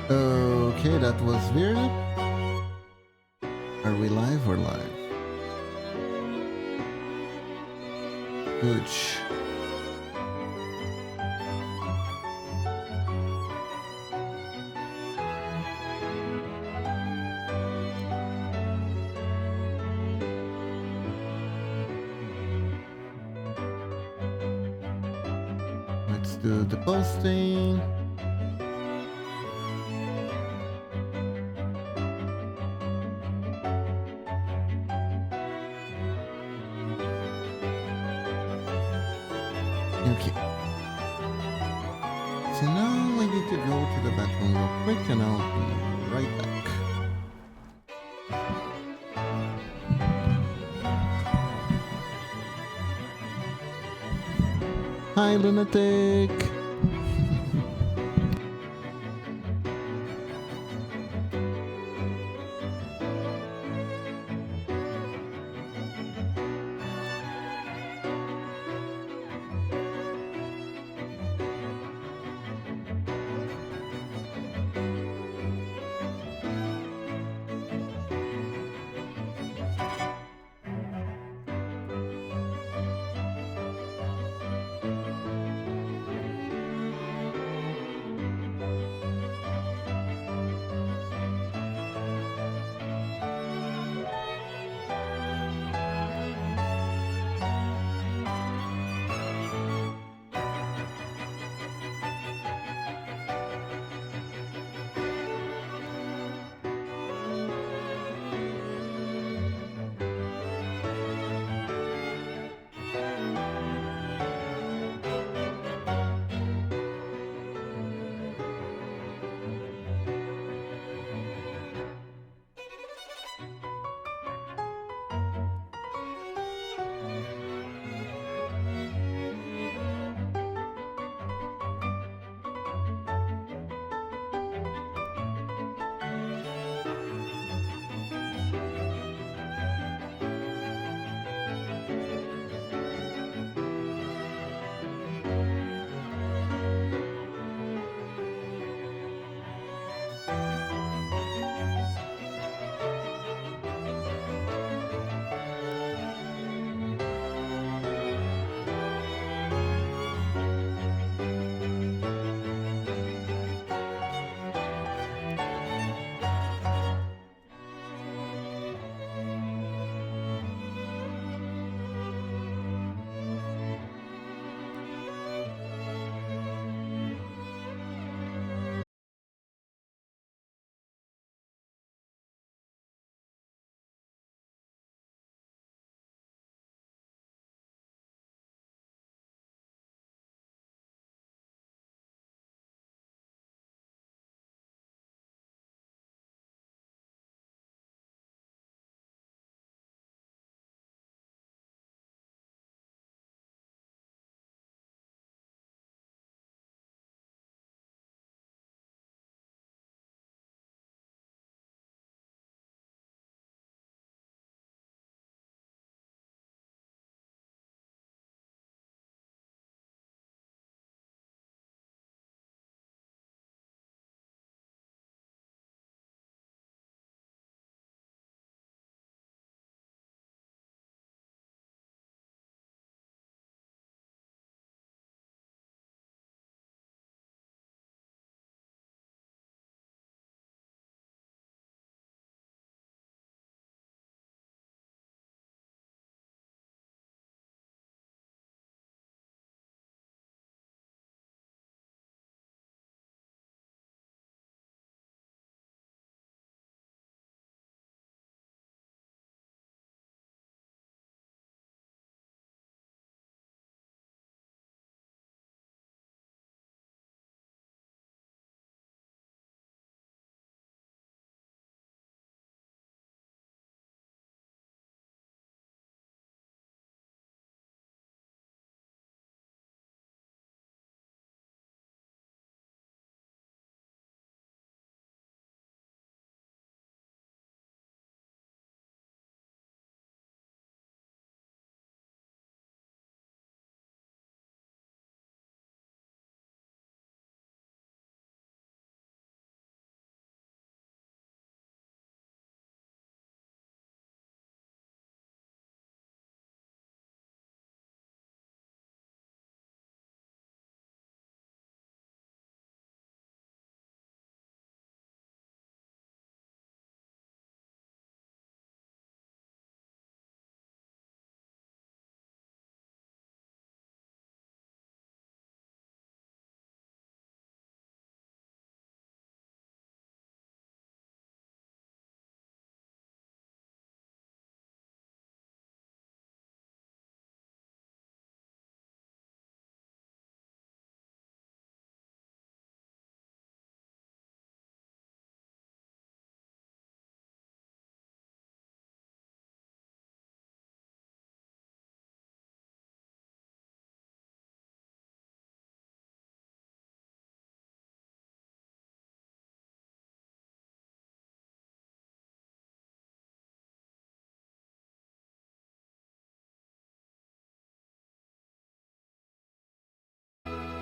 Okay, that was weird. Are we live or live? Gooch. Let's do the posting. Okay. So now I need to go to the bathroom real quick and I'll be right back. Hi, lunatic.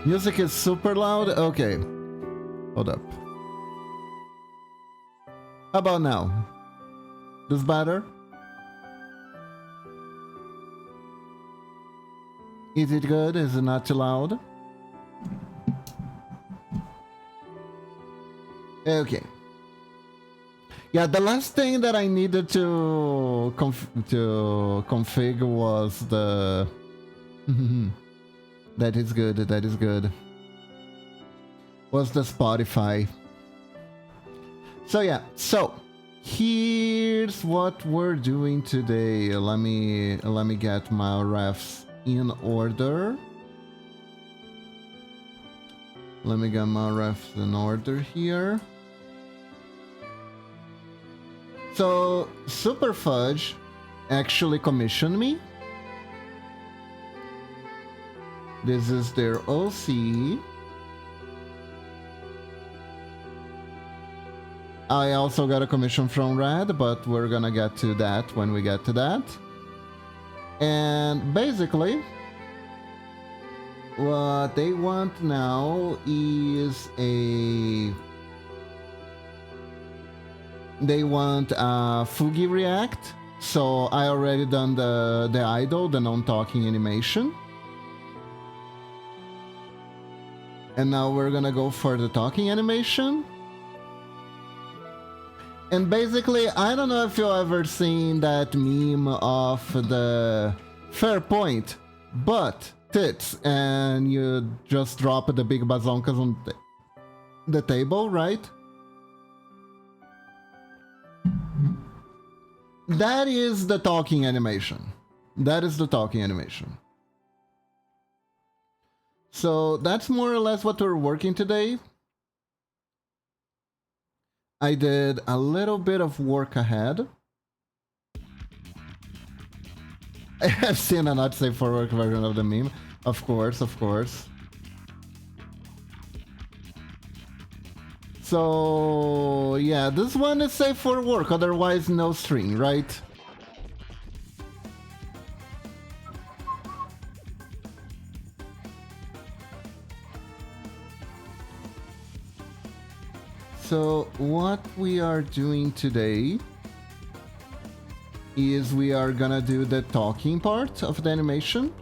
Music is super loud? Okay. Hold up. How about now? This better? Is it good? Is it not too loud? Okay. Yeah, the last thing that I needed to configure was the... That is good, that is good. Was the Spotify. So yeah, so here's what we're doing today. Let me get my refs in order. Let me get my refs in order here. So Super Fudge actually commissioned me. This is their OC. I also got a commission from Red, but we're gonna get to that when we get to that. And basically, what they want now is they want a Fugi React. So I already done the idle, the non-talking animation. And now we're gonna go for the talking animation. And basically, I don't know if you've ever seen that meme of the fair point, but tits, and you just drop the big bazonkas on the table, right? That is the talking animation. That is the talking animation. So that's more or less what we're working today. I did a little bit of work ahead. I have seen a not safe for work version of the meme. Of course, of course. So yeah, this one is safe for work, otherwise no string, right? So what we are doing today is we are gonna do the talking part of the animation.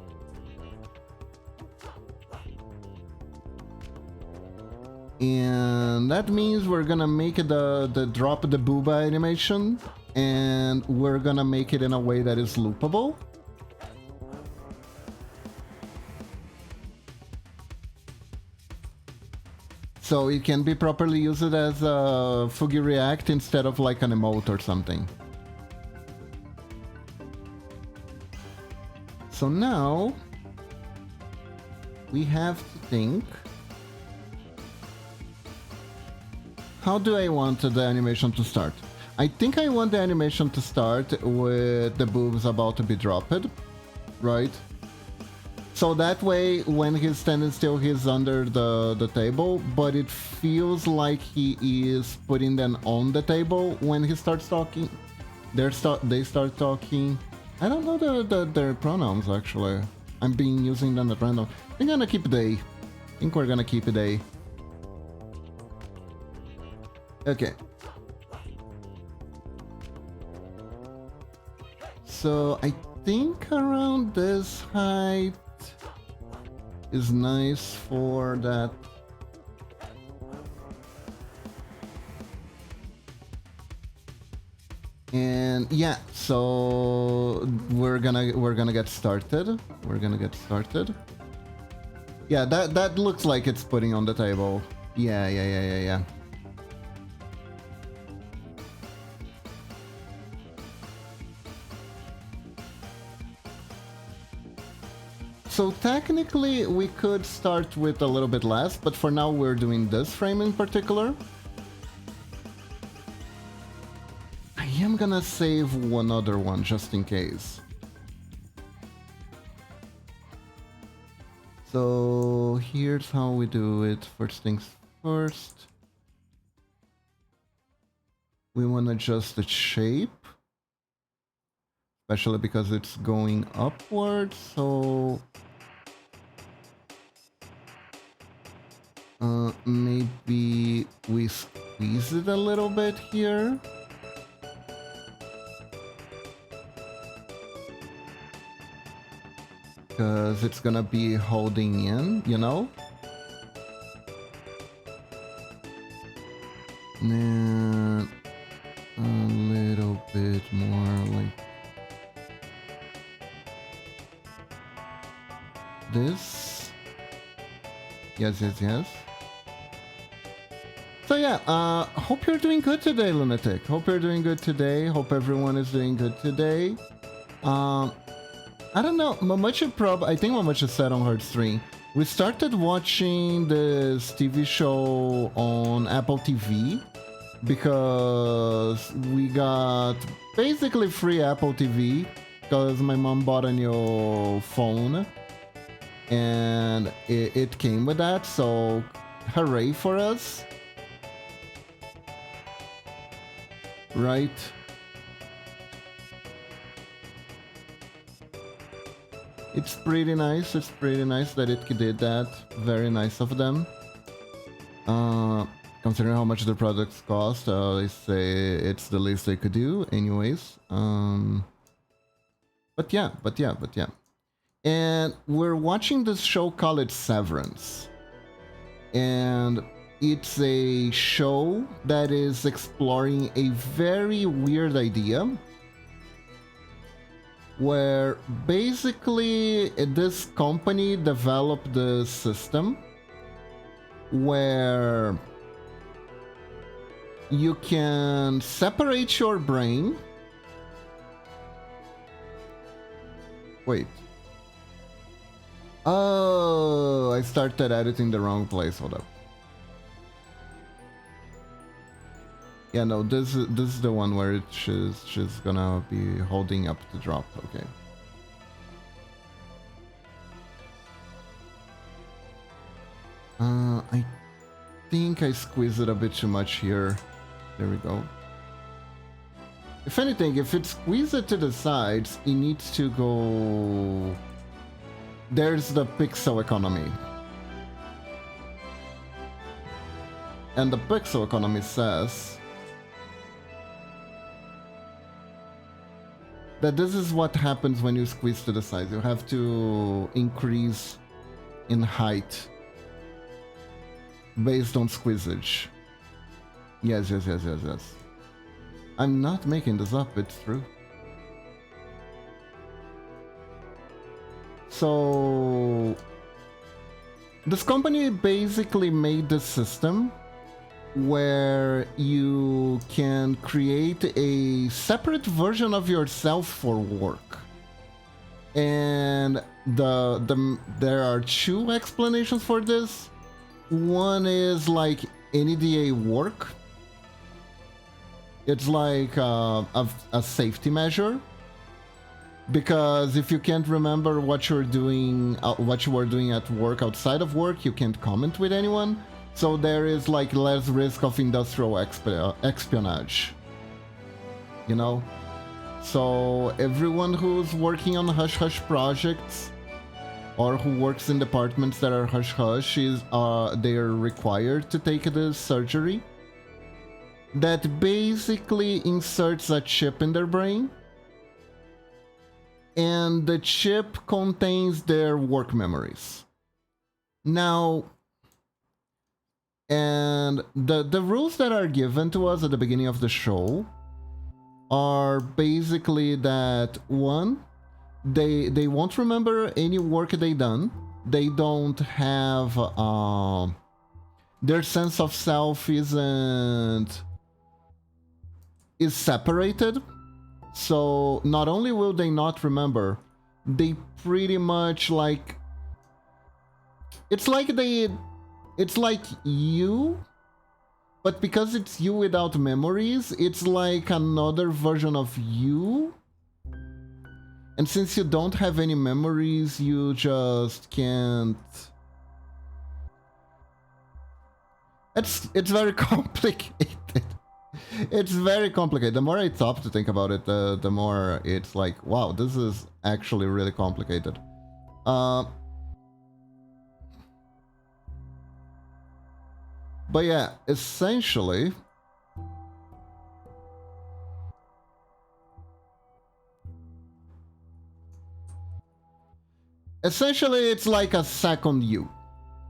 And that means we're gonna make the drop the booba animation, and we're gonna make it in a way that is loopable. So it can be properly used as a Fugi React instead of like an emote or something. So now we have to think, how do I want the animation to start? I think I want the animation to start with the boobs about to be dropped, right? So that way, when he's standing still, he's under the table, but it feels like he is putting them on the table when he starts talking. They start talking. I don't know their pronouns, actually. I'm using them at random. I'm gonna keep they. I think we're gonna keep they. Okay. So I think around this height is nice for that. And yeah, so we're gonna get started. We're gonna get started. Yeah, that looks like it's putting on the table. Yeah. So technically we could start with a little bit less, but for now we're doing this frame in particular. I am gonna save one other one just in case. So here's how we do it. First things first. We want to adjust the shape, especially because it's going upwards, so Maybe we squeeze it a little bit here. Because it's gonna be holding in, you know? And a little bit more like this. Yes, yes, yes. So yeah, hope you're doing good today, Lunatic. Hope you're doing good today. Hope everyone is doing good today. I don't know, I think Mamacha said on her stream, we started watching this TV show on Apple TV because we got basically free Apple TV because my mom bought a new phone and it came with that, so hooray for us. Right? It's pretty nice that it did that. Very nice of them. Considering how much the products cost, they say it's the least they could do anyways. But yeah. And we're watching this show called Severance. And it's a show that is exploring a very weird idea where basically this company developed the system where you can separate your brain. Wait. Oh, I started editing the wrong place. Hold up. Yeah, no, this is the one where she's gonna be holding up the drop. Okay. I think I squeezed it a bit too much here. There we go. If anything, if it squeezes it to the sides, it needs to go... There's the pixel economy. And the pixel economy says that this is what happens when you squeeze to the sides. You have to increase in height based on squeezage. Yes. I'm not making this up, it's true. So this company basically made this system where you can create a separate version of yourself for work. And there are two explanations for this. One is like NDA work. It's like a safety measure. Because if you can't remember what you're doing, what you were doing at work outside of work, you can't comment with anyone. So there is like less risk of industrial espionage. You know? So everyone who's working on hush-hush projects or who works in departments that are hush-hush they're required to take this surgery that basically inserts a chip in their brain. And the chip contains their work memories. Now, and the rules that are given to us at the beginning of the show are basically that, one, they won't remember any work they done. They don't have their sense of self is separated. So not only will they not remember, they pretty much like it's like you, but because it's you without memories, it's like another version of you. And since you don't have any memories, you just can't. It's very complicated. It's very complicated. The more I stop to think about it, the more it's like, wow, this is actually really complicated. But yeah, essentially, it's like a second you.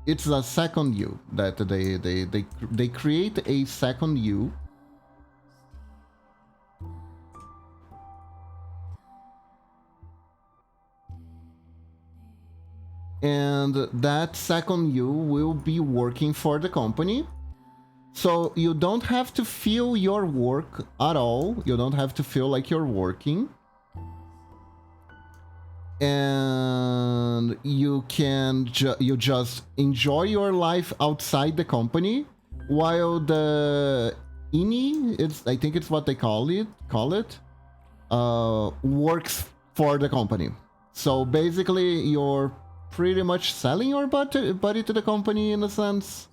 It's a second you that they create a second you. And that second you will be working for the company. So you don't have to feel your work at all. You don't have to feel like you're working. And you can you just enjoy your life outside the company, while the ini, I think it's what they call it, works for the company. So basically, you're pretty much selling your body to the company in a sense.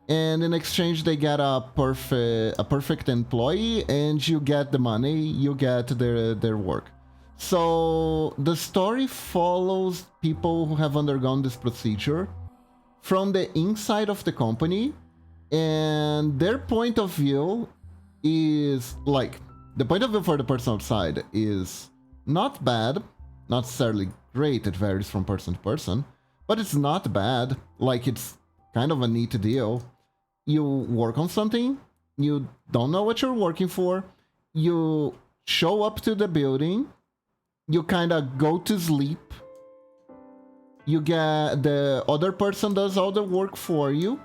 And in exchange, they get a perfect employee, and you get the money, you get their work. So the story follows people who have undergone this procedure from the inside of the company, and their point of view is like, the point of view for the person outside is not bad, not necessarily great, it varies from person to person, but it's not bad. Like, it's kind of a neat deal. You work on something, you don't know what you're working for, you show up to the building, you kind of go to sleep, you get, the other person does all the work for you,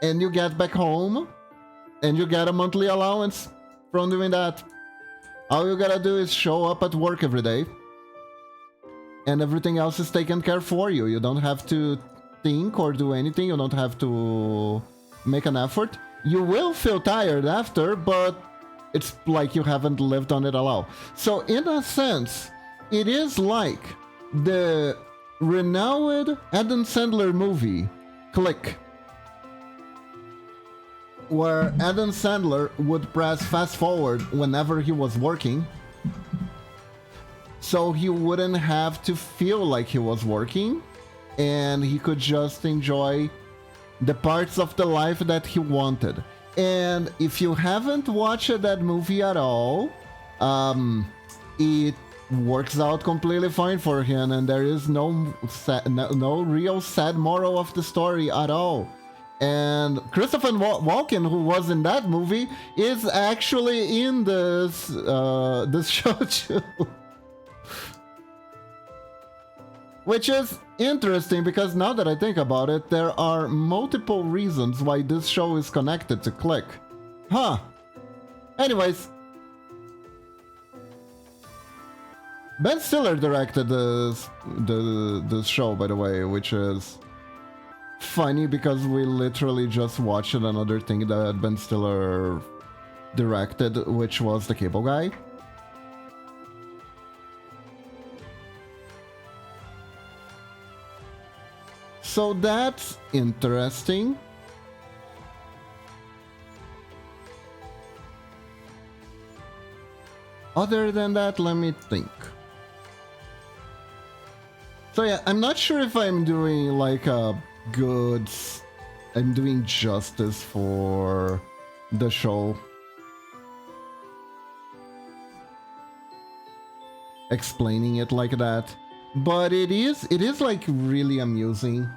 and you get back home, and you get a monthly allowance from doing that. All you gotta do is show up at work every day, and everything else is taken care for you. You don't have to think or do anything, you don't have to make an effort. You will feel tired after, but it's like you haven't lived on it at all. So in a sense, it is like the renowned Adam Sandler movie, Click, where Adam Sandler would press fast forward whenever he was working, so he wouldn't have to feel like he was working, and he could just enjoy the parts of the life that he wanted. And if you haven't watched that movie at all, it works out completely fine for him, and there is no real sad moral of the story at all. And Christopher Walken, who was in that movie, is actually in this show too. Which is interesting, because now that I think about it, there are multiple reasons why this show is connected to Click. Huh. Anyways. Ben Stiller directed this show, by the way, which is funny because we literally just watched another thing that Ben Stiller directed, which was The Cable Guy. So that's interesting. Other than that, let me think. So yeah, I'm not sure if I'm doing like a good... I'm doing justice for the show. Explaining it like that. But it is like really amusing.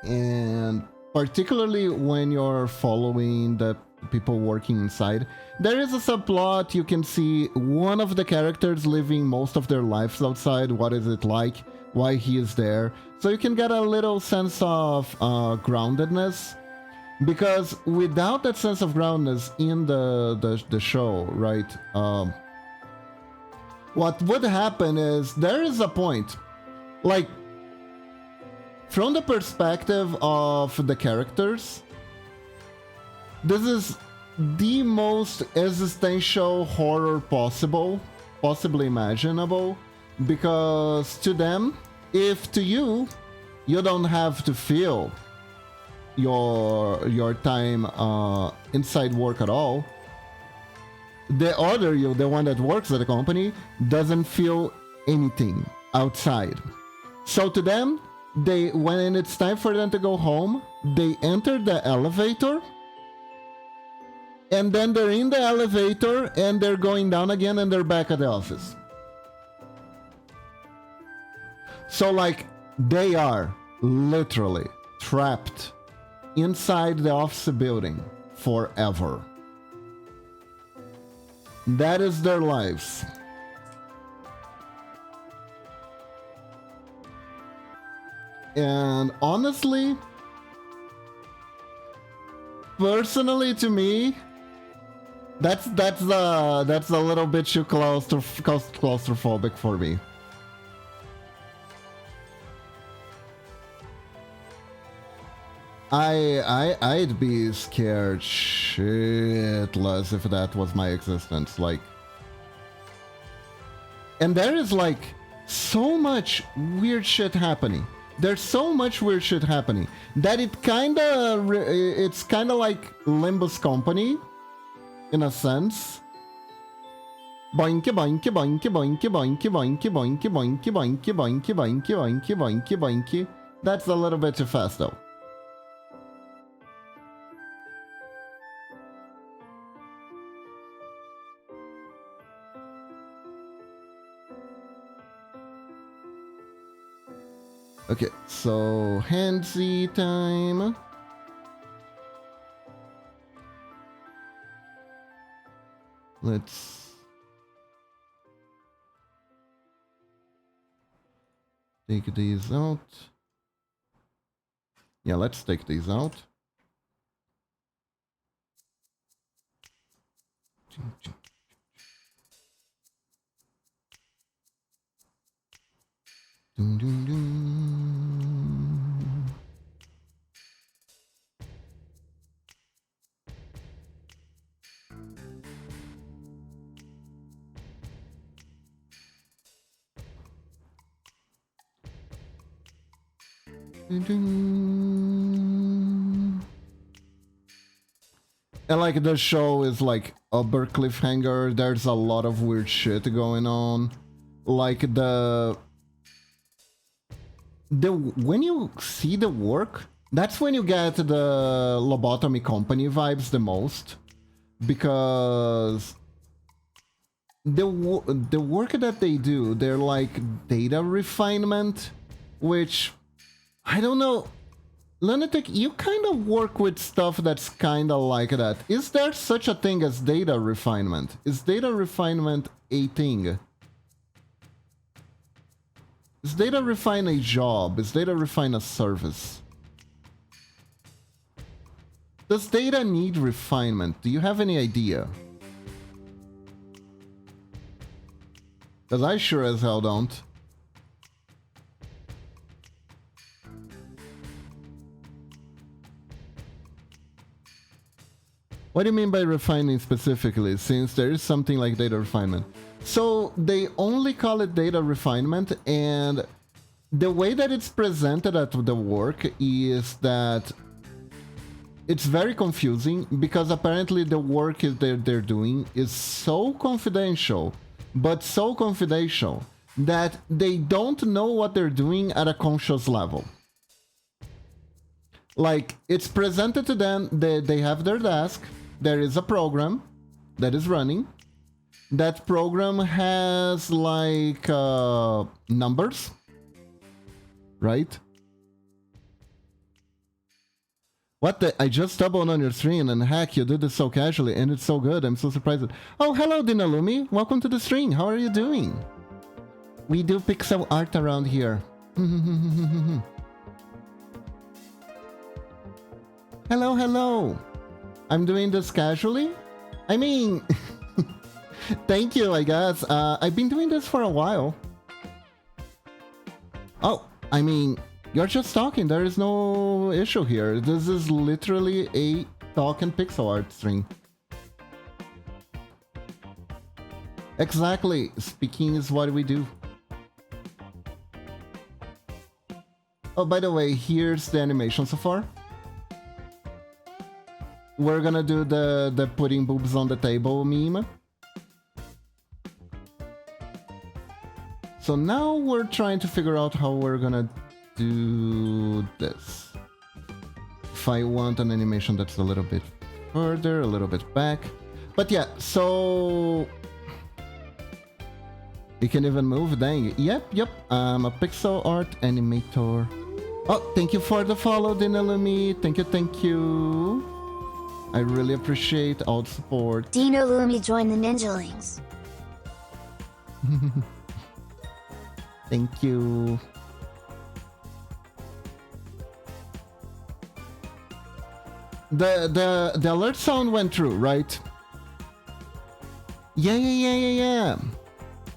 And particularly when you're following the people working inside. There is a subplot. You can see one of the characters living most of their lives outside. What is it like? Why he is there? So you can get a little sense of groundedness. Because without that sense of groundedness in the show, right? What would happen is there is a point, like, from the perspective of the characters, this is the most existential horror possibly imaginable, because to them, if to you, you don't have to feel your time inside work at all, the other you, the one that works at the company, doesn't feel anything outside. So to them, when it's time for them to go home, they enter the elevator, and then they're in the elevator and they're going down again and they're back at the office. So like they are literally trapped inside the office building forever. That is their lives. And honestly, personally to me, that's a little bit too claustrophobic for me. I'd be scared shitless if that was my existence. Like, and there is like so much weird shit happening. There's so much weird shit happening that it's kind of like Limbus Company in a sense. Boinky boinky boinky boinky boinky boinky boinky boinky boinky boinky boinky boinky boinky boinky. That's a little bit too fast though. Okay, so handsy time. Let's take these out. Yeah, let's take these out. Dun, dun, dun. Dun, dun. And like the show is like upper cliffhanger. There's a lot of weird shit going on. Like when you see the work, that's when you get the Lobotomy Company vibes the most, because the work that they do, they're like data refinement, which I don't know. Lunatic, you kind of work with stuff that's kind of like that. Is there such a thing as data refinement? Is data refinement a thing? Is data refine a job? Is data refine a service? Does data need refinement? Do you have any idea? Because I sure as hell don't. What do you mean by refining specifically, since there is something like data refinement? So they only call it data refinement, and the way that it's presented at the work is that it's very confusing, because apparently the work they're doing is so confidential, but so confidential that they don't know what they're doing at a conscious level. Like, it's presented to them, they have their desk, there is a program that is running. That program has like numbers, right? What the? I just stumbled on your stream, and heck, you did this so casually, and it's so good. I'm so surprised. Oh, hello, Dinalumi. Welcome to the stream. How are you doing? We do pixel art around here. Hello, hello. I'm doing this casually. I mean... Thank you, I guess. I've been doing this for a while. Oh, I mean, you're just talking. There is no issue here. This is literally a talk and pixel art stream. Exactly. Speaking is what we do. Oh, by the way, here's the animation so far. We're gonna do the putting boobs on the table meme. So now we're trying to figure out how we're gonna do this. if I want an animation that's a little bit further, a little bit back. But yeah, so... You can even move, dang. Yep, I'm a pixel art animator. Oh, thank you for the follow, Dinalumi. Thank you. I really appreciate all the support. Dinalumi joined the Ninjalings. Thank you. The alert sound went through, right? Yeah.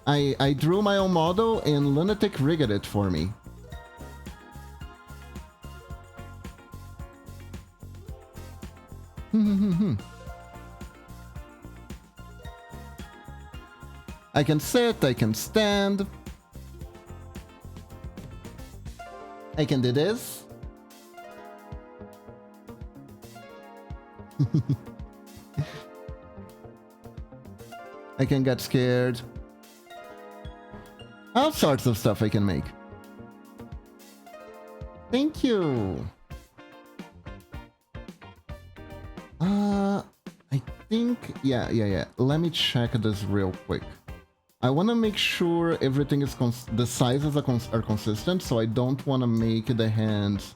I drew my own model and Lunatic rigged it for me. I can sit, I can stand. I can do this. I can get scared. All sorts of stuff I can make. Thank you. I think... Yeah. Let me check this real quick. I want to make sure everything is... the sizes are consistent, so I don't want to make the hands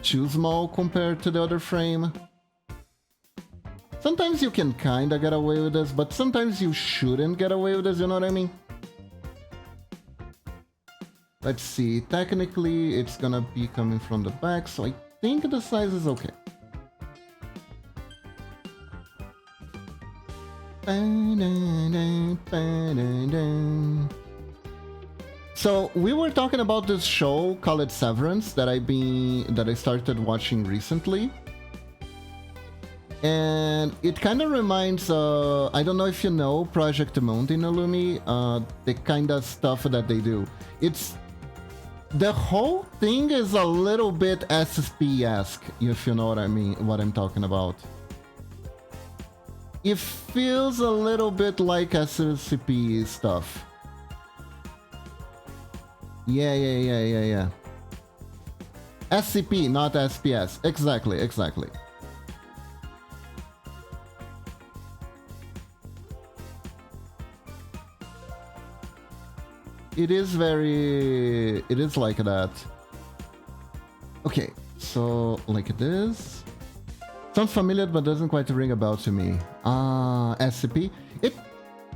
too small compared to the other frame. Sometimes you can kinda get away with this, but sometimes you shouldn't get away with this, you know what I mean? Let's see, technically it's gonna be coming from the back, so I think the size is okay. So we were talking about this show called Severance that I started watching recently. And it kind of reminds, I don't know if you know Project Moon in Illumi, the kind of stuff that they do. The whole thing is a little bit SSP-esque, if you know what I mean, what I'm talking about. It feels a little bit like SCP stuff. Yeah. SCP, not SPS. Exactly. It is like that. Okay, so like this. Sounds familiar but doesn't quite ring a bell to me. SCP.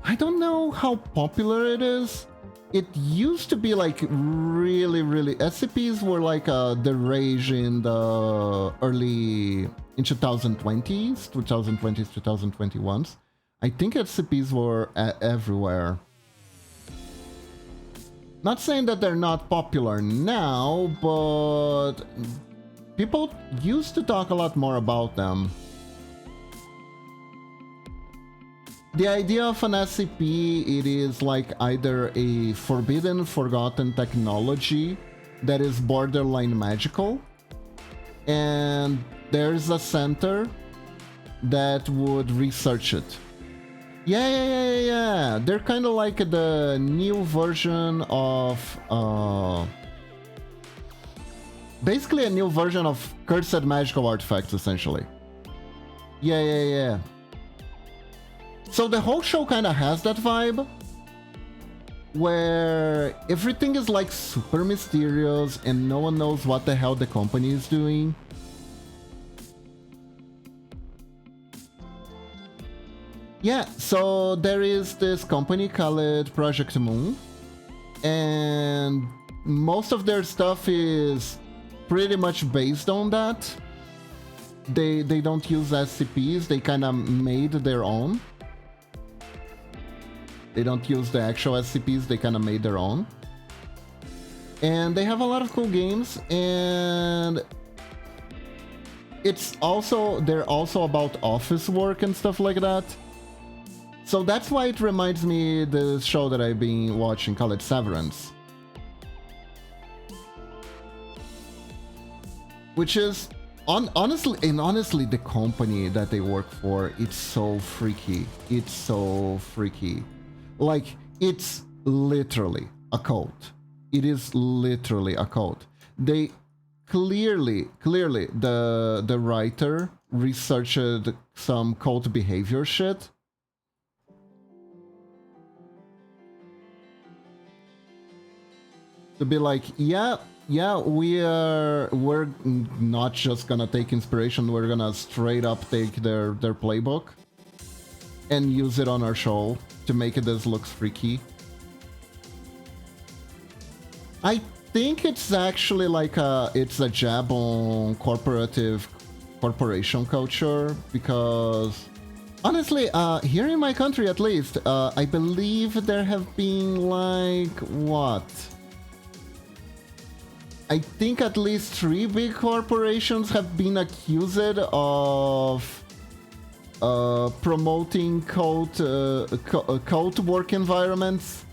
I don't know how popular it is. It used to be like really... SCPs were like the rage in the in 2020s, 2021s. I think SCPs were everywhere. Not saying that they're not popular now, but people used to talk a lot more about them. The idea of an SCP, it is like either a forbidden, forgotten technology that is borderline magical, and there's a center that would research it. Yeah. They're kind of like the new version of... basically a new version of cursed magical artifacts, essentially. Yeah. So the whole show kind of has that vibe, where everything is like super mysterious and no one knows what the hell the company is doing. Yeah, so there is this company called Project Moon, and most of their stuff is pretty much based on that. They don't use SCPs, they kind of made their own. They don't use the actual SCPs, they kind of made their own. And they have a lot of cool games, and they're also about office work and stuff like that. So that's why it reminds me the show that I've been watching called Severance. Which is, honestly, the company that they work for, it's so freaky. Like, it's literally a cult. It is literally a cult. They clearly, the writer researched some cult behavior shit. To be like, yeah, we're not just gonna take inspiration, we're gonna straight up take their playbook and use it on our show to make it this looks freaky. I think it's actually like it's a jab on corporation culture, because honestly, here in my country at least, I believe there have been like, what? I think at least 3 big corporations have been accused of promoting cult work environments.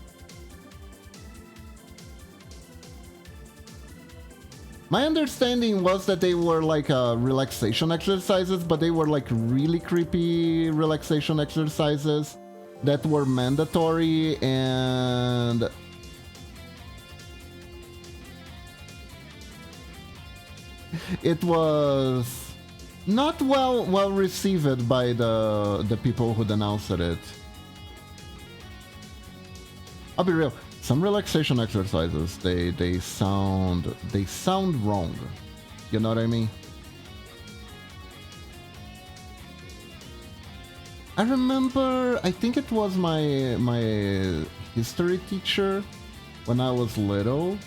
My understanding was that they were like relaxation exercises, but they were like really creepy relaxation exercises that were mandatory, and it was not well received by the people who denounced it. I'll be real. Some relaxation exercises, they sound wrong. You know what I mean? I remember, I think it was my history teacher when I was little.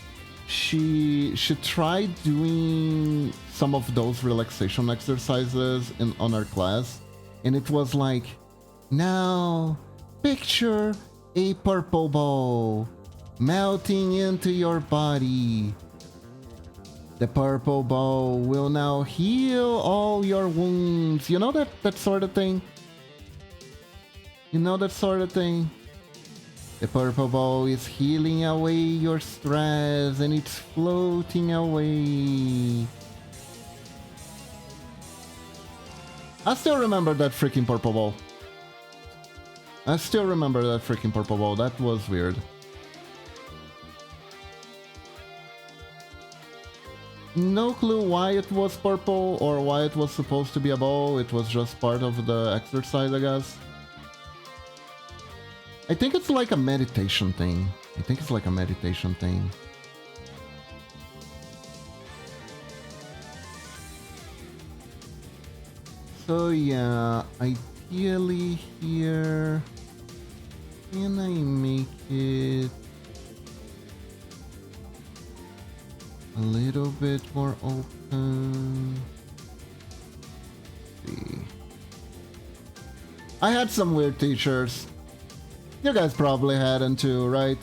She tried doing some of those relaxation exercises on our class, and it was like, now picture a purple ball melting into your body. The purple ball will now heal all your wounds. You know that sort of thing? You know that sort of thing? The purple ball is healing away your stress, and it's floating away. I still remember that freaking purple ball. I still remember that freaking purple ball. That was weird. No clue why it was purple or why it was supposed to be a ball. It was just part of the exercise, I guess. I think it's like a meditation thing. So yeah, ideally here, can I make it a little bit more open? Let's see. I had some weird teachers. You guys probably had them too, right?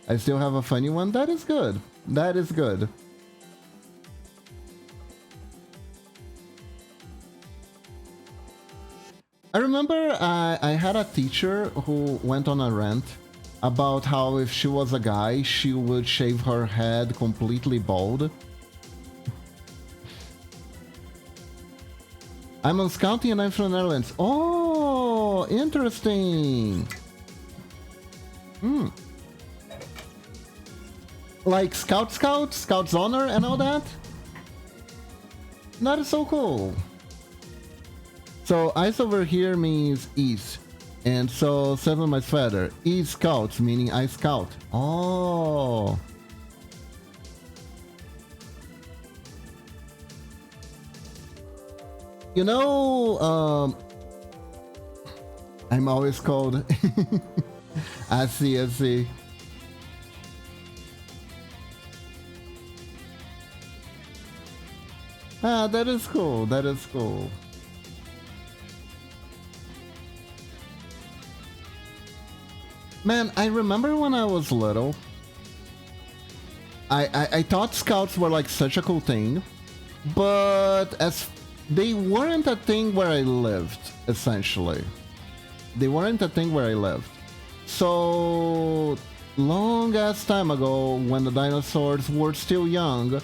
I still have a funny one. That is good. That is good. I remember I had a teacher who went on a rant about how if she was a guy, she would shave her head completely bald. I'm on scouting and I'm from the Netherlands. Oh, interesting. Like Scouts Honor and all that? That is so cool. So ice over here means east. And so says on my sweater, East Scouts, meaning I scout. Oh. You know, I'm always called. I see. Ah, that is cool. Man, I remember when I was little, I thought scouts were like such a cool thing, but as they weren't a thing where I lived, essentially. They weren't a thing where I lived. So long ass time ago, when the dinosaurs were still young,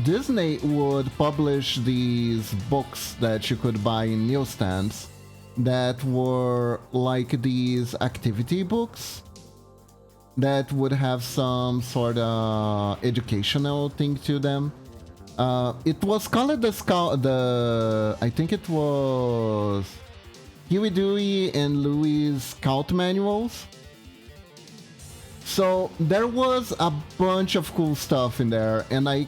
Disney would publish these books that you could buy in newsstands that were like these activity books that would have some sort of educational thing to them. It was called I think it was Huey, Dewey, and Louie's Scout Manuals. So there was a bunch of cool stuff in there, and I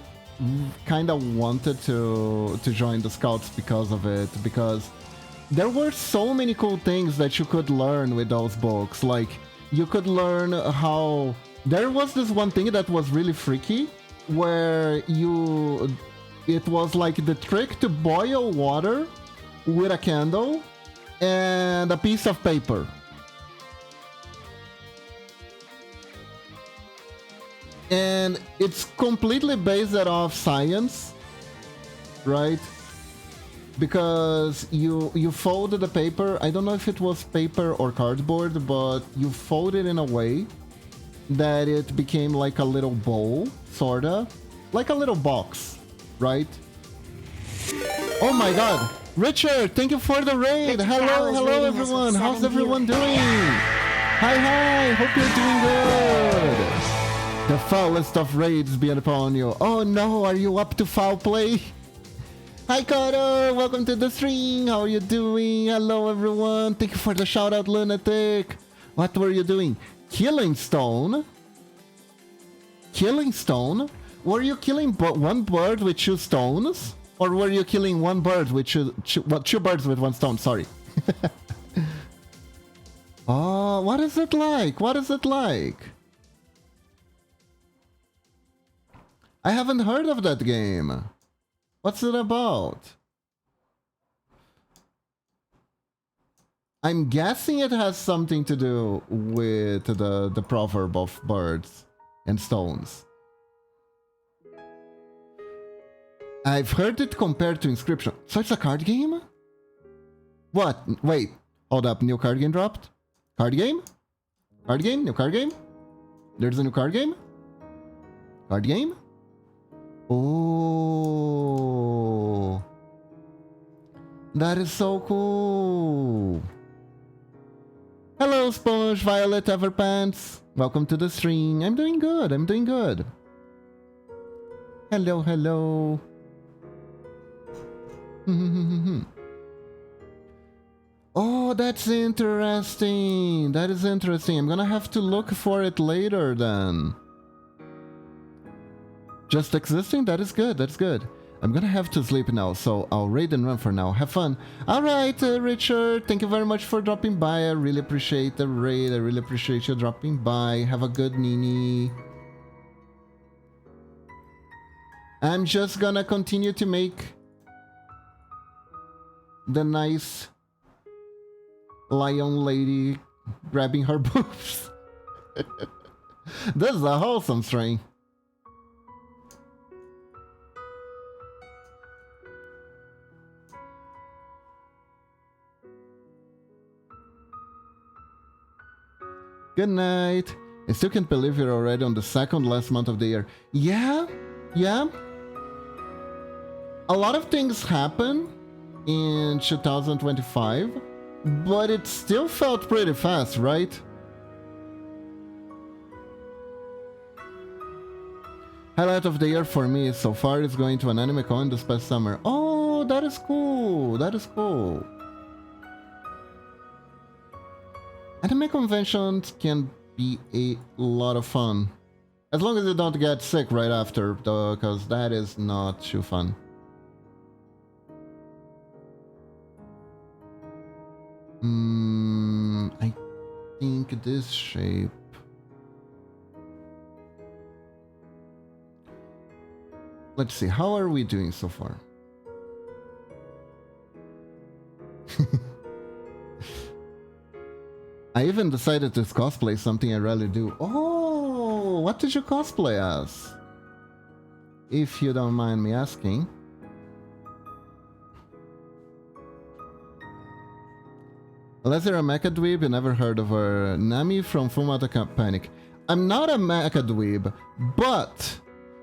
kind of wanted to join the Scouts because of it, because there were so many cool things that you could learn with those books. Like, you could learn how... There was this one thing that was really freaky, where it was like the trick to boil water with a candle and a piece of paper. And it's completely based off science, right? Because you folded the paper, I don't know if it was paper or cardboard, but you fold it in a way that it became like a little bowl, sorta. Like a little box, right? Oh my god! Richard, thank you for the raid! Hello everyone! How's everyone doing? Hi, hope you're doing good! The foulest of raids be upon you. Oh no, are you up to foul play? Hi Connor, welcome to the stream. How are you doing? Hello everyone. Thank you for the shout out, Lunatic. What were you doing? Killing stone? Killing stone? Were you killing one bird with 2 stones? Or were you killing one bird with two birds with 1 stone? Sorry. Oh, what is it like? What is it like? I haven't heard of that game. What's it about? I'm guessing it has something to do with the proverb of birds and stones. I've heard it compared to Inscription. So it's a card game? What? Wait, hold up. New card game dropped? Card game? Card game? New card game? There's a new card game? Card game? Oh, that is so cool. Hello, Sponge, Violet, Everpants. Welcome to the stream. I'm doing good. I'm doing good. Hello, hello. Oh, that's interesting. That is interesting. I'm gonna have to look for it later then. Just existing? That is good, that's good. I'm gonna have to sleep now, so I'll raid and run for now. Have fun. Alright, Richard, thank you very much for dropping by. I really appreciate the raid. I really appreciate you dropping by. Have a good Nini. I'm just gonna continue to make the nice lion lady grabbing her boobs. This is a wholesome stream. Good night. I still can't believe you're already on the second last month of the year. Yeah. A lot of things happen in 2025, but it still felt pretty fast, right? Highlight of the year for me so far is going to an anime con this past summer. Oh, that is cool. That is cool. Anime conventions can be a lot of fun. As long as you don't get sick right after, though, because that is not too fun. I think this shape. Let's see, how are we doing so far? I even decided to cosplay something I rarely do. Oh, what did you cosplay as? If you don't mind me asking. Unless you're a mecha dweeb, you never heard of her. Nami from Fullmetal Panic. I'm not a mecha dweeb, but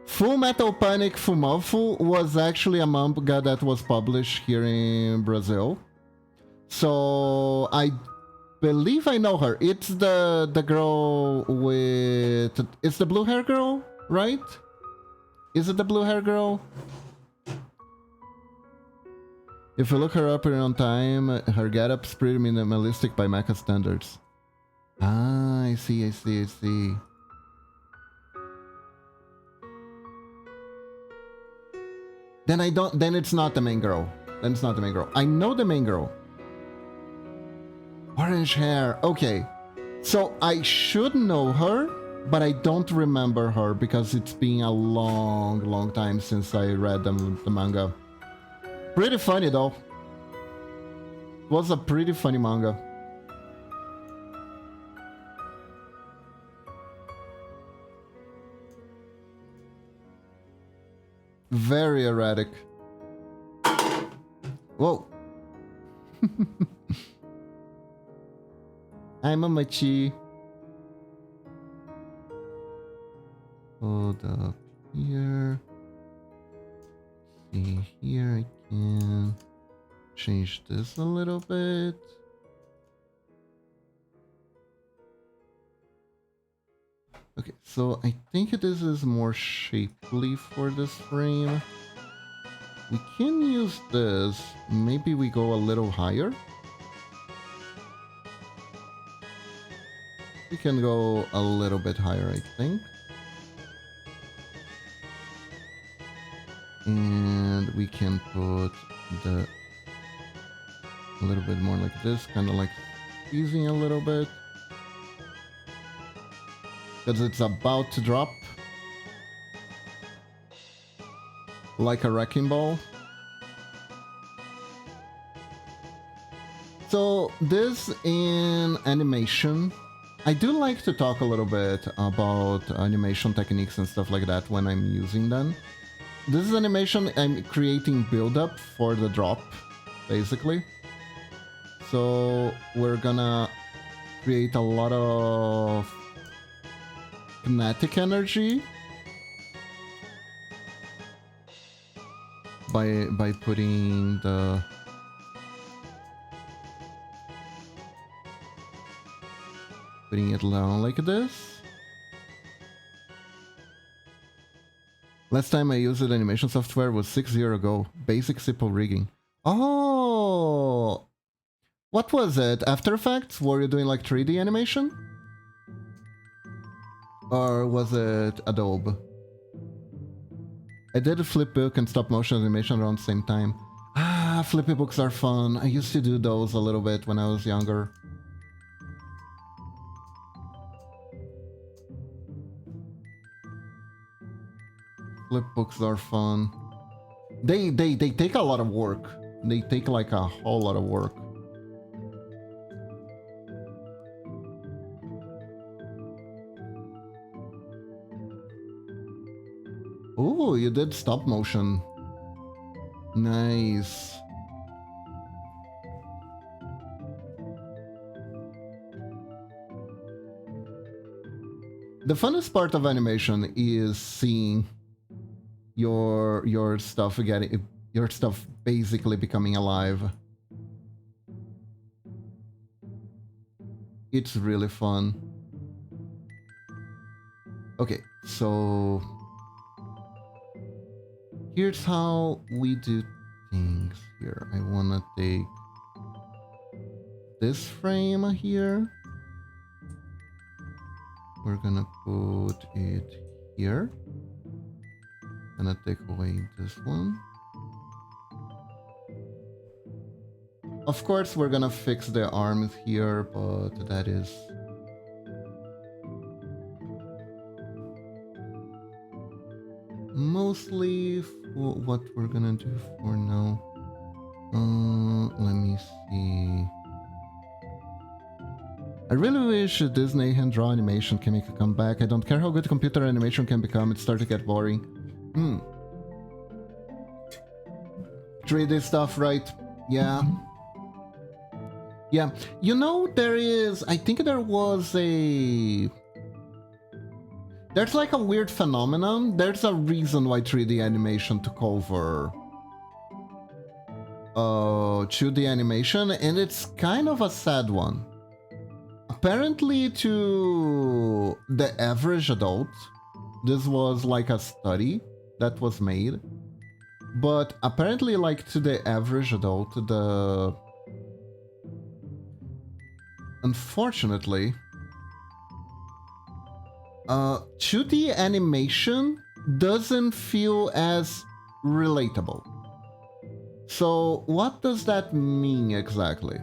Full Metal Panic Fumofu was actually a manga that was published here in Brazil. So I believe I know her. It's the girl with... It's the blue hair girl, right? Is it the blue hair girl? If you look her up here on time, her getup's pretty minimalistic by mecha standards. Ah, I see. Then it's not the main girl. I know the main girl. Orange hair. Okay. So I should know her, but I don't remember her because it's been a long time since I read the manga. Pretty funny though. It was a pretty funny manga. Very erratic. Whoa. I'm a Machi. Hold up here. See here, I can change this a little bit. Okay, so I think this is more shapely for this frame. We can use this. Maybe we go a little higher. We can go a little bit higher, I think. And we can put a little bit more like this, kind of like squeezing a little bit. Because it's about to drop. Like a wrecking ball. So this in animation, I do like to talk a little bit about animation techniques and stuff like that when I'm using them. This is animation, I'm creating build-up for the drop, basically. So we're gonna create a lot of kinetic energy by putting it down like this. Last time I used animation software was 6 years ago. Basic simple rigging. Oh, what was it? After Effects? Were you doing like 3D animation? Or was it Adobe? I did a flipbook and stop motion animation around the same time. Ah, flippy books are fun. I used to do those a little bit when I was younger. Flip books are fun. They take a lot of work. They take like a whole lot of work. Oh, you did stop motion. Nice. The funnest part of animation is seeing your stuff basically becoming alive. It's really fun. Okay, so here's how we do things here. I wanna take this frame here. We're gonna put it here. Gonna take away this one. Of course, we're gonna fix the arms here, but that is mostly what we're gonna do for now. Let me see. I really wish Disney hand-draw animation can make a comeback. I don't care how good computer animation can become, it's starting to get boring. 3D stuff, right? Yeah. Yeah. You know, I think there was a There's like a weird phenomenon. There's a reason why 3D animation took over 2D animation, and it's kind of a sad one. Apparently, to the average adult, this was like a study that was made, but apparently, like, to the average adult, unfortunately, 2D animation doesn't feel as relatable. So what does that mean exactly?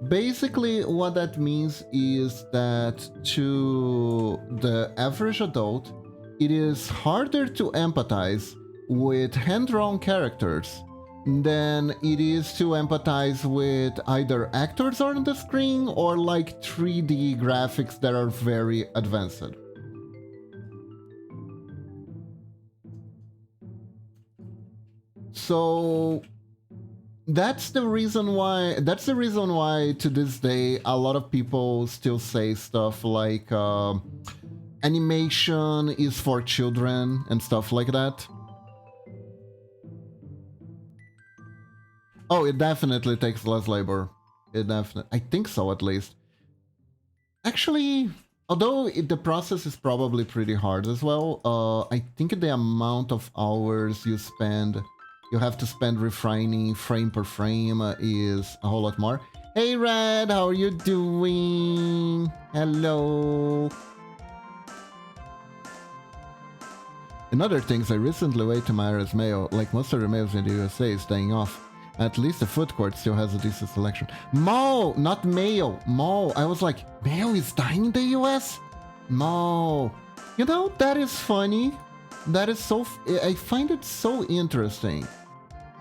Basically, what that means is that to the average adult, it is harder to empathize with hand-drawn characters than it is to empathize with either actors on the screen or like 3D graphics that are very advanced. So that's the reason why to this day a lot of people still say stuff like animation is for children and stuff like that. Oh, it definitely takes less labor. I think so, at least. Actually, although the process is probably pretty hard as well, I think the amount of hours you have to spend refining frame per frame is a whole lot more. Hey Red, how are you doing? Hello. In other things, I recently waited to my Iris Mayo, like most of the males in the USA, is staying off. At least the food court still has a decent selection. Mo, not Mayo. Mo, I was like, Mayo is dying in the US? Mo. You know, that is funny. That is so... I find it so interesting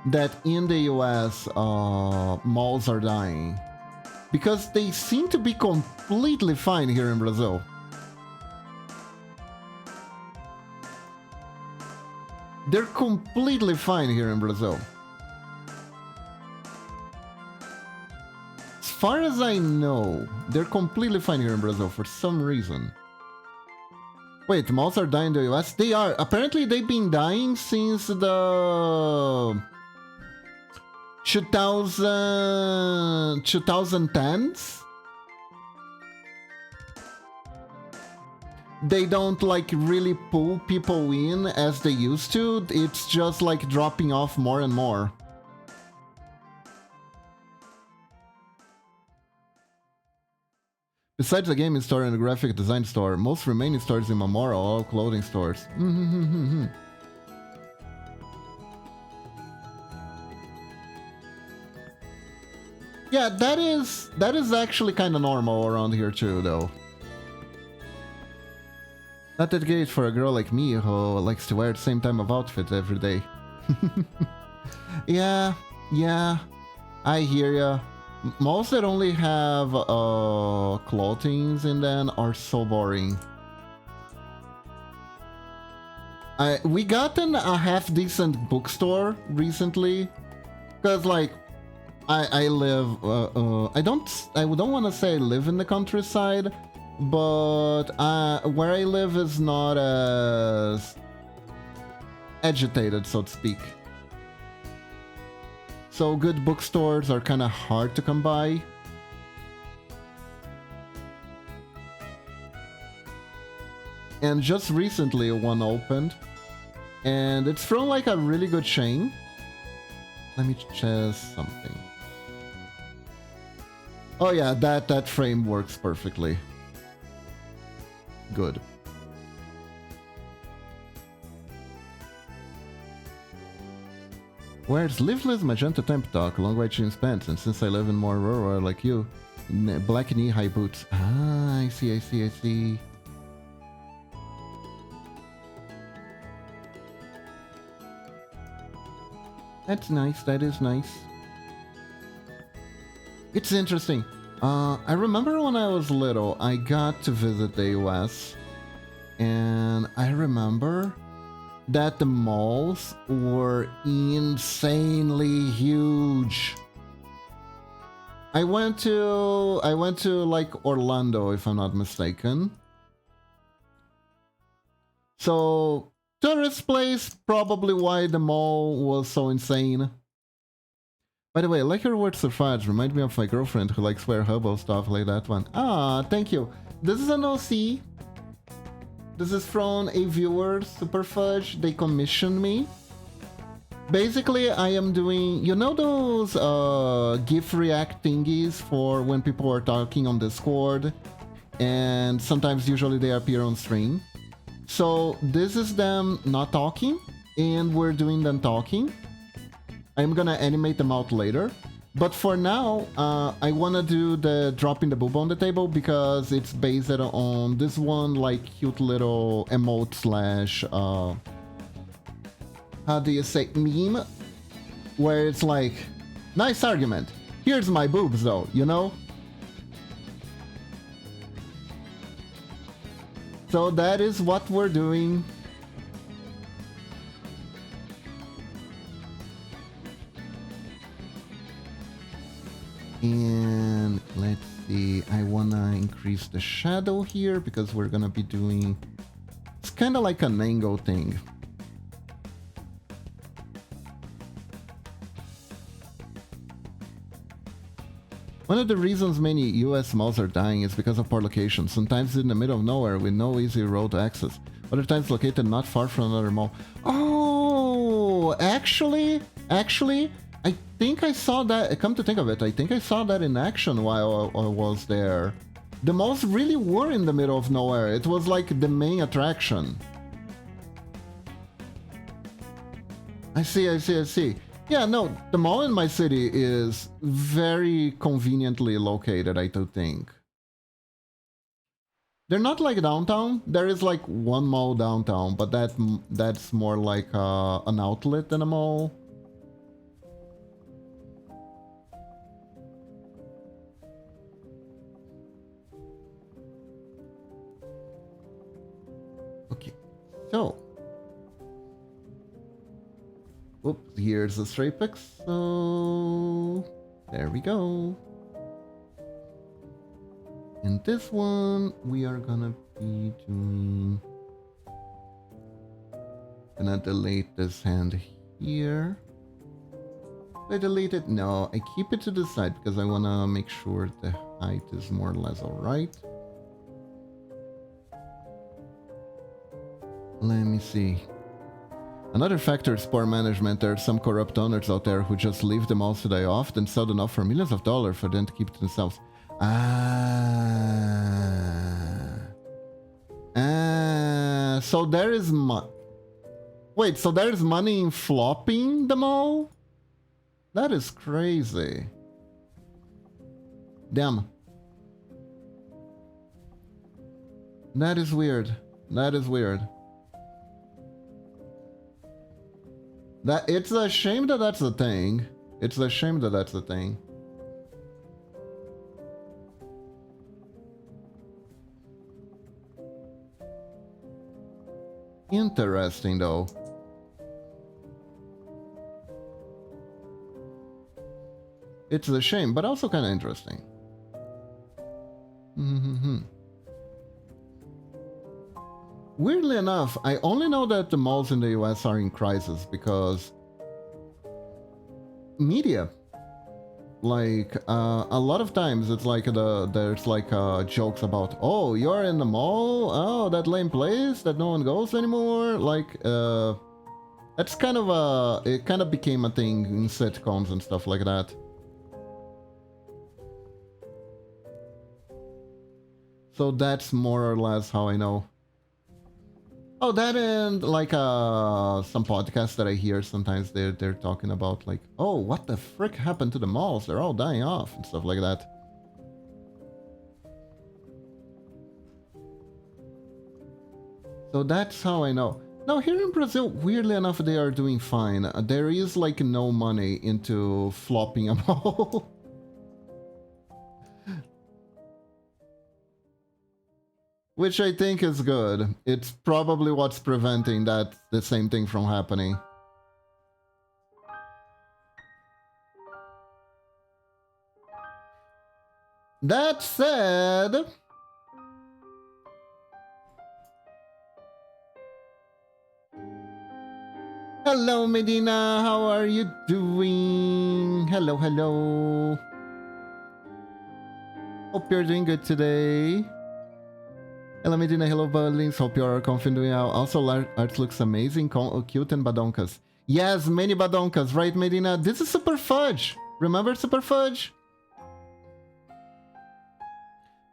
that in the US, malls are dying. Because they seem to be completely fine here in Brazil. They're completely fine here in Brazil. As far as I know, they're completely fine here in Brazil for some reason. Wait, malls are dying in the US? They are. Apparently they've been dying since the 2010s. They don't like really pull people in as they used to. It's just like dropping off more and more. Besides the gaming store and the graphic design store, most remaining stores in Mamora are all clothing stores. Yeah, that is actually kind of normal around here too, though. Not that great for a girl like me who likes to wear the same type of outfit every day. Yeah, I hear ya. Most that only have clothings in them are so boring. We gotten a half-decent bookstore recently, cause like I live I don't want to say I live in the countryside, but where I live is not as agitated, so to speak. So good bookstores are kind of hard to come by. And just recently one opened, and it's from like a really good chain. Let me check something. Oh yeah, that frame works perfectly. Good. Wears sleeveless magenta tank top, long white jeans pants, and since I live in more rural like you, black knee-high boots. Ah, I see. That's nice, that is nice. It's interesting. I remember when I was little, I got to visit the US, and I remember that the malls were insanely huge. I went to like Orlando, if I'm not mistaken. So, tourist place, probably why the mall was so insane. By the way, I like your word surfage. Remind me of my girlfriend who likes wear Hubble stuff like that one. Ah, thank you. This is an OC. This is from a viewer, Superfudge. They commissioned me. Basically, I am doing, you know those GIF react thingies for when people are talking on Discord? And sometimes, usually, they appear on stream. So, this is them not talking, and we're doing them talking. I'm gonna animate them out later. But for now, I wanna do the dropping the boob on the table because it's based on this one, like, cute little emote slash, how do you say, meme? Where it's like, nice argument. Here's my boobs though, you know? So that is what we're doing. And let's see, I wanna increase the shadow here because we're gonna be doing, it's kind of like an angle thing. One of the reasons many US malls are dying is because of poor location, sometimes in the middle of nowhere with no easy road to access, other times located not far from another mall. Oh, actually, I think I saw that, come to think of it, I think I saw that in action while I was there. The malls really were in the middle of nowhere. It was like the main attraction. I see. Yeah, no, the mall in my city is very conveniently located, I do think. They're not like downtown. There is like one mall downtown, but that's more like an outlet than a mall. Okay, so. Oops, here's the stray pixel. There we go. In this one, we are gonna be doing... Gonna delete this hand here. Did I delete it? No, I keep it to the side because I wanna make sure the height is more or less alright. Let me see. Another factor is poor management. There are some corrupt owners out there who just leave the malls to die off, then sell them off for millions of dollars for them to keep to themselves. So there is Wait, so there is money in flopping the mall? That is crazy. Damn. That is weird. That is weird. That it's a shame that that's the thing. It's a shame that that's the thing. Interesting though. It's a shame, but also kind of interesting. Weirdly enough, I only know that the malls in the US are in crisis because media, like a lot of times it's like there's like jokes about, oh, you're in the mall, oh, that lame place that no one goes anymore. Like that's kind of it kind of became a thing in sitcoms and stuff like that. So that's more or less how I know. Oh, that and like some podcasts that I hear sometimes they're talking about like, oh, what the frick happened to the malls? They're all dying off and stuff like that. So that's how I know. Now here in Brazil, weirdly enough, they are doing fine. There is like no money into flopping a mall. Which I think is good. It's probably what's preventing the same thing from happening. That said... Hello, Medina. How are you doing? Hello, hello. Hope you're doing good today. Hello, Medina. Hello, Budlings. Hope you're confident doing well. Also, art looks amazing. Cute and badonkas. Yes, many badonkas, right, Medina? This is Super Fudge. Remember Super Fudge?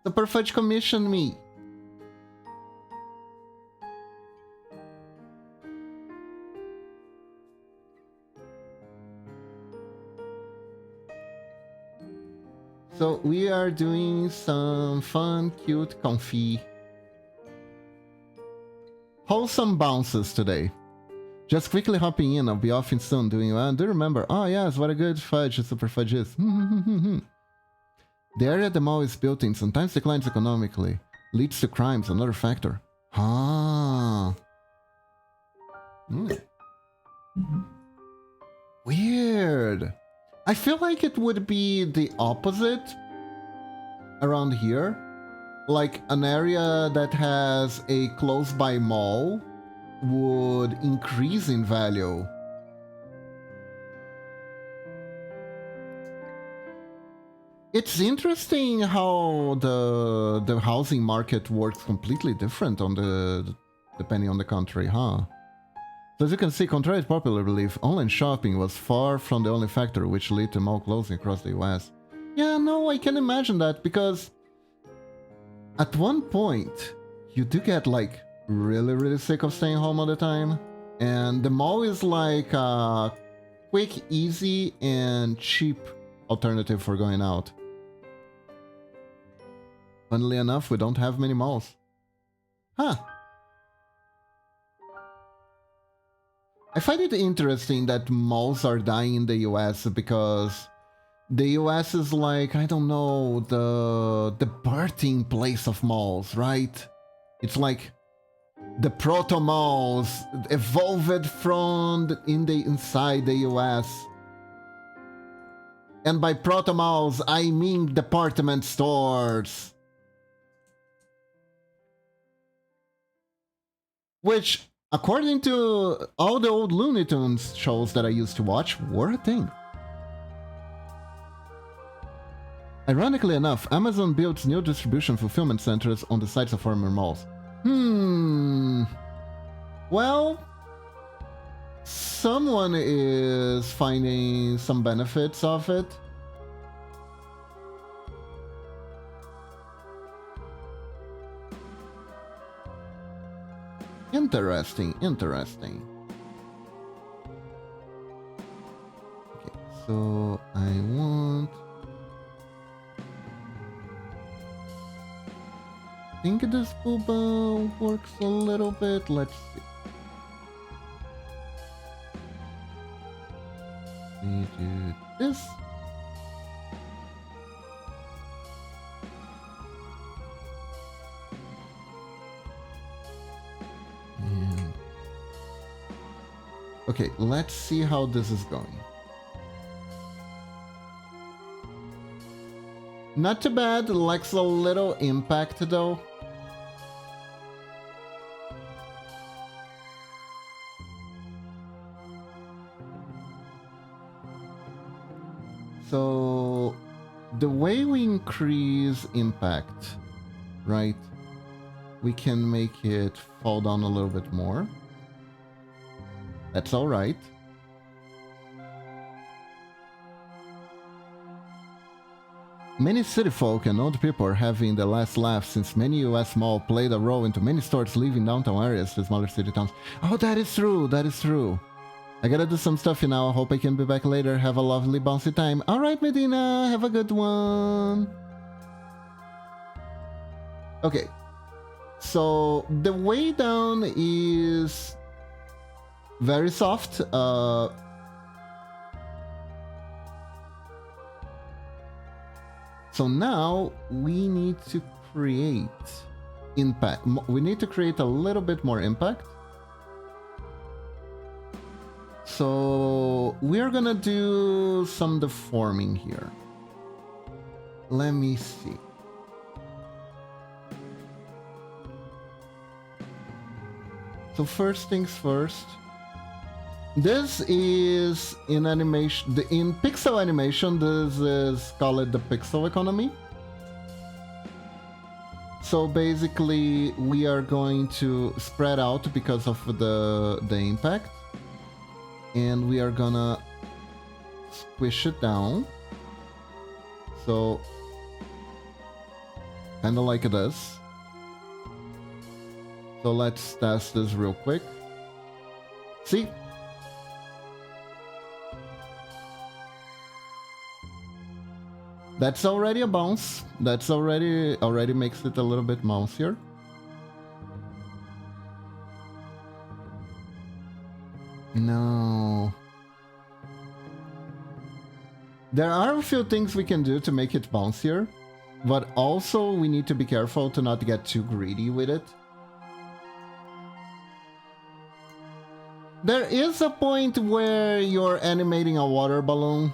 Super Fudge commissioned me. So we are doing some fun, cute, comfy, wholesome bounces today. Just quickly hopping in, I'll be off in soon doing well. Do you remember? Oh yes, what a good fudge Super Fudge is. The area the mall is built in sometimes declines economically. Leads to crimes, another factor. Ah. Weird. I feel like it would be the opposite around here. Like an area that has a close-by mall would increase in value. It's interesting how the housing market works completely different on depending on the country, huh? So as you can see, contrary to popular belief, online shopping was far from the only factor which led to mall closing across the US. Yeah, no, I can imagine that, because at one point, you do get like really sick of staying home all the time. And the mall is like a quick, easy, and cheap alternative for going out. Funnily enough, we don't have many malls. Huh. I find it interesting that malls are dying in the US because the US is like, I don't know, the birthing place of malls, right? It's like the proto malls evolved from inside the US. And by proto malls, I mean department stores. Which, according to all the old Looney Tunes shows that I used to watch, were a thing. Ironically enough, Amazon builds new distribution fulfillment centers on the sites of former malls. Well, someone is finding some benefits of it. Interesting. Okay, so I want... I think this booba works a little bit. Let's see. We do this. And... okay, let's see how this is going. Not too bad, lacks a little impact though. So the way we increase impact, right? We can make it fall down a little bit more. That's all right. Many city folk and old people are having the last laugh since many US malls played a role into many stores leaving downtown areas to smaller city towns. Oh, that is true. That is true. I gotta do some stuff now. I hope I can be back later. Have a lovely bouncy time. Alright, Medina. Have a good one. Okay. So, the way down is very soft. So now we need to create impact. We need to create a little bit more impact. So we're gonna do some deforming here. Let me see. So first things first, This is in animation, in pixel animation, this is called the pixel economy. So basically we are going to spread out because of the impact, and we are gonna squish it down. So kind of like this. So let's test this real quick. See? That's already a bounce. That's already makes it a little bit bouncier. No. There are a few things we can do to make it bouncier, but also we need to be careful to not get too greedy with it. There is a point where you're animating a water balloon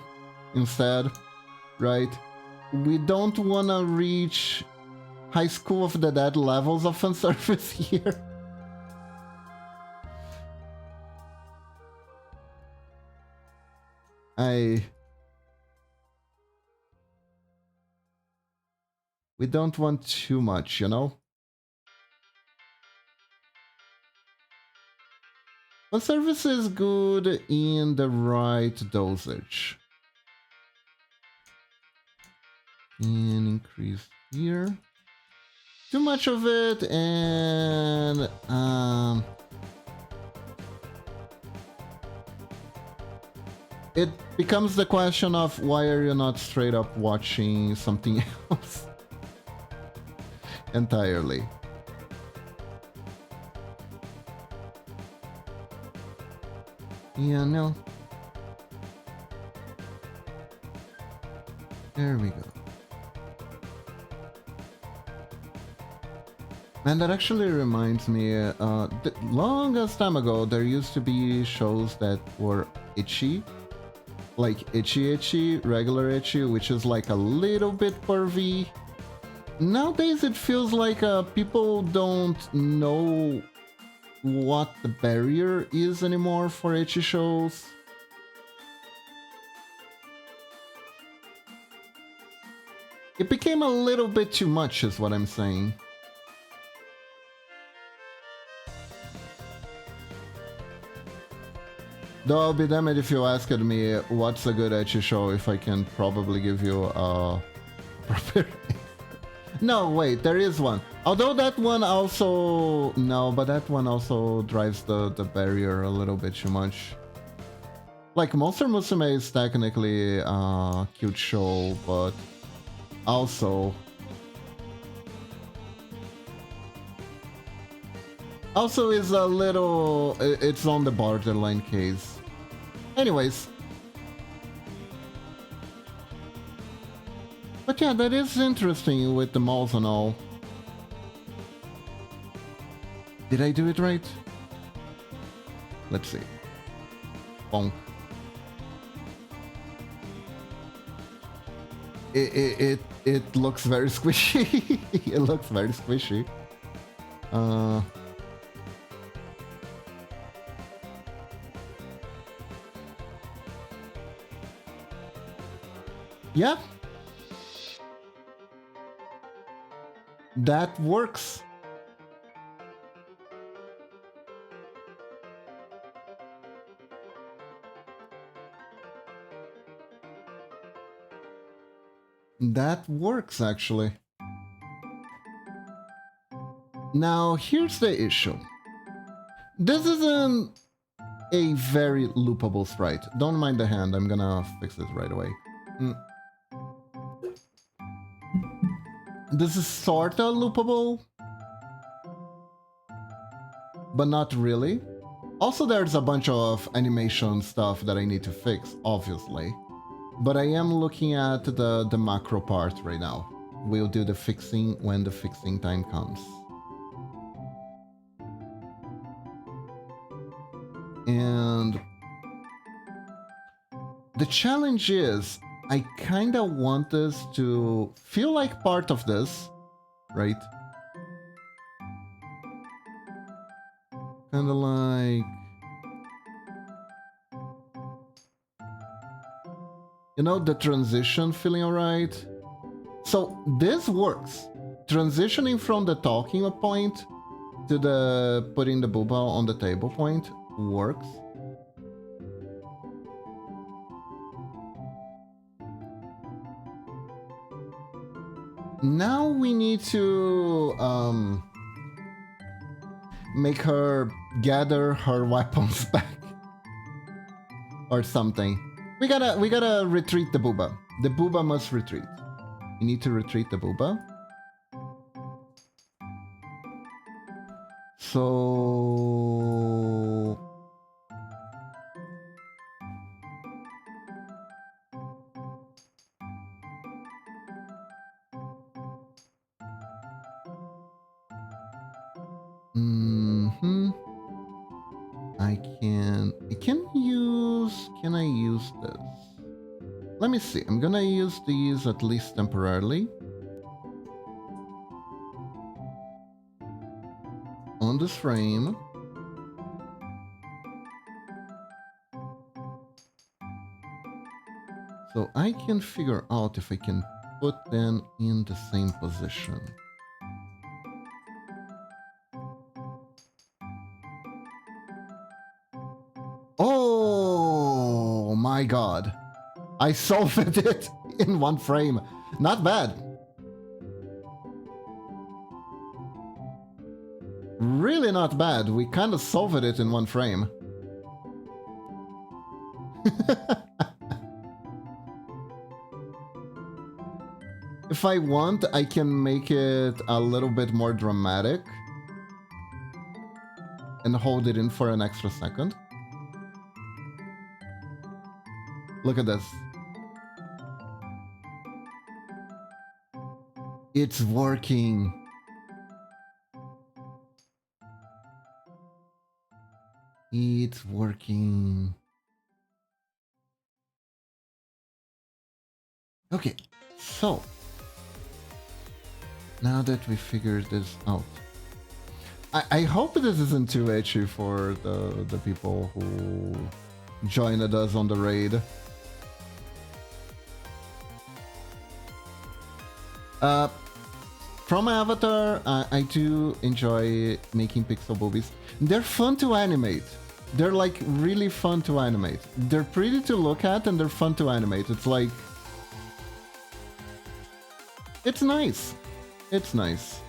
instead, right? We don't want to reach High School of the Dead levels of fan service here. We don't want too much, you know? Fan service is good in the right dosage. And increase here. Too much of it, and it becomes the question of why are you not straight up watching something else entirely. Yeah, no. There we go. Man, that actually reminds me, the longest time ago, there used to be shows that were itchy. Like itchy, regular itchy, which is like a little bit pervy. Nowadays it feels like people don't know what the barrier is anymore for itchy shows. It became a little bit too much is what I'm saying. Though I'll be damned if you asked me what's a good ecchi show if I can probably give you a proper... No, wait, there is one. Although that one also... No, but that one also drives the barrier a little bit too much. Like, Monster Musume is technically a cute show, but also... Also is a little... It's on the borderline case. Anyways. But yeah, that is interesting with the malls and all. Did I do it right? Let's see. Bonk. It looks very squishy. It looks very squishy. Yeah. That works. That works, actually. Now, here's the issue. This isn't a very loopable sprite. Don't mind the hand, I'm gonna fix it right away. This is sorta loopable, but not really. Also, there's a bunch of animation stuff that I need to fix, obviously. But I am looking at the macro part right now. We'll do the fixing when the fixing time comes. And the challenge is, I kinda want this to feel like part of this, right? Kinda like... You know, the transition feeling alright. So this works. Transitioning from the talking point to the putting the booba on the table point works. Now we need to make her gather her weapons back or something. We gotta retreat the booba. The booba must retreat. We need to retreat the booba. So can I use this? Let me see. I'm gonna use these at least temporarily. On this frame. So I can figure out if I can put them in the same position. Oh my god. I solved it in one frame. Not bad. Really not bad. We kind of solved it in one frame. If I want, I can make it a little bit more dramatic and hold it in for an extra second. Look at this. It's working. It's working. Okay, so now that we figured this out, I hope this isn't too itchy for the people who joined us on the raid. From Avatar, I do enjoy making pixel boobies. They're fun to animate. They're like really fun to animate. They're pretty to look at and they're fun to animate. It's like... it's nice. It's nice.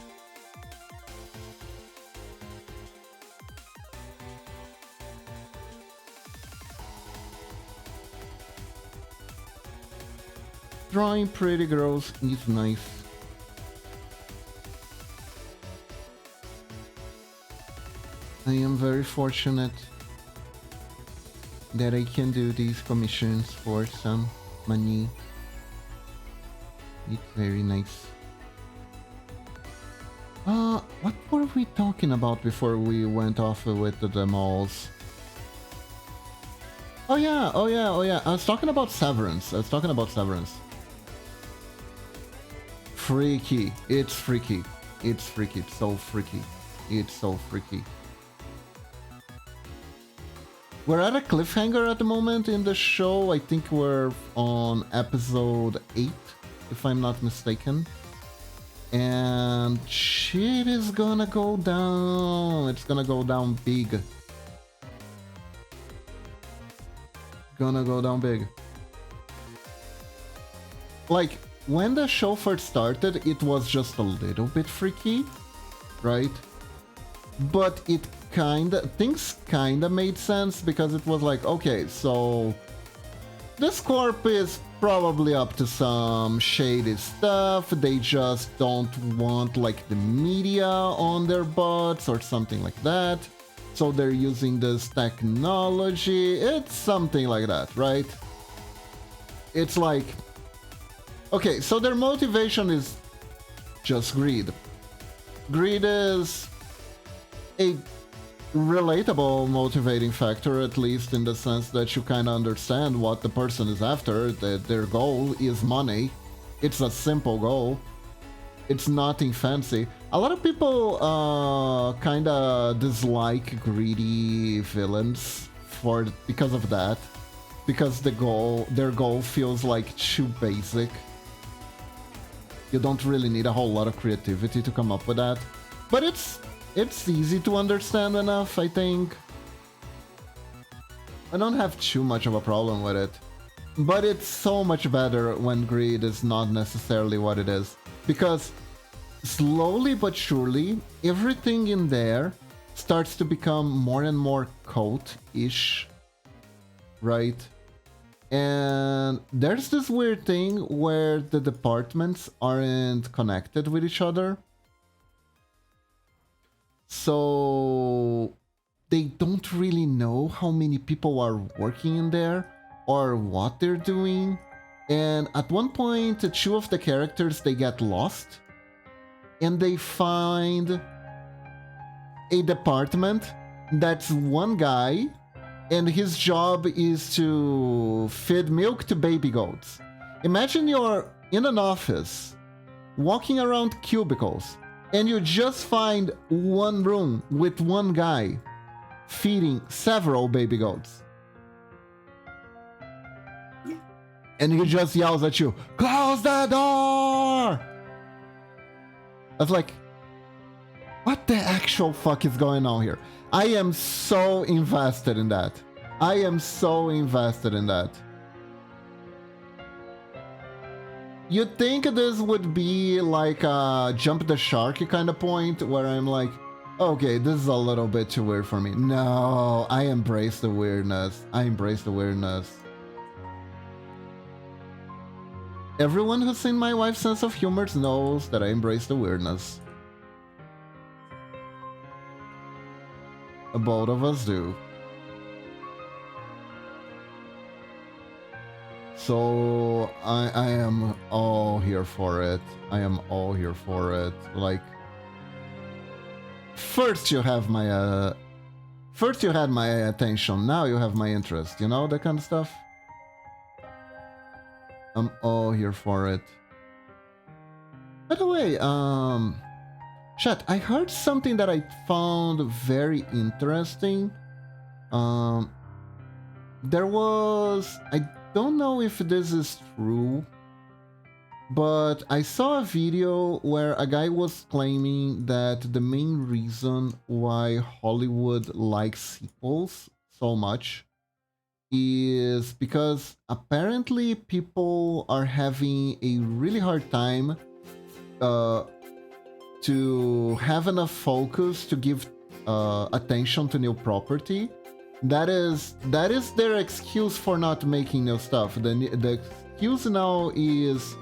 Drawing pretty girls is nice. I am very fortunate that I can do these commissions for some money. It's very nice. What were we talking about before we went off with the malls? Oh yeah. I was talking about Severance. Freaky. It's freaky. It's freaky. It's so freaky. It's so freaky. We're at a cliffhanger at the moment in the show. I think we're on episode 8, if I'm not mistaken. And shit is gonna go down. It's gonna go down big. Gonna go down big. Like, when the show first started, it was just a little bit freaky, right? But things kinda made sense because it was like, okay, so this corp is probably up to some shady stuff. They just don't want like the media on their butts or something like that. So they're using this technology. It's something like that, right? It's like, okay, so their motivation is just greed. Greed is a relatable motivating factor, at least in the sense that you kind of understand what the person is after, that their goal is money. It's a simple goal. It's nothing fancy. A lot of people kind of dislike greedy villains because of that. because their goal feels like too basic. You don't really need a whole lot of creativity to come up with that. But it's easy to understand enough, I think. I don't have too much of a problem with it. But it's so much better when greed is not necessarily what it is. Because slowly but surely, everything in there starts to become more and more cult-ish, right? And there's this weird thing where the departments aren't connected with each other. So they don't really know how many people are working in there or what they're doing. And at one point, two of the characters, they get lost and they find a department that's one guy and his job is to feed milk to baby goats. Imagine you're in an office walking around cubicles and you just find one room with one guy feeding several baby goats. And he just yells at you, "Close the door!" I was like, what the actual fuck is going on here? I am so invested in that. I am so invested in that. You'd think this would be like a jump the shark kind of point where I'm like, okay, this is a little bit too weird for me. No, I embrace the weirdness. I embrace the weirdness. Everyone who's seen my wife's sense of humor knows that I embrace the weirdness. Both of us do. So I am all here for it. I am all here for it. Like, first you have my first you had my attention, now you have my interest, you know, that kind of stuff. I'm all here for it. By the way, chat, I heard something that I found very interesting. There was, I don't know if this is true, but I saw a video where a guy was claiming that the main reason why Hollywood likes sequels so much is because apparently people are having a really hard time to have enough focus to give attention to new property. That is their excuse for not making new stuff. The excuse now is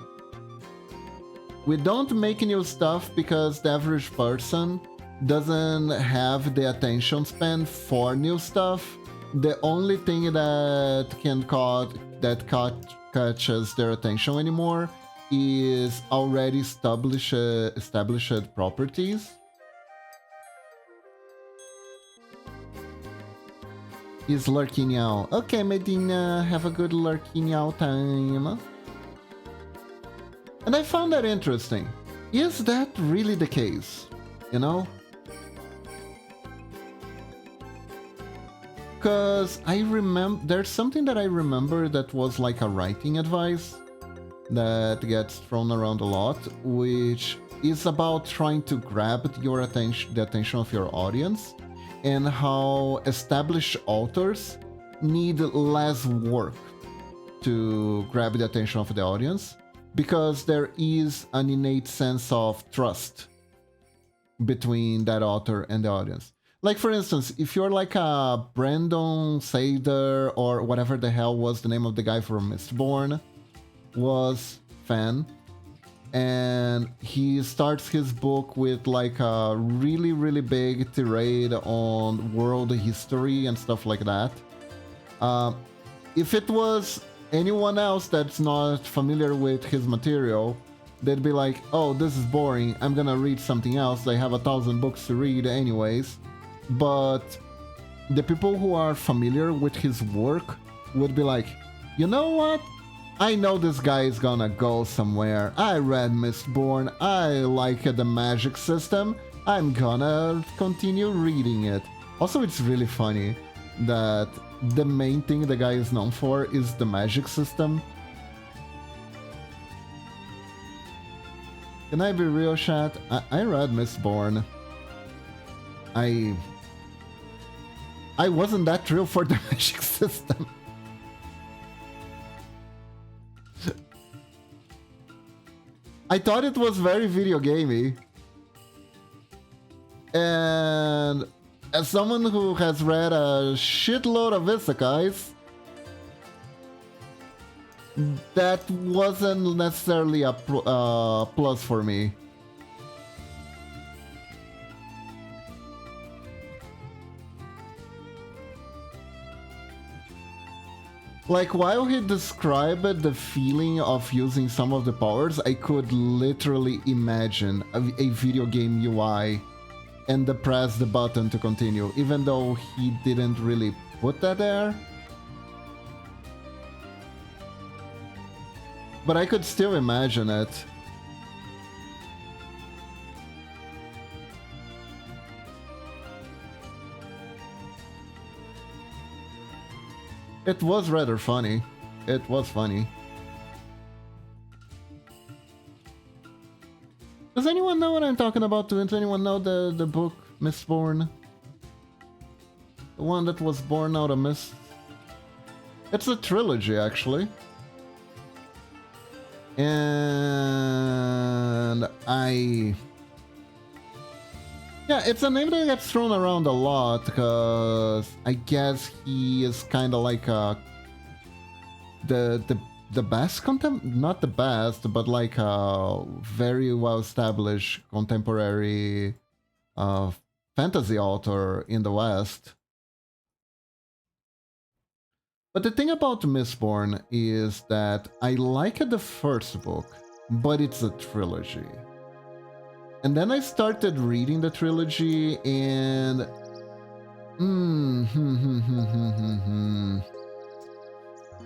we don't make new stuff because the average person doesn't have the attention span for new stuff. The only thing that catches their attention anymore is already established properties. Is lurking out. Okay, Medina, have a good lurking out time. And I found that interesting. Is that really the case? You know? Because I remember, there's something that I remember that was like a writing advice that gets thrown around a lot, which is about trying to grab your attention, the attention of your audience, and how established authors need less work to grab the attention of the audience, because there is an innate sense of trust between that author and the audience. Like, for instance, if you're like a Brandon Sader or whatever the hell was the name of the guy from Mistborn was fan, and he starts his book with like a really, really big tirade on world history and stuff like that. If it was anyone else that's not familiar with his material, they'd be like, oh, this is boring, I'm gonna read something else, I have 1,000 books to read anyways. But the people who are familiar with his work would be like, you know what? I know this guy is gonna go somewhere. I read Mistborn, I like the magic system, I'm gonna continue reading it. Also, it's really funny that the main thing the guy is known for is the magic system. Can I be real, chat? I read Mistborn. I wasn't that thrilled for the magic system. I thought it was very video gamey. And as someone who has read a shitload of isekais, that wasn't necessarily a plus for me. Like, while he described the feeling of using some of the powers, I could literally imagine a video game UI and press the button to continue, even though he didn't really put that there. But I could still imagine it. It was rather funny. It was funny. Does anyone know what I'm talking about? Does anyone know the book Mistborn? The one that was born out of mist? It's a trilogy, actually. And yeah, it's a name that gets thrown around a lot because I guess he is kind of like the best not the best, but like a very well established contemporary fantasy author in the West. But the thing about Mistborn is that I like the first book, but it's a trilogy. And then I started reading the trilogy and...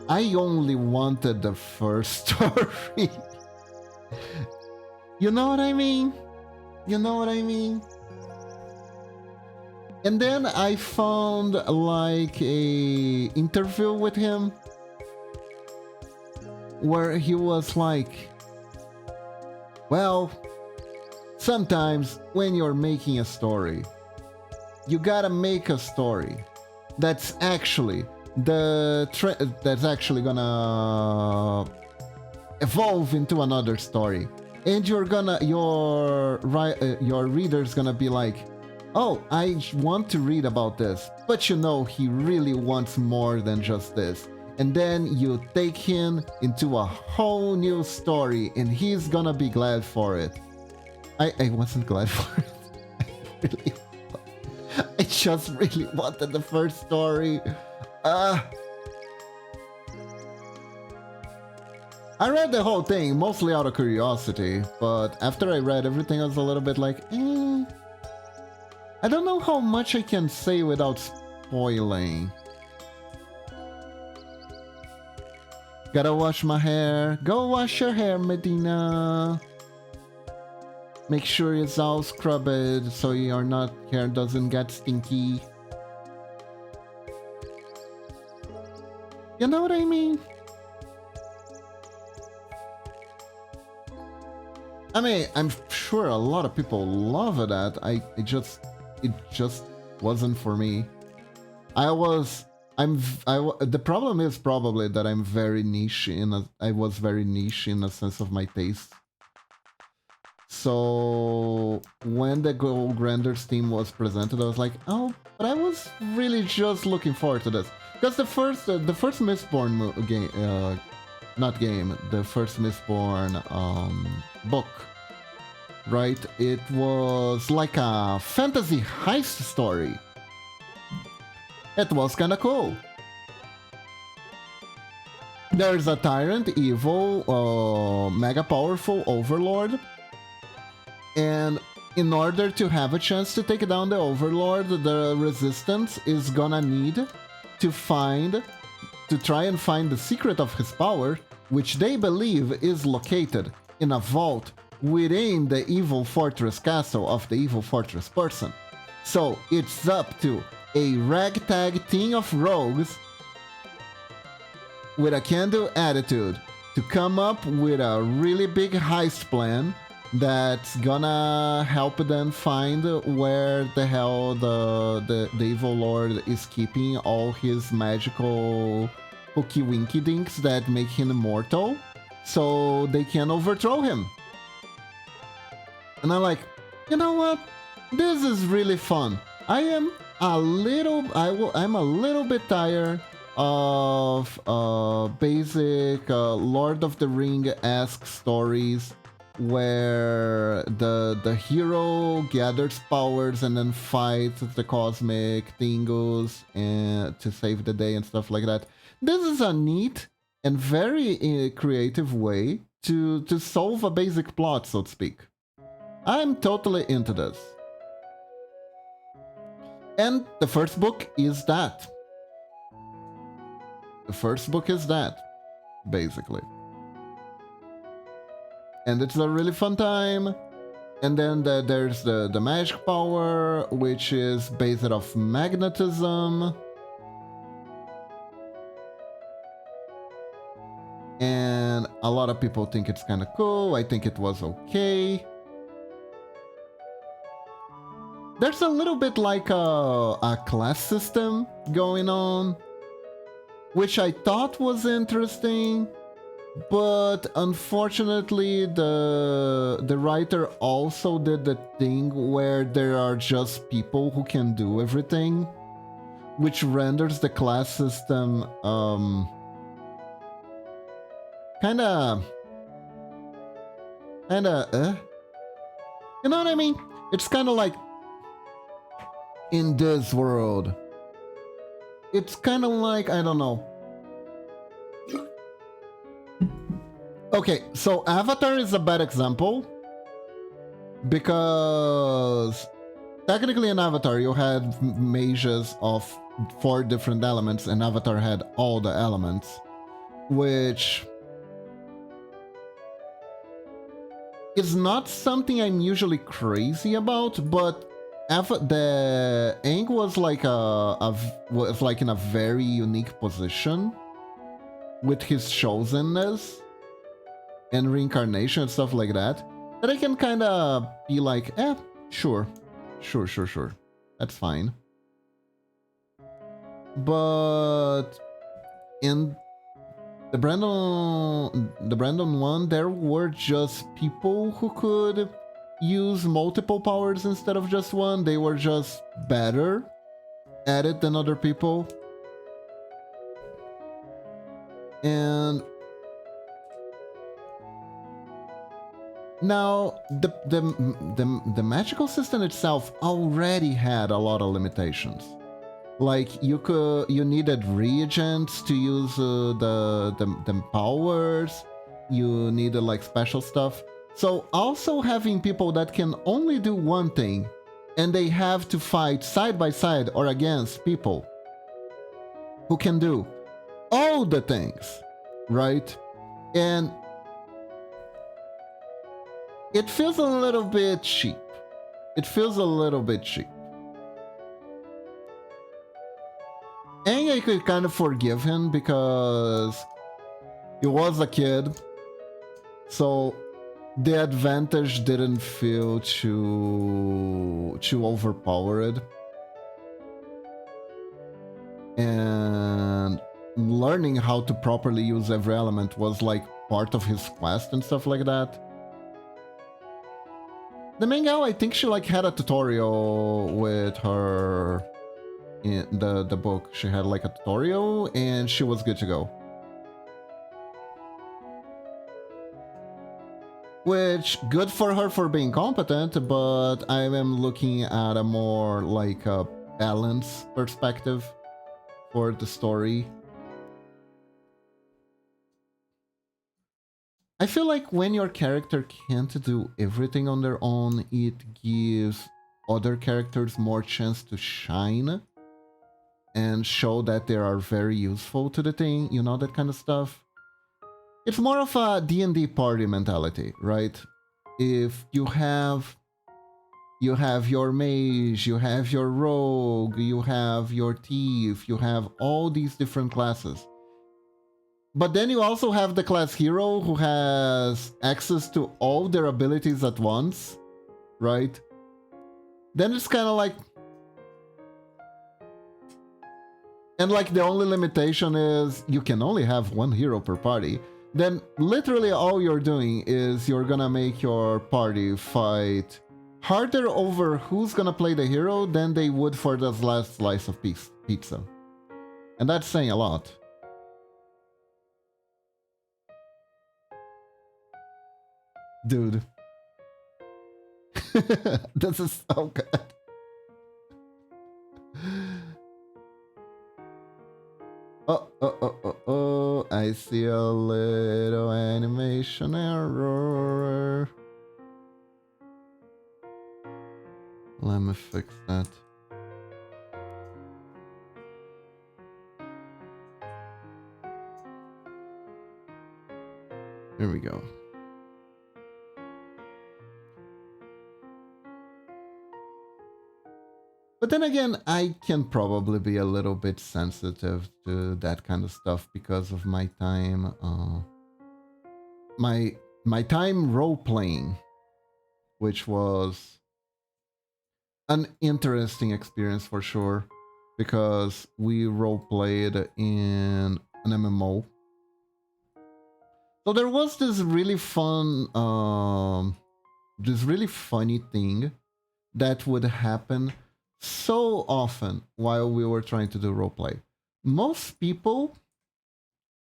I only wanted the first story. You know what I mean? You know what I mean? And then I found like a interview with him where he was like, well, sometimes when you're making a story, you gotta make a story that's actually that's actually gonna evolve into another story, and your reader's gonna be like, oh, I want to read about this, but you know he really wants more than just this. And then you take him into a whole new story, and he's gonna be glad for it. I wasn't glad for it. I just really wanted the first story. I read the whole thing mostly out of curiosity, but after I read everything I was a little bit like, I don't know how much I can say without spoiling. Gotta wash my hair. Go wash your hair, Medina. Make sure it's all scrubbed so your hair doesn't get stinky. You know what I mean? I mean, I'm sure a lot of people love that. It just wasn't for me. The problem is probably that I'm very niche I was very niche in a sense of my taste. So when the Gold Granders team was presented, I was like, oh, but I was really just looking forward to this. Because the first Mistborn game, not game, the first Mistborn book, right? It was like a fantasy heist story. It was kind of cool. There's a tyrant, evil, mega powerful overlord. And in order to have a chance to take down the overlord, the resistance is gonna need to try and find the secret of his power, which they believe is located in a vault within the evil fortress castle of the evil fortress person. So it's up to a ragtag team of rogues with a can-do attitude to come up with a really big heist plan that's gonna help them find where the hell the evil lord is keeping all his magical hooky winky dinks that make him immortal, so they can overthrow him. And I'm like, you know what? This is really fun. I'm a little bit tired of basic Lord of the Ring-esque stories where the hero gathers powers and then fights the cosmic dingoes and to save the day and stuff like that. This is a neat and very creative way to solve a basic plot, so to speak. I'm totally into this. And the first book is that. The first book is that, basically. And it's a really fun time. And then there's the magic power, which is based off magnetism. And a lot of people think it's kind of cool. I think it was okay. There's a little bit like a class system going on, which I thought was interesting, but unfortunately the writer also did the thing where there are just people who can do everything, which renders the class system kinda you know what I mean? It's kind of like, in this world, it's kind of like, I don't know. Okay, so Avatar is a bad example because technically in Avatar you had mages of 4 different elements and Avatar had all the elements, which is not something I'm usually crazy about, but the Aang was like was like in a very unique position with his chosenness and reincarnation and stuff like that I can kind of be like, sure, that's fine. But in the Brandon one, there were just people who could use multiple powers instead of just one. They were just better at it than other people. And now the magical system itself already had a lot of limitations. Like you needed reagents to use the powers. You needed like special stuff. So also having people that can only do one thing and they have to fight side by side or against people who can do all the things, right? And it feels a little bit cheap. It feels a little bit cheap. And I could kind of forgive him because he was a kid. So the advantage didn't feel too overpowered. And learning how to properly use every element was like part of his quest and stuff like that. The main gal, I think she like had a tutorial with her in the book. She had like a tutorial and she was good to go. Which, good for her for being competent, but I am looking at a more like a balanced perspective for the story. I feel like when your character can't do everything on their own, it gives other characters more chance to shine and show that they are very useful to the thing, you know, that kind of stuff. It's more of a D&D party mentality, right? If you have your mage, you have your rogue, you have your thief, you have all these different classes. But then you also have the class hero who has access to all their abilities at once, right? Then it's kind of like... And like the only limitation is you can only have one hero per party. Then literally all you're doing is you're gonna make your party fight harder over who's gonna play the hero than they would for this last slice of pizza. And that's saying a lot. Dude. This is so good. Oh, I see a little animation error. Let me fix that. Here we go. But then again, I can probably be a little bit sensitive to that kind of stuff because of my time, my time role-playing, which was an interesting experience for sure, because we role-played in an MMO. So there was this really fun, this really funny thing that would happen so often while we were trying to do roleplay. Most people,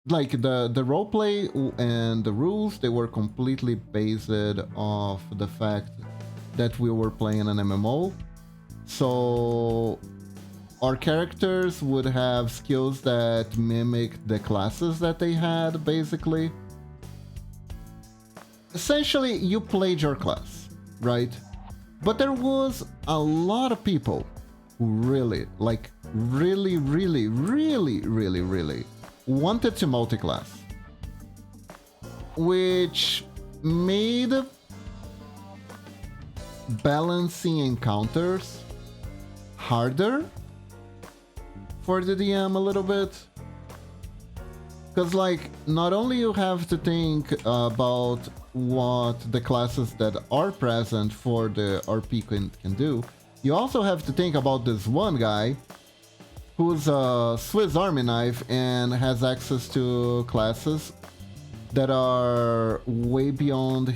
like the roleplay and the rules, they were completely based off the fact that we were playing an MMO. So our characters would have skills that mimic the classes that they had, basically. Essentially, you played your class, right? But there was a lot of people who really, like, really wanted to multi-class. Which made balancing encounters harder for the DM a little bit. Because, like, not only you have to think about what the classes that are present for the RP can do, you also have to think about this one guy who's a Swiss Army knife and has access to classes that are way beyond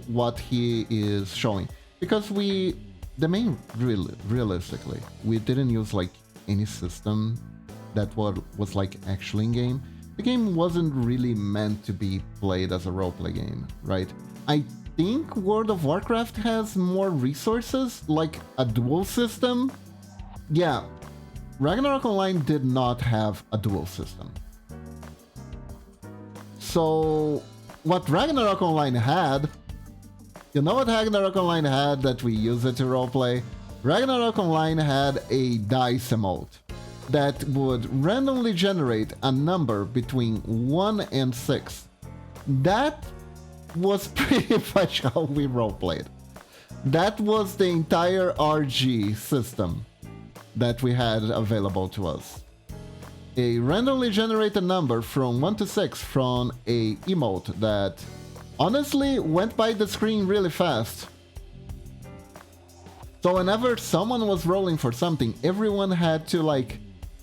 what he is showing. Because realistically, we didn't use like any system that was like actually in game. The game wasn't really meant to be played as a roleplay game, right? I think World of Warcraft has more resources, like a duel system. Yeah, Ragnarok Online did not have a duel system. So what Ragnarok Online had, you know what Ragnarok Online had that we use it to roleplay? Ragnarok Online had a dice emote that would randomly generate a number between 1 and 6. That was pretty much how we roleplayed. That was the entire RG system that we had available to us. A randomly generated number from 1 to 6 from a emote that honestly went by the screen really fast. So whenever someone was rolling for something, everyone had to like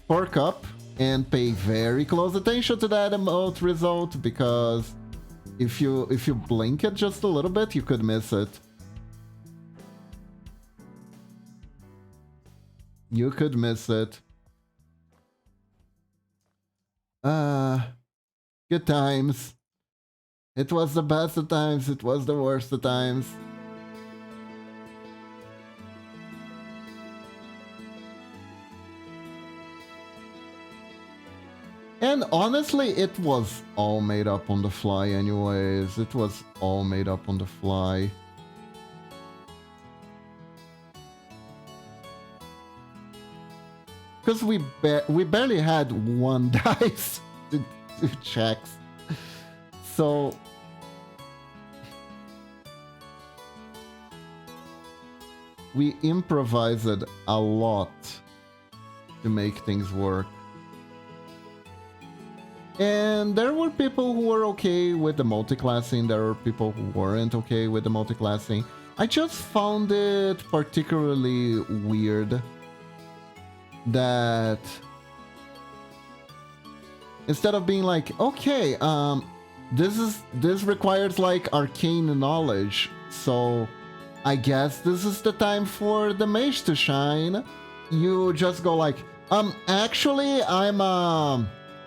perk up and pay very close attention to that emote result, because if you blink it just a little bit, you could miss it. You could miss it. Good times. It was the best of times, it was the worst of times. And honestly, it was all made up on the fly anyways. It was all made up on the fly. Because we barely had one dice to checks. So we improvised a lot to make things work. And there were people who were okay with the multiclassing, there were people who weren't okay with the multiclassing. I just found it particularly weird that instead of being like, okay, this requires like arcane knowledge, so I guess this is the time for the mage to shine. You just go like, actually, I'm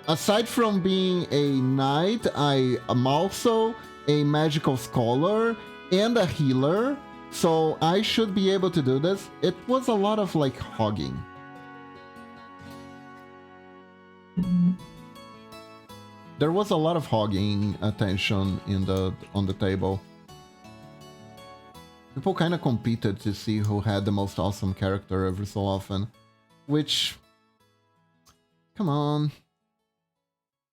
aside from being a knight, I am also a magical scholar and a healer, so I should be able to do this. It was a lot of like hogging. There was a lot of hogging attention on the table. People kind of competed to see who had the most awesome character every so often, which, come on.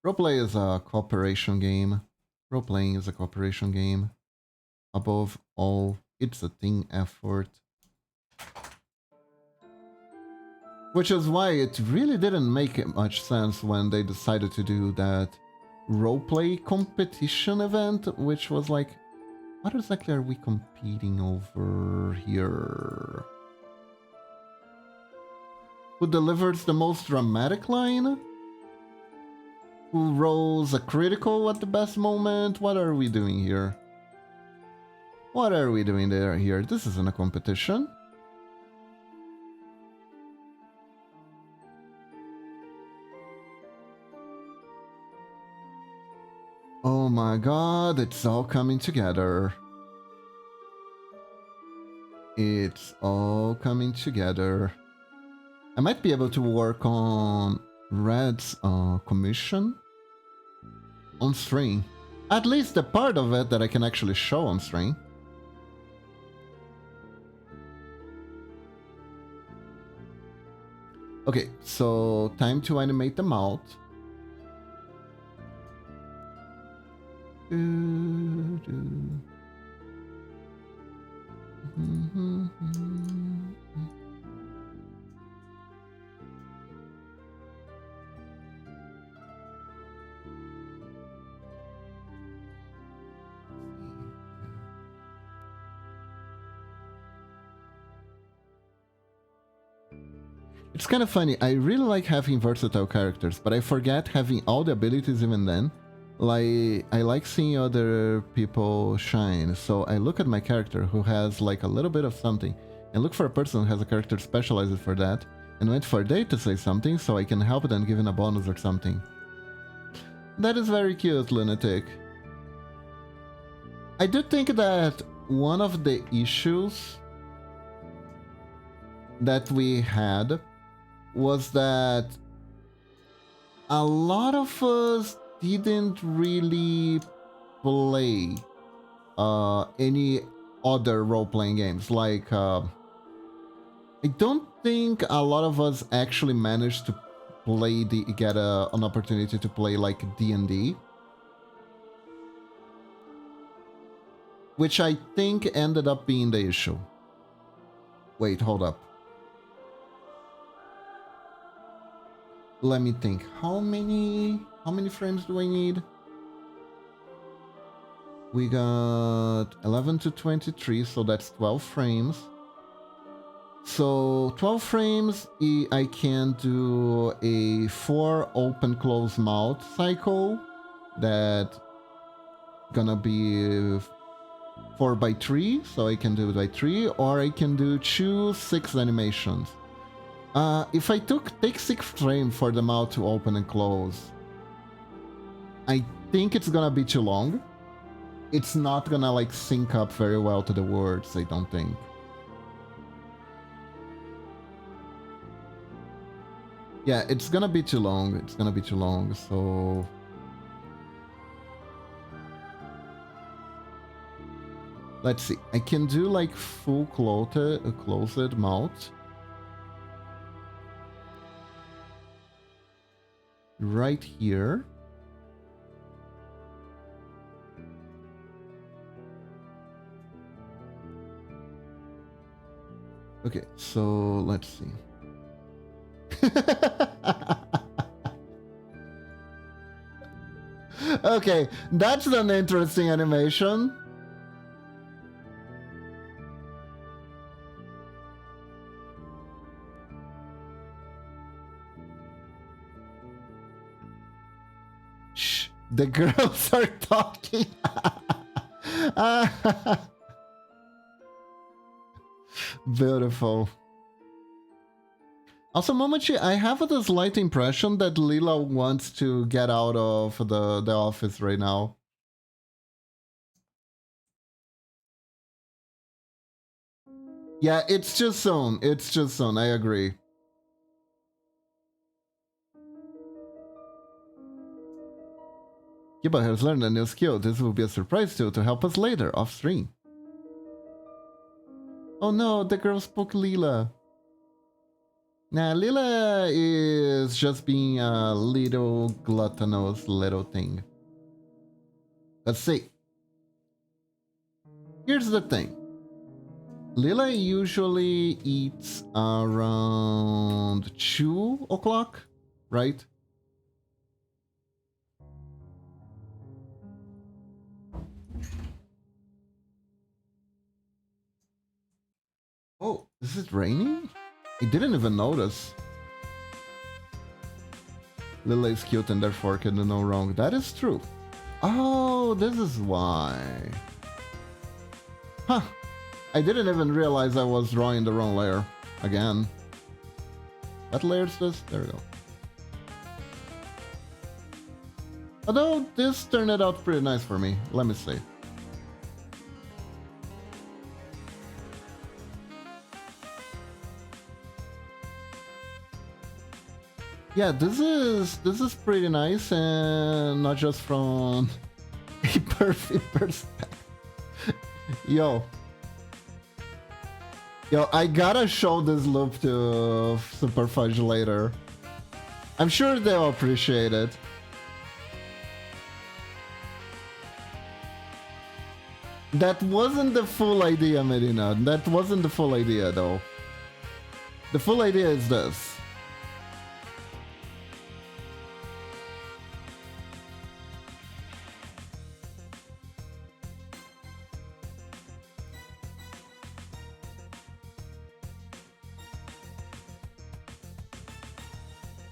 Roleplay is a cooperation game. Role-playing is a cooperation game. Above all, it's a team effort. Which is why it really didn't make much sense when they decided to do that roleplay competition event, which was like, what exactly are we competing over here? Who delivers the most dramatic line? Who rolls a critical at the best moment? What are we doing here? What are we doing here? This isn't a competition. Oh my god, it's all coming together. It's all coming together. I might be able to work on Red's commission on stream. At least the part of it that I can actually show on stream. Okay, so time to animate them out. It's kind of funny, I really like having versatile characters, but I forget having all the abilities even then. Like, I like seeing other people shine, so I look at my character who has like a little bit of something, and look for a person who has a character specialized for that, and wait for they to say something so I can help them given a bonus or something. That is very cute, Lunatic. I do think that one of the issues that we had was that a lot of us didn't really play any other role-playing games. Like, I don't think a lot of us actually managed to play get an opportunity to play like D&D, which I think ended up being the issue. Wait, hold up. Let me think. How many frames do I need? We got 11 to 23, so that's 12 frames. So 12 frames, I can do a 4 open-close mouth cycle. That gonna be 4 by 3, so I can do it by 3, or I can do 2 6 animations. If I take 6 frames for the mouth to open and close, I think it's gonna be too long. It's not gonna like sync up very well to the words, I don't think. Yeah, it's gonna be too long. It's gonna be too long, so... Let's see. I can do like full closed mouth. Right here. Okay, so let's see. Okay, that's an interesting animation. Shh, the girls are talking. Beautiful. Also, Momochi, I have the slight impression that Lila wants to get out of the office right now. Yeah, it's too soon. It's too soon. I agree. Kiba has learned a new skill. This will be a surprise tool to help us later, off stream. Oh no, the girl spoke Lila. Nah, Lila is just being a little gluttonous little thing. Let's see. Here's the thing. Lila usually eats around 2 o'clock, right? Oh, is it raining? I didn't even notice. Lila is cute and therefore can do no wrong. That is true. Oh, this is why. Huh. I didn't even realize I was drawing the wrong layer. Again. What layer is this? There we go. Although, this turned out pretty nice for me. Let me see. Yeah, this is pretty nice, and not just from a perfect perspective. Yo, I gotta show this loop to Super Fudge later. I'm sure they'll appreciate it. That wasn't the full idea, Medina. That wasn't the full idea, though. The full idea is this.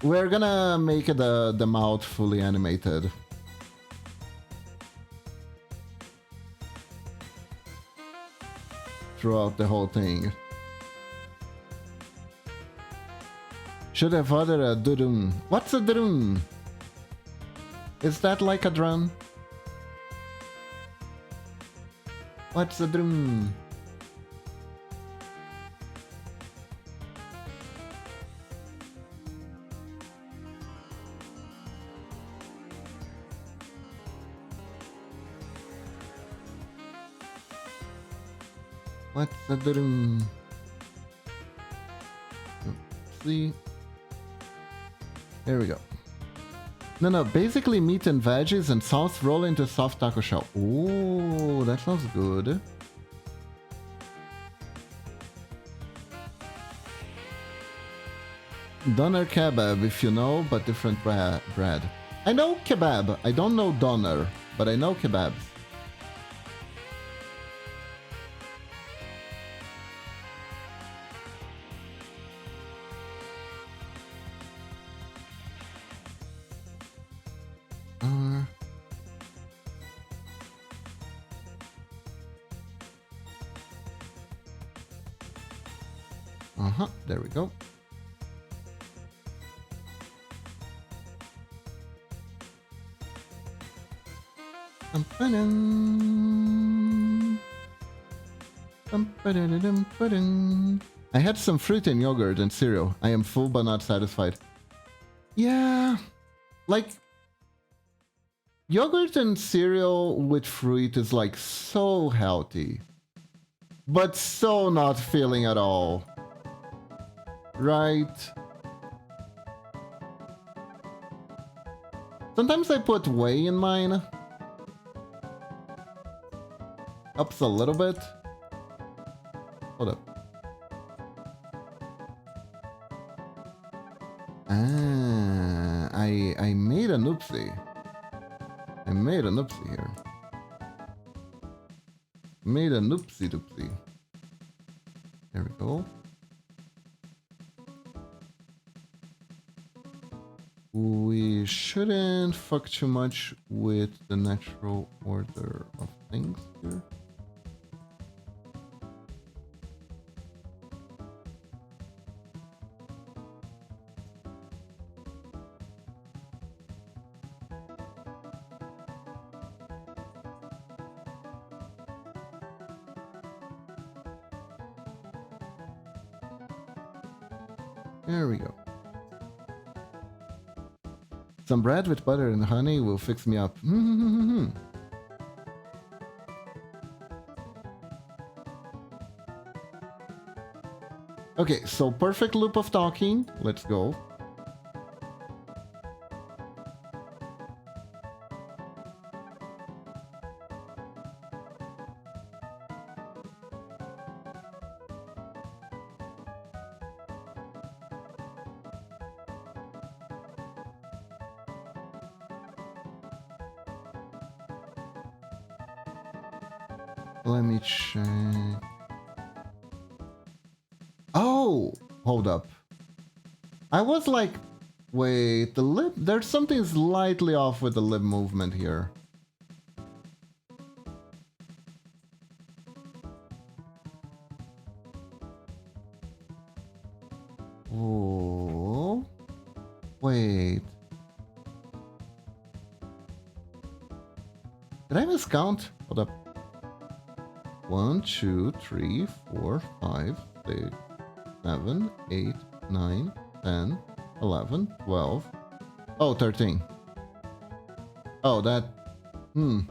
We're gonna make the mouth fully animated. Throughout the whole thing. Should have ordered a dudum. What's a dudum? Is that like a drum? What's a drum? What's the drum? See? There we go. No, basically meat and veggies and sauce roll into soft taco shell. Ooh, that sounds good. Doner kebab, if you know, but different bread. I know kebab. I don't know doner, but I know kebabs. There we go. I had some fruit and yogurt and cereal. I am full but not satisfied. Yeah, like yogurt and cereal with fruit is like so healthy, but so not filling at all. Right? Sometimes I put whey in mine. Helps a little bit. Hold up. Ah, I made an oopsie. I made an oopsie here. Made an oopsie doopsie. There we go. We shouldn't fuck too much with the natural order of things here. There we go. Some bread with butter and honey will fix me up. Okay, so perfect loop of talking. Let's go. Let me check. Oh, hold up. I was like, wait, the lip, there's something slightly off with the lip movement here. Oh, wait. Did I miscount? Hold up. 1, 2, 3, 4, 5, 6, 7, 8, 9, 10, 11, 12. Oh, 13. Oh, that... You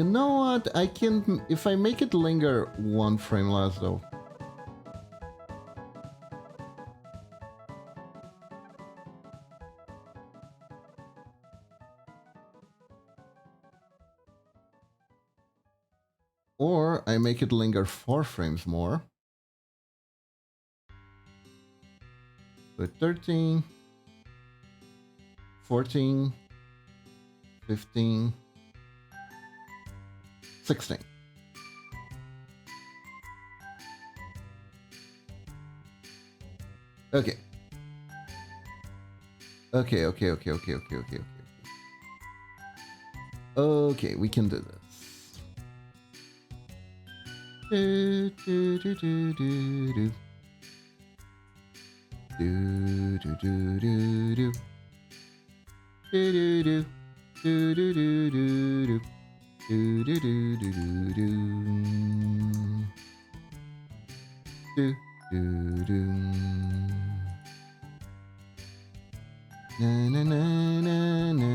know what? I can... If I make it linger one frame less, though. Or I make it linger 4 frames more. So 13, 14, 15, 16. Okay. Okay. Okay, we can do this. Do do do do do do. Do do do do do. Do do do. Do do do do do. Do do do do do do. Do do do. Na na na na na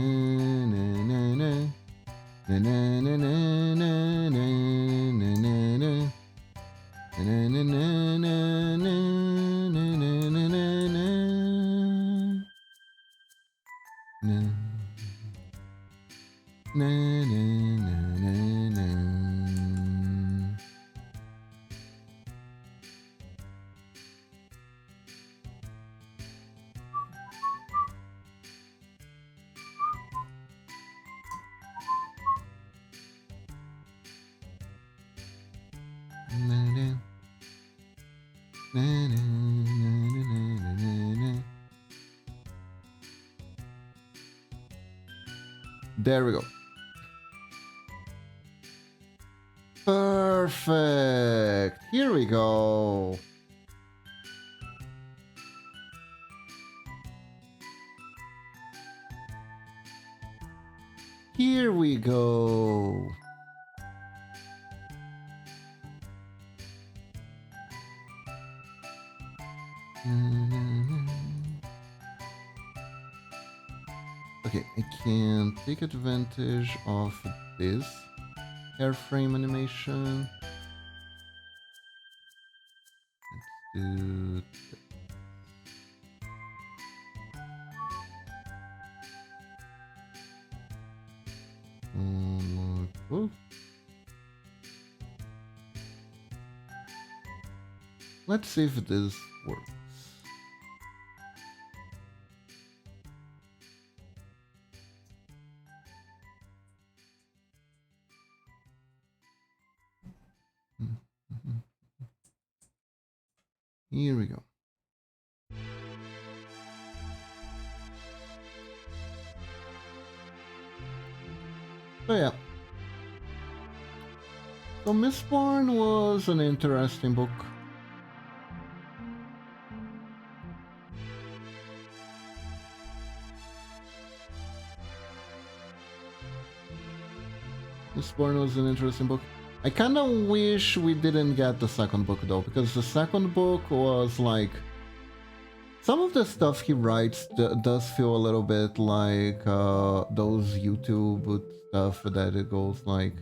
na na na. Na na na na na na na na na. Na na na na na na na na na. Na na na na na. There we go. Perfect. Here we go. Here we go. Okay, I can take advantage of this airframe animation. Let's do this. Oh. Let's see if this works. Here we go. So yeah. So Mistborn was an interesting book. Mistborn was an interesting book. I kind of wish we didn't get the second book though, because the second book was like... Some of the stuff he writes does feel a little bit like those YouTube stuff that it goes like,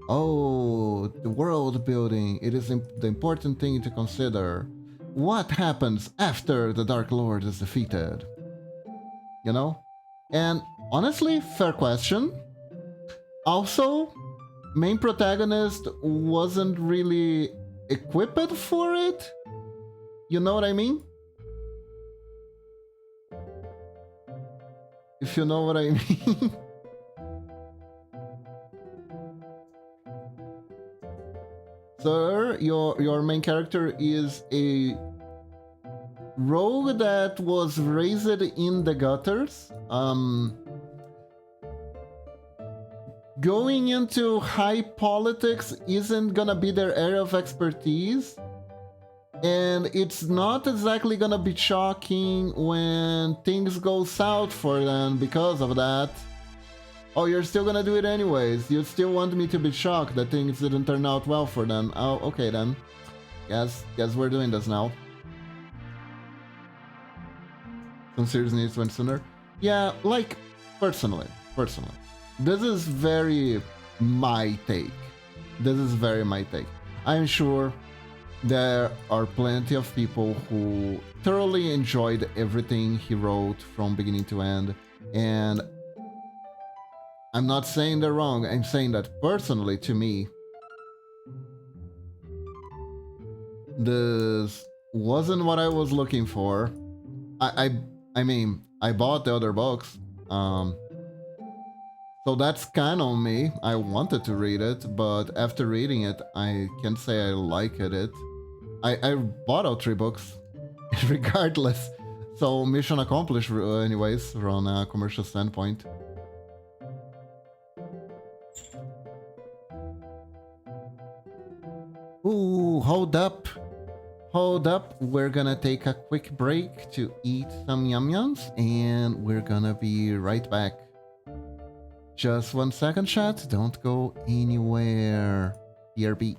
oh, the world building, it is the important thing to consider. What happens after the Dark Lord is defeated? You know? And honestly, fair question. Also, main protagonist wasn't really equipped for it. You know what I mean? If you know what I mean. Sir, your main character is a rogue that was raised in the gutters. Going into high politics isn't gonna be their area of expertise. And it's not exactly gonna be shocking when things go south for them because of that. Oh, you're still gonna do it anyways. You still want me to be shocked that things didn't turn out well for them. Oh, okay then. Guess we're doing this now. Some serious needs went sooner. Yeah, like, personally. This is very my take. I'm sure there are plenty of people who thoroughly enjoyed everything he wrote from beginning to end, and I'm not saying they're wrong, I'm saying that personally, to me, this wasn't what I was looking for. I mean, I bought the other books, so that's kind of me. I wanted to read it, but after reading it, I can't say I liked it. I bought all 3 books, regardless. So mission accomplished, anyways, from a commercial standpoint. Ooh, hold up. We're gonna take a quick break to eat some yum-yums, and we're gonna be right back. Just 1 second, chat. Don't go anywhere. BRB.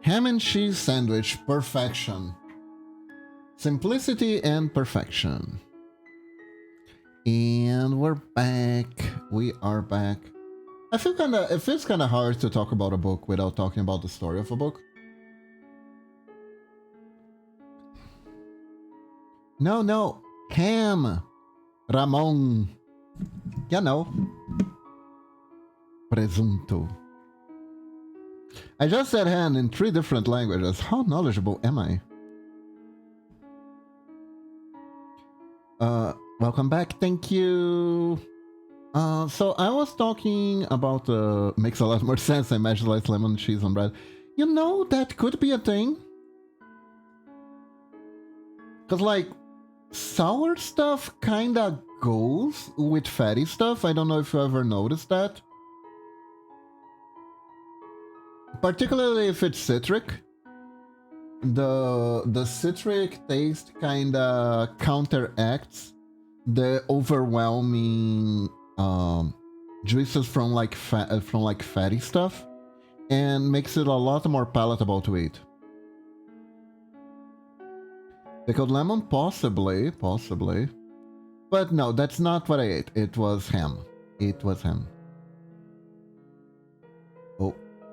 Ham and cheese sandwich, perfection. Simplicity and perfection. And we're back. We are back. It feels kind of hard to talk about a book without talking about the story of a book. No. Ham. Ramon. You know. Presunto. I just said ham in 3 different languages. How knowledgeable am I? Welcome back. Thank you. So I was talking about, makes a lot more sense. I imagine like lemon cheese on bread. You know, that could be a thing. Cause like, sour stuff kinda goes with fatty stuff. I don't know if you ever noticed that. Particularly if it's citric. The citric taste kinda counteracts the overwhelming juices from like fatty stuff, and makes it a lot more palatable to eat. Pickled lemon, possibly, but no, that's not what I ate. It was ham.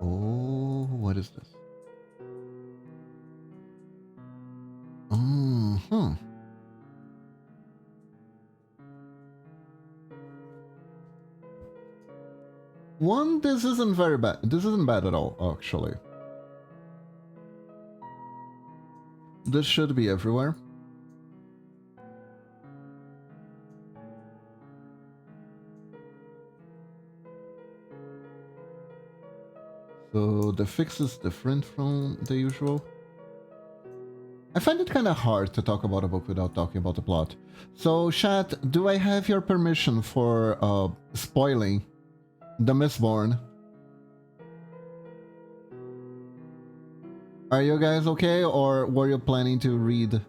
Oh, what is this? One, this isn't very bad. This isn't bad at all, actually. This should be everywhere. So the fix is different from the usual. I find it kind of hard to talk about a book without talking about the plot. So, chat, do I have your permission for spoiling The Mistborn? Are you guys okay, or were you planning to read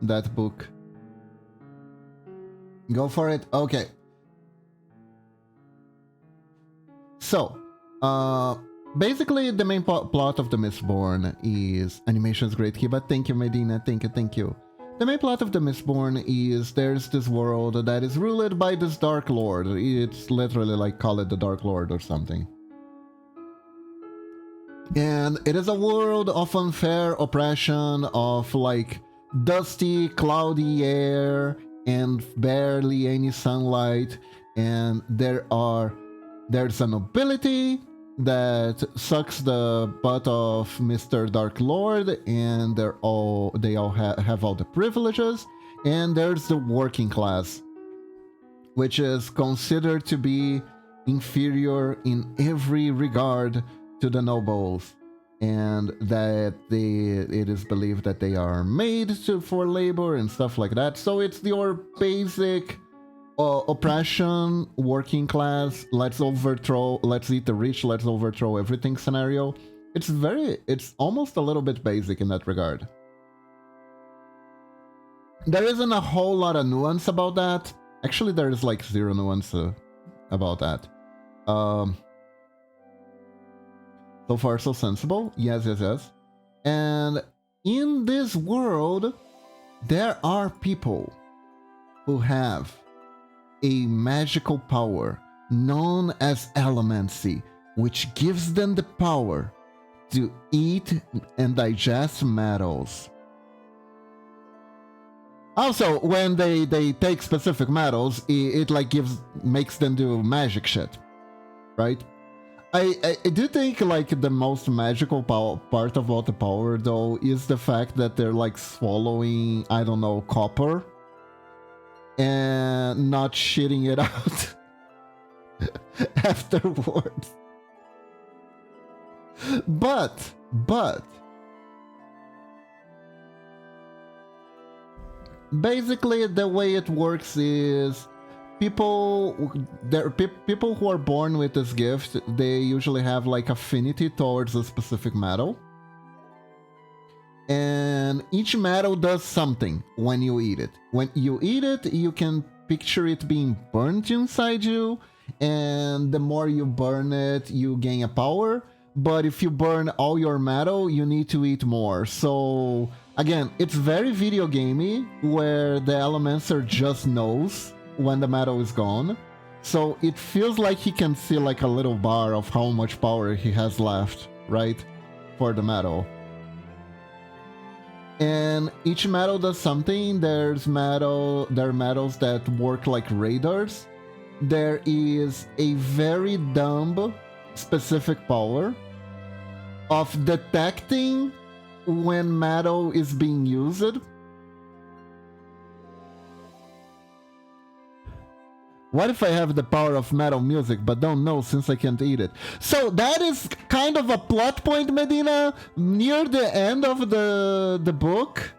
that book? Go for it? Okay. So, basically, the main plot of The Mistborn is animation's great, Kiba. Thank you, Medina. Thank you. The main plot of The Mistborn is there's this world that is ruled by this Dark Lord. It's literally like call it the Dark Lord or something. And it is a world of unfair oppression, of like dusty, cloudy air and barely any sunlight. And there's a nobility that sucks the butt of Mr. Dark Lord, and they all have all the privileges. And there's the working class, which is considered to be inferior in every regard to the nobles, and that it is believed that they are made for labor and stuff like that. So it's your basic oppression, working class, let's eat the rich, let's overthrow everything scenario. It's almost a little bit basic in that regard. There isn't a whole lot of nuance about that. Actually, there is like 0 nuance about that. So far, so sensible. Yes. And in this world, there are people who have a magical power known as elemancy, which gives them the power to eat and digest metals. Also, when they take specific metals, it like makes them do magic shit, right? I do think like the most magical part of all the power though is the fact that they're like swallowing, I don't know, copper and not shitting it out afterwards. But basically the way it works is people who are born with this gift, they usually have like affinity towards a specific metal. And each metal does something when you eat it. When you eat it, you can picture it being burnt inside you, and the more you burn it, you gain a power. but if you burn all your metal, you need to eat more. So again, it's very video gamey, where the Elemencer just knows when the metal is gone. So it feels like he can see like a little bar of how much power he has left, right? For the metal. And each metal does something. There are metals that work like radars. There is a very dumb specific power of detecting when metal is being used. What if I have the power of metal music but don't know since I can't eat it? So that is kind of a plot point, Medina, near the end of the book.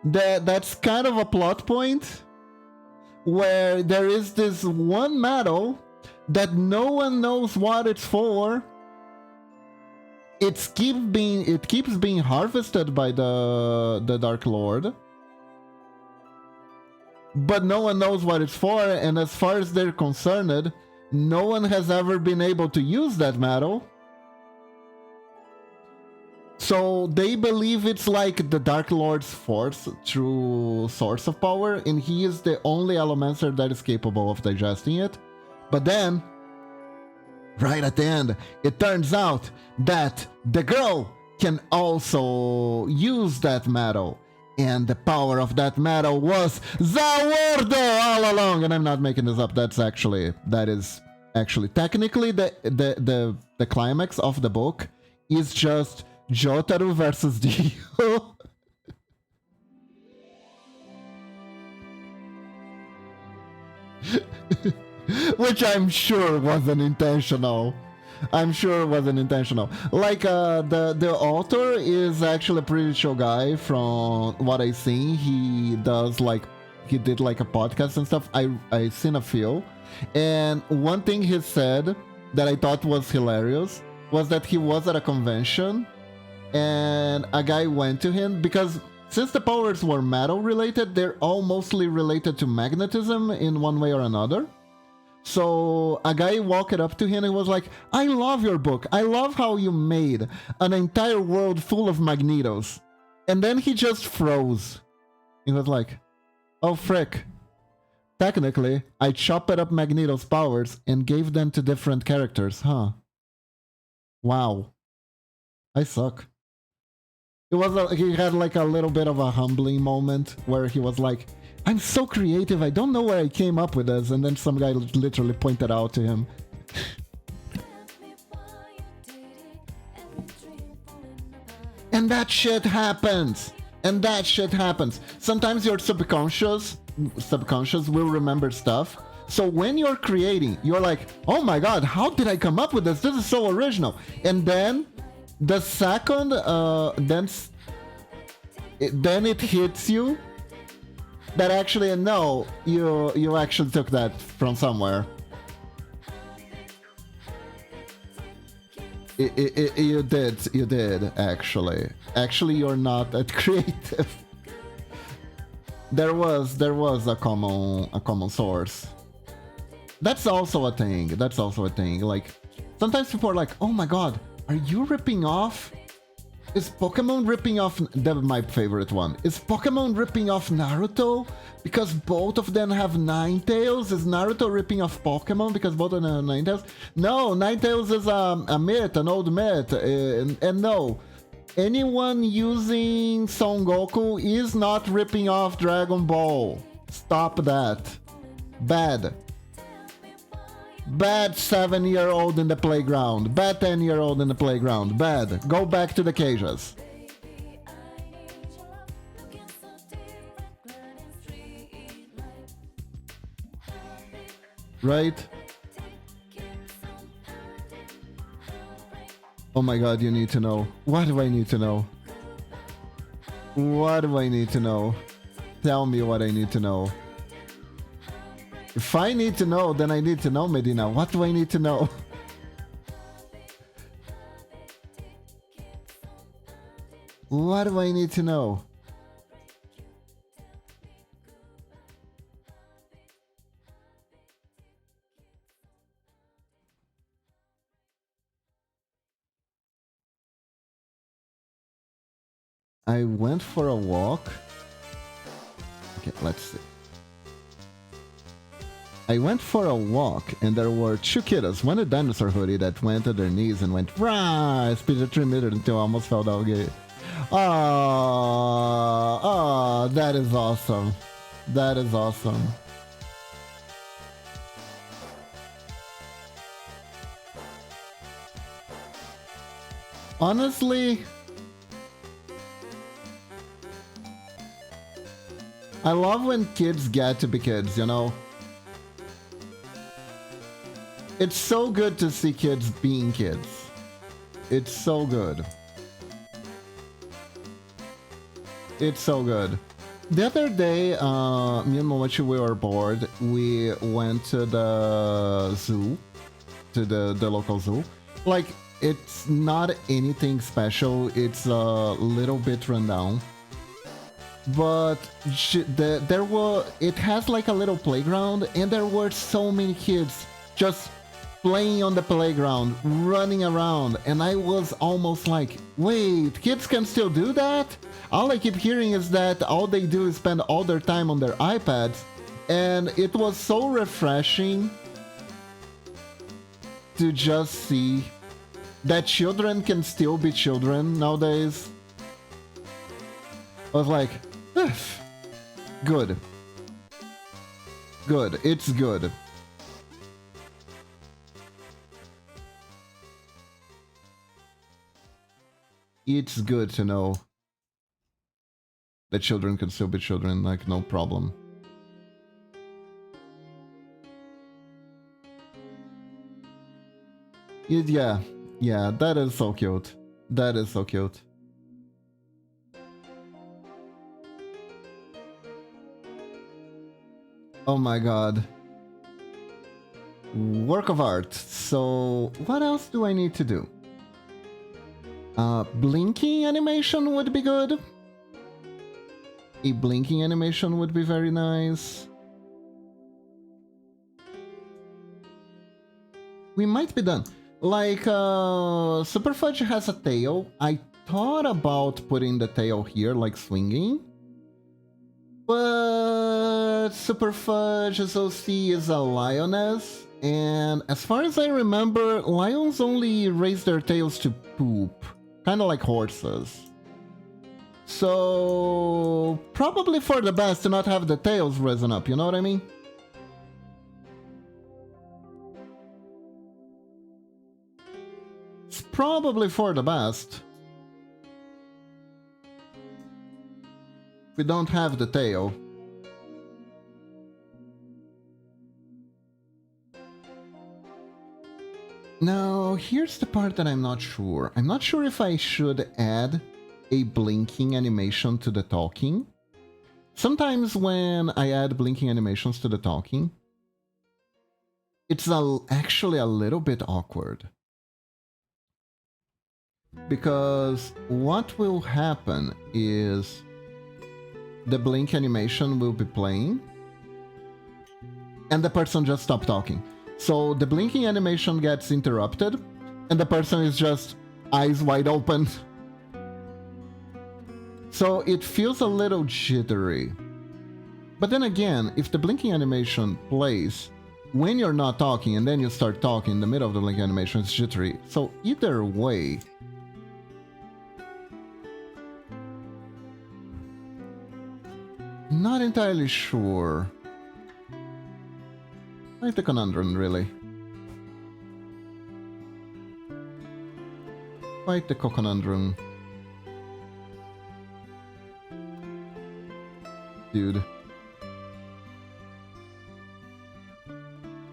That's kind of a plot point where there is this one metal that no one knows what it's for. It keeps being harvested by the Dark Lord, but no one knows what it's for, and as far as they're concerned, no one has ever been able to use that metal. So they believe it's like the Dark Lord's force, true source of power, and he is the only Elemencer that is capable of digesting it. But then, right at the end, it turns out that the girl can also use that metal. And the power of that metal was Zawardo all along. And I'm not making this up. That is actually technically the climax of the book is just Jotaro versus Dio. Which I'm sure wasn't intentional. Like, the author is actually a pretty chill guy from what I seen. He did like a podcast and stuff. I seen a few. And one thing he said that I thought was hilarious was that he was at a convention and a guy went to him because since the powers were metal related, they're all mostly related to magnetism in one way or another. So a guy walked up to him and was like, I love your book. I love how you made an entire world full of magnetos. And then he just froze. He was like, oh frick. Technically, I chopped up Magneto's powers and gave them to different characters, huh? Wow. I suck. He had like a little bit of a humbling moment where he was like, I'm so creative, I don't know where I came up with this, and then some guy literally pointed out to him. And that shit happens! Sometimes your subconscious will remember stuff. So when you're creating, you're like, oh my god, how did I come up with this? This is so original. And then the second, then it hits you that actually, no, you actually took that from somewhere. You did, actually. Actually, you're not that creative. There was a common source. That's also a thing. Like, sometimes people are like, oh my god, are you ripping off? Is Pokemon ripping off... That's my favorite one. Is Pokemon ripping off Naruto? Because both of them have Ninetales? Is Naruto ripping off Pokemon because both of them have Ninetales? No, Ninetales is a myth, an old myth. And no, anyone using Son Goku is not ripping off Dragon Ball. Stop that. Bad 7-year-old in the playground. Bad 10-year-old in the playground. Bad. Go back to the cages. Right? Oh my god, you need to know. What do I need to know? What do I need to know? Tell me what I need to know. If I need to know, then I need to know, Medina. What do I need to know? What do I need to know? I went for a walk. Okay, let's see. I went for a walk, and there were two kiddos. One a dinosaur hoodie that went to their knees and went rah, speed 3 meters until I almost fell down. Oh, that is awesome. That is awesome. Honestly, I love when kids get to be kids, you know? It's so good to see kids being kids. It's so good. It's so good. The other day, me and Momochi, we were bored. We went to the zoo, to the local zoo. Like, it's not anything special. It's a little bit rundown. But it has like a little playground, and there were so many kids just playing on the playground, running around, and I was almost like, wait, kids can still do that? All I keep hearing is that all they do is spend all their time on their iPads, and it was so refreshing to just see that children can still be children nowadays. I was like, good. Good, it's good. It's good to know that children can still be children, like, no problem. Yeah, that is so cute. That is so cute. Oh my god. Work of art. So, what else do I need to do? Blinking animation would be good. A blinking animation would be very nice. We might be done. Like, Super Fudge has a tail. I thought about putting the tail here, like swinging. But Super Fudge's OC is a lioness. And as far as I remember, lions only raise their tails to poop. Kind of like horses. So, probably for the best to not have the tails risen up, you know what I mean? It's probably for the best. We don't have the tail. Now, here's the part that I'm not sure. I'm not sure if I should add a blinking animation to the talking. Sometimes when I add blinking animations to the talking, it's actually a little bit awkward. Because what will happen is the blink animation will be playing and the person just stopped talking. So the blinking animation gets interrupted and the person is just eyes wide open. So it feels a little jittery. But then again, if the blinking animation plays when you're not talking and then you start talking in the middle of the blinking animation, it's jittery. So either way, not entirely sure. Quite the conundrum, really. Quite the conundrum. Dude.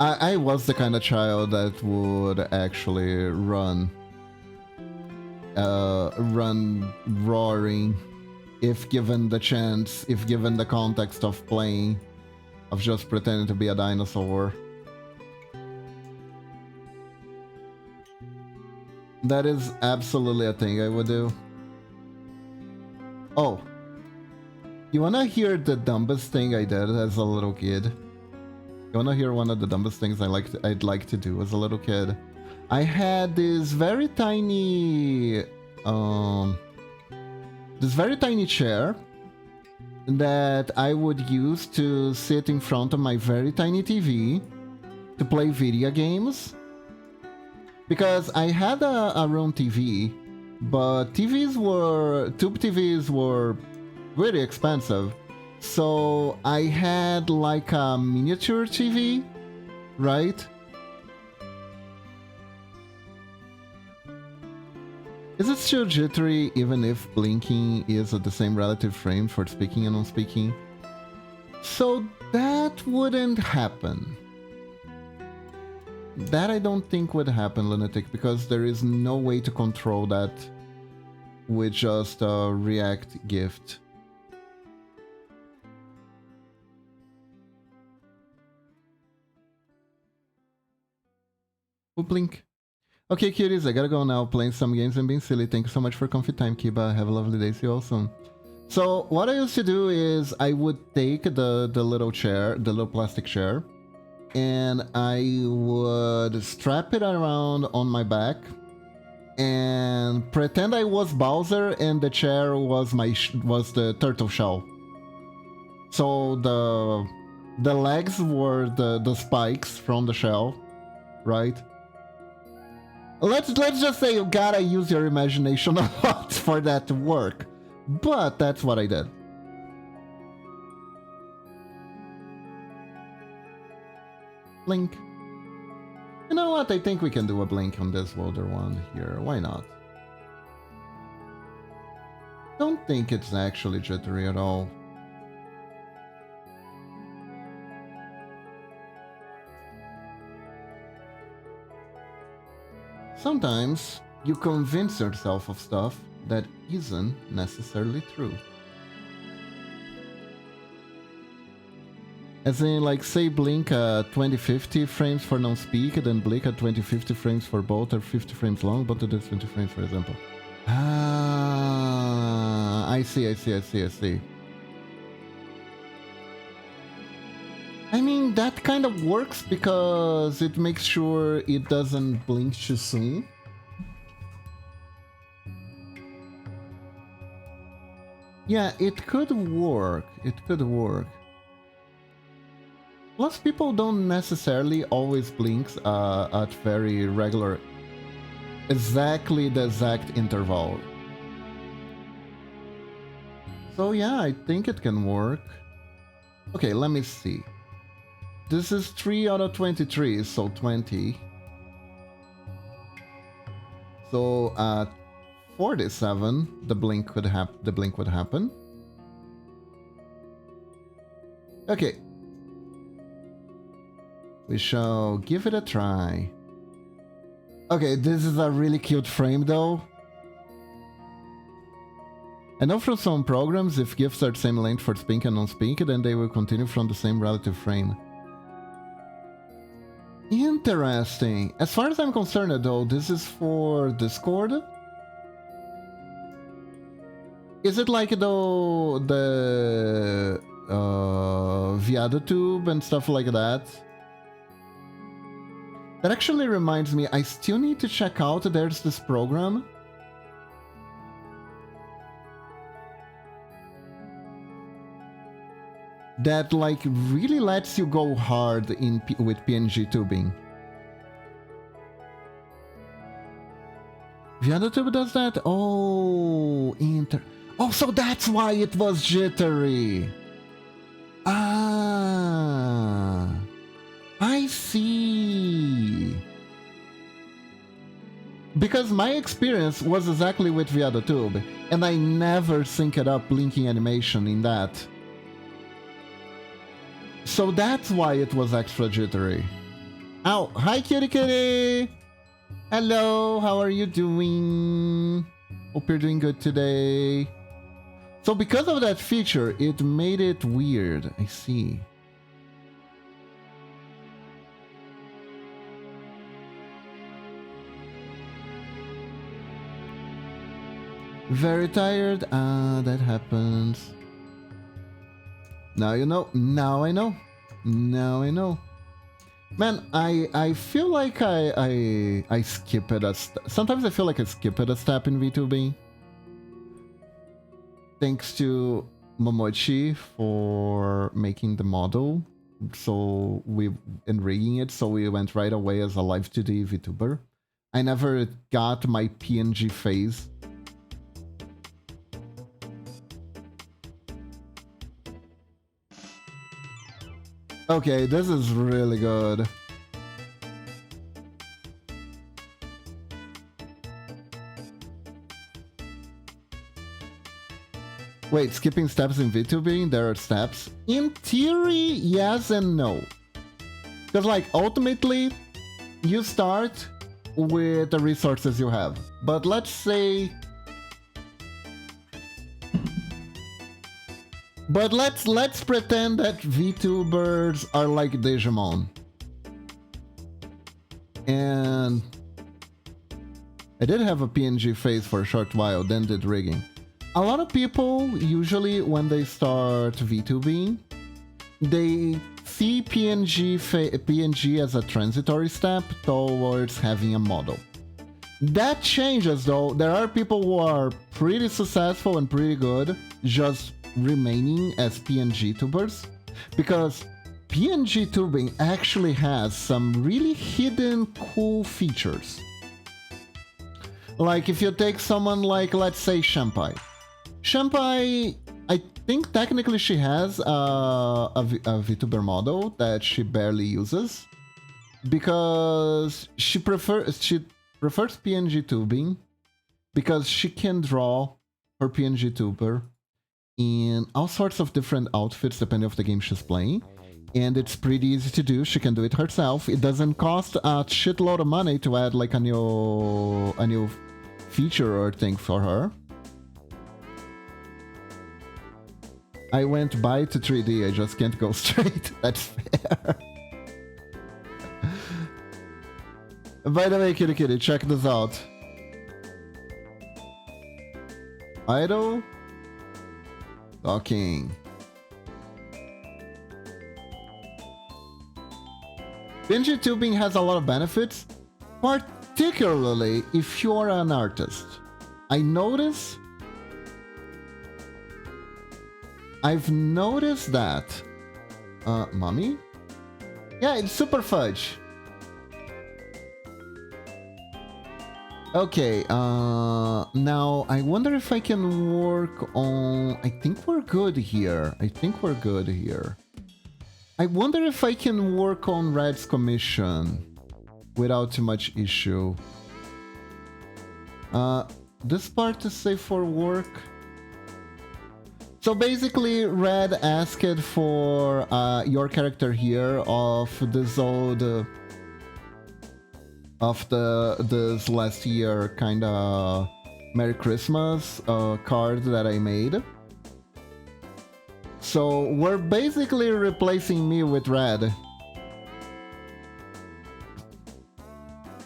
I was the kind of child that would actually run roaring if given the chance, if given the context of playing, of just pretending to be a dinosaur. That is absolutely a thing I would do. Oh. You wanna hear the dumbest thing I did as a little kid? You wanna hear one of the dumbest things I'd like to do as a little kid? I had this very tiny this very tiny chair that I would use to sit in front of my very tiny TV to play video games. Because I had a room TV, but tube TVs were really expensive. So I had like a miniature TV, right? Is it still jittery even if blinking is at the same relative frame for speaking and non-speaking? So that wouldn't happen. That I don't think would happen, Lunatic, because there is no way to control that with just a React gift. Who blink? Okay, cuties, I gotta go now, playing some games and being silly. Thank you so much for comfy time, Kiba. Have a lovely day, see you all soon. So, what I used to do is I would take the little chair, the little plastic chair, and I would strap it around on my back and pretend I was Bowser and the chair was the turtle shell. So the legs were the spikes from the shell, right? Let's just say you gotta use your imagination a lot for that to work. But that's what I did. Blink. You know what? I think we can do a blink on this older one here. Why not? Don't think it's actually jittery at all. Sometimes you convince yourself of stuff that isn't necessarily true. As in, like, say blink at 2050 frames for non-speak, then blink at 2050 frames for both, or 50 frames long, but it is 20 frames, for example. Ah, I see. I mean, that kind of works because it makes sure it doesn't blink too soon. Yeah, it could work. Plus, people don't necessarily always blink at very regular, exactly the exact interval. So yeah, I think it can work. Okay, let me see. This is 3 out of 23, so 20. So at 47, the blink would happen. Okay. We shall give it a try. Okay, this is a really cute frame though. I know from some programs, if gifs are the same length for speak and non-speak, then they will continue from the same relative frame. Interesting. As far as I'm concerned though, this is for Discord. Is it like though the ViadoTube and stuff like that? That actually reminds me, I still need to check out, there's this program. That like really lets you go hard with PNG tubing. ViadoTube does that? Oh, oh, so that's why it was jittery. Ah, I see. Because my experience was exactly with ViadoTube, and I never synced up blinking animation in that. So that's why it was extra jittery. Ow! Hi, kitty kitty! Hello, how are you doing? Hope you're doing good today. So because of that feature, it made it weird. I see. Very tired? Ah, that happens. Now you know. Now I know. Now I know. Man, I feel like I skip it a sometimes I feel like I skip it a step in VTubing. thanks to Momochi for making the model. So and rigging it, so we went right away as a live 2D VTuber. I never got my PNG phase. Okay, this is really good. Wait, skipping steps in VTubing? There are steps? In theory, yes and no. Because, like, ultimately, you start with the resources you have. But let's say... But let's pretend that VTubers are like Digimon. And... I did have a PNG phase for a short while, then did rigging. A lot of people, usually when they start VTubing, they see PNG as a transitory step towards having a model. That changes though. There are people who are pretty successful and pretty good just remaining as PNG tubers, because PNG tubing actually has some really hidden cool features. Like if you take someone like, let's say, Shampai. Shampai, I think technically she has a VTuber model that she barely uses because she prefers PNG tubing because she can draw her PNG tuber in all sorts of different outfits depending on the game she's playing, and it's pretty easy to do. She can do it herself. It doesn't cost a shitload of money to add like a new feature or thing for her. I went by to 3D, I just can't go straight. That's fair. By the way, Kitty, check this out. Idle. Talking. PNG tubing has a lot of benefits, particularly if you're an artist. I've noticed that... Mommy? Yeah, it's Super Fudge. Okay, now I wonder if I can work on... I think we're good here. I wonder if I can work on Red's commission without too much issue. This part is safe for work. So basically, Red asked for your character here of this old, this last year kind of Merry Christmas card that I made. So we're basically replacing me with Red,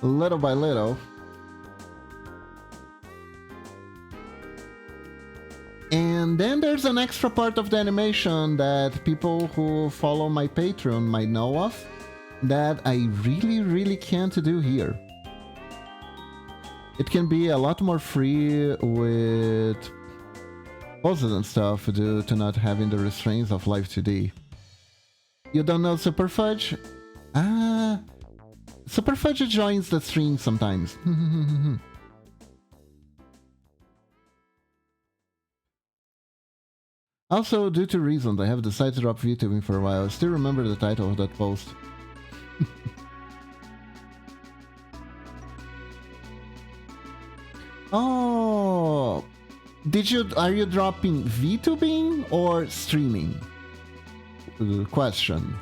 little by little. And then there's an extra part of the animation that people who follow my Patreon might know of that I really can't do here. It can be a lot more free with poses and stuff due to not having the restraints of Live 2D. You don't know Super Fudge? Super Fudge joins the stream sometimes. Also, due to reasons, I have decided to drop VTubing for a while. I still remember the title of that post. Oh, are you dropping VTubing or streaming? Question.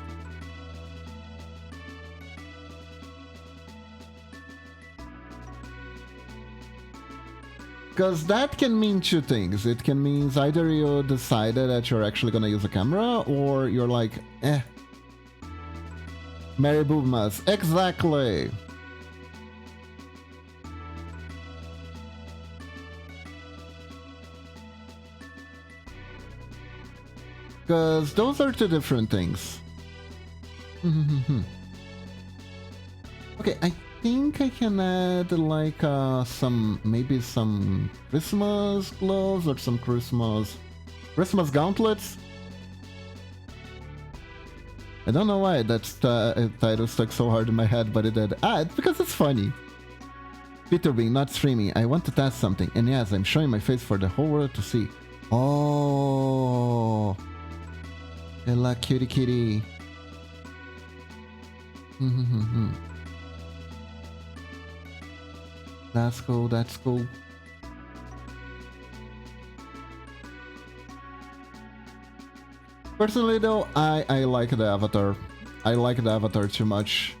Because that can mean two things. It can mean either you decided that you're actually gonna use a camera, or you're like, Mary Boomas. Exactly! Because those are two different things. Okay, I think I can add like maybe some Christmas gloves or some Christmas Christmas gauntlets? I don't know why that title stuck so hard in my head, but it did. It's because it's funny. Peter Bean, not streaming. I want to test something. And yes, I'm showing my face for the whole world to see. Oh. Hello, cutie kitty. That's cool, that's cool. Personally though, I like the avatar. I like the avatar too much.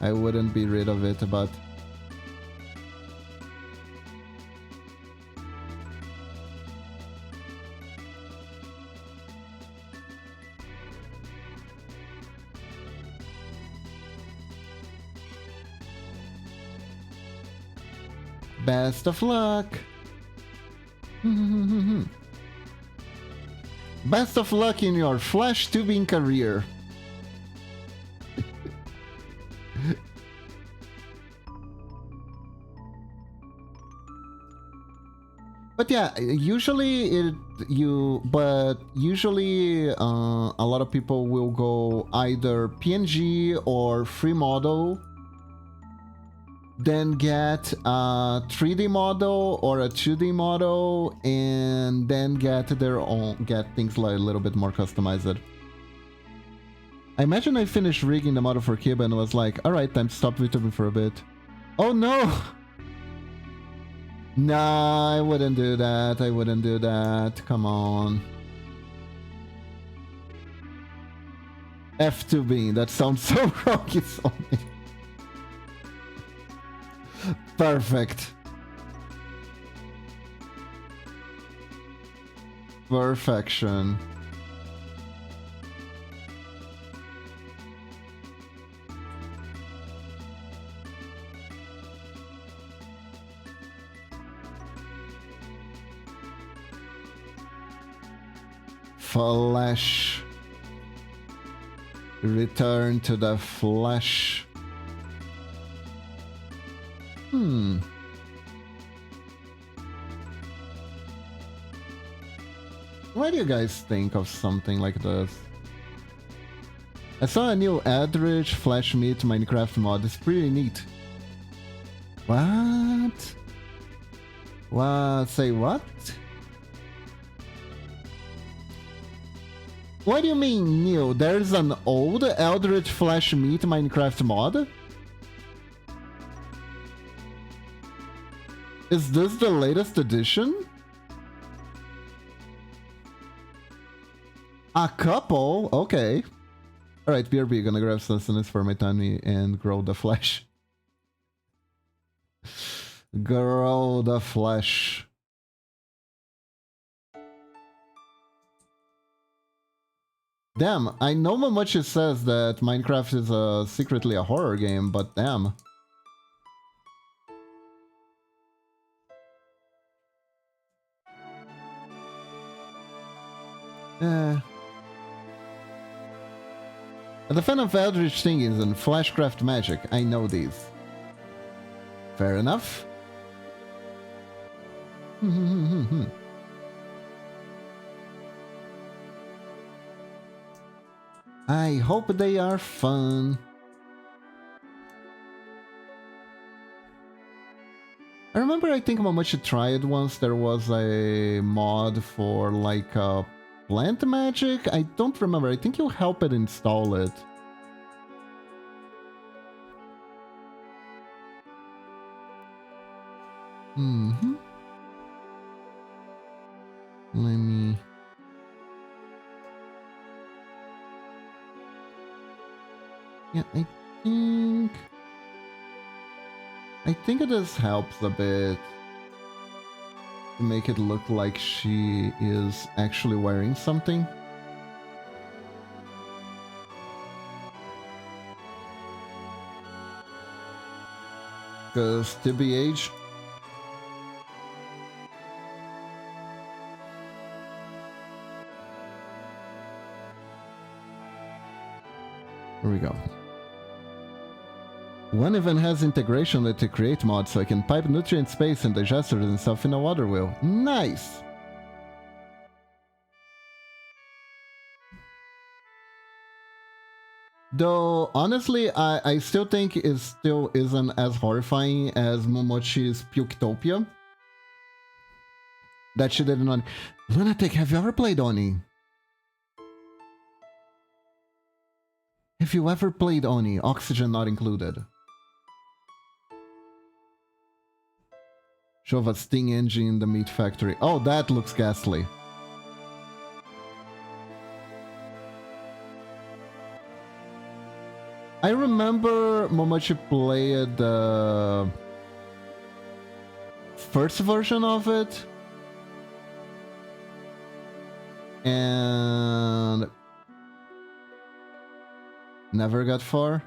I wouldn't be rid of it, but... Best of luck! Best of luck in your flash tubing career. But yeah, usually a lot of people will go either PNG or free model, then get a 3D model or a 2D model, and then get things like a little bit more customized. I imagine I finished rigging the model for Kiba and was like, alright, time to stop VTubing for a bit. Oh no! Nah, I wouldn't do that, I wouldn't do that, come on. F2B, that sounds so wrong, it's only... Perfect. Perfection. Flesh. Return to the flesh. What do you guys think of something like this? I saw a new Eldritch Flash Meat Minecraft mod. It's pretty neat. What? What? Say what? What do you mean new? There's an old Eldritch Flash Meat Minecraft mod? Is this the latest edition? A couple? Okay. Alright, BRB, gonna grab sustenance for my tummy and grow the flesh. Grow the flesh. Damn, I know how much it says that Minecraft is secretly a horror game, but damn. The fan of Eldritch Things and Flashcraft Magic, I know these. Fair enough. I hope they are fun. I remember, I think how much you tried once. There was a mod for like plant magic. I don't remember. I think you helped it install it. Let me... Yeah, I think it just helps a bit to make it look like she is actually wearing something. Because TBH, here we go. One even has integration with the create mod, so I can pipe nutrient space and digesters and stuff in a water wheel. Nice! Though, honestly, I still think it still isn't as horrifying as Momochi's Puketopia. That she did on Lunatic, have you ever played Oni? Have you ever played Oni? Oxygen not included. Show a Sting engine in the meat factory. Oh, that looks ghastly. I remember Momochi played the first version of it. And never got far.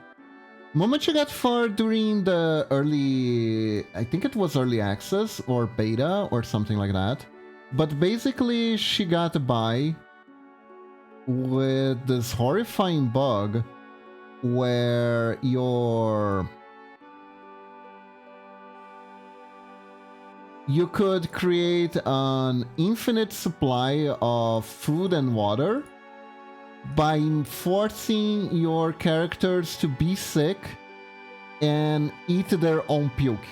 Momochi got far during the early, I think it was early access or beta or something like that. But basically she got by with this horrifying bug where you could create an infinite supply of food and water by forcing your characters to be sick and eat their own puke.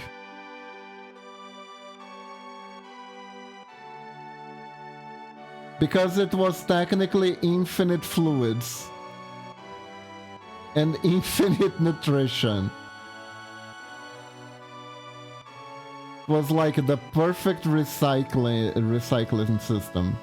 Because it was technically infinite fluids and infinite nutrition. It was like the perfect recycling system.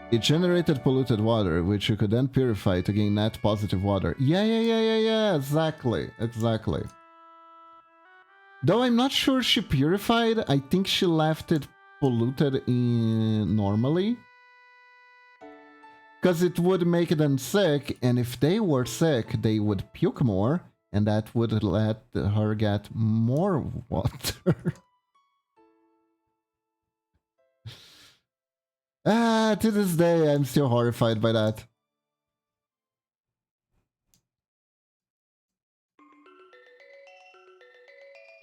It generated polluted water, which you could then purify to gain net positive water. Yeah, exactly. Though I'm not sure she purified, I think she left it polluted in normally. Because it would make them sick, and if they were sick, they would puke more, and that would let her get more water. To this day, I'm still horrified by that.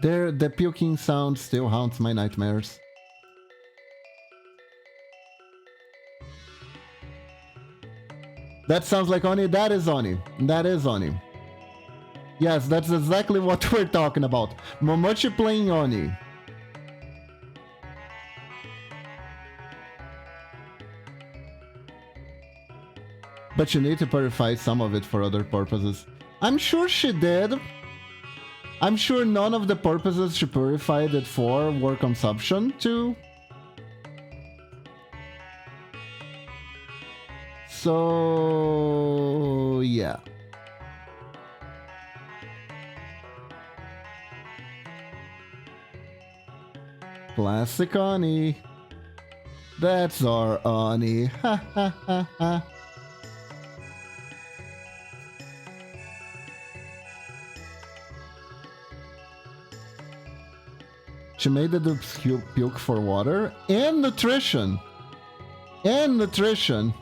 The puking sound still haunts my nightmares. That sounds like Oni. That is Oni. That is Oni. Yes, that's exactly what we're talking about. Momochi playing Oni. But you need to purify some of it for other purposes. I'm sure she did. I'm sure none of the purposes she purified it for were consumption too. So yeah. Classic Ani. That's our Ani. Ha ha ha ha. She made the puke for water and nutrition. And nutrition.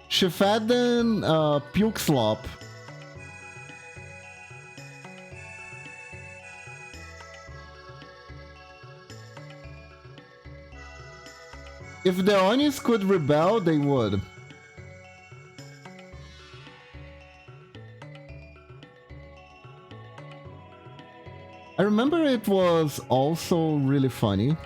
She fed them puke slop. If the Onis could rebel, they would. I remember it was also really funny.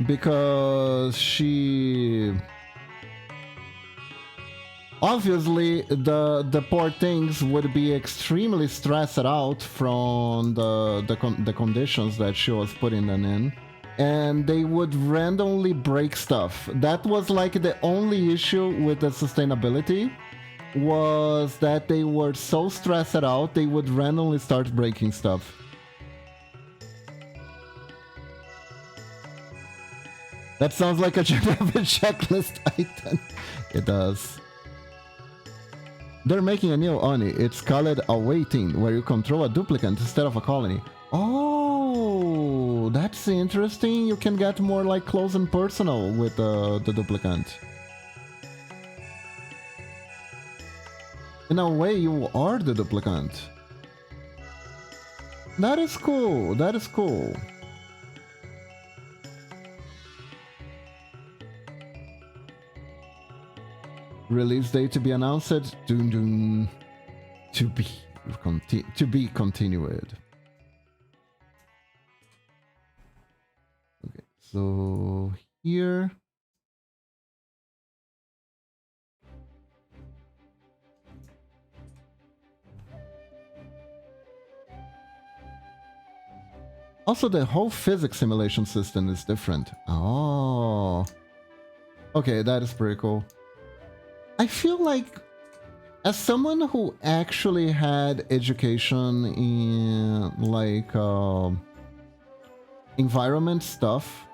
Because she... Obviously, the poor things would be extremely stressed out from the conditions that she was putting them in. And they would randomly break stuff. That was like the only issue with the sustainability, was that they were so stressed out they would randomly start breaking stuff. That sounds like a Geneva checklist item. It does. They're making a new Oni. It's called Awaiting, where you control a duplicate instead of a colony. Oh, that's interesting. You can get more like close and personal with the duplicant. In a way, you are the duplicant. That is cool. That is cool. Release date to be announced. Dun dun. To be continued. Okay, so here. Also, the whole physics simulation system is different. Oh. Okay, that is pretty cool. I feel like, as someone who actually had education in, like, environment stuff,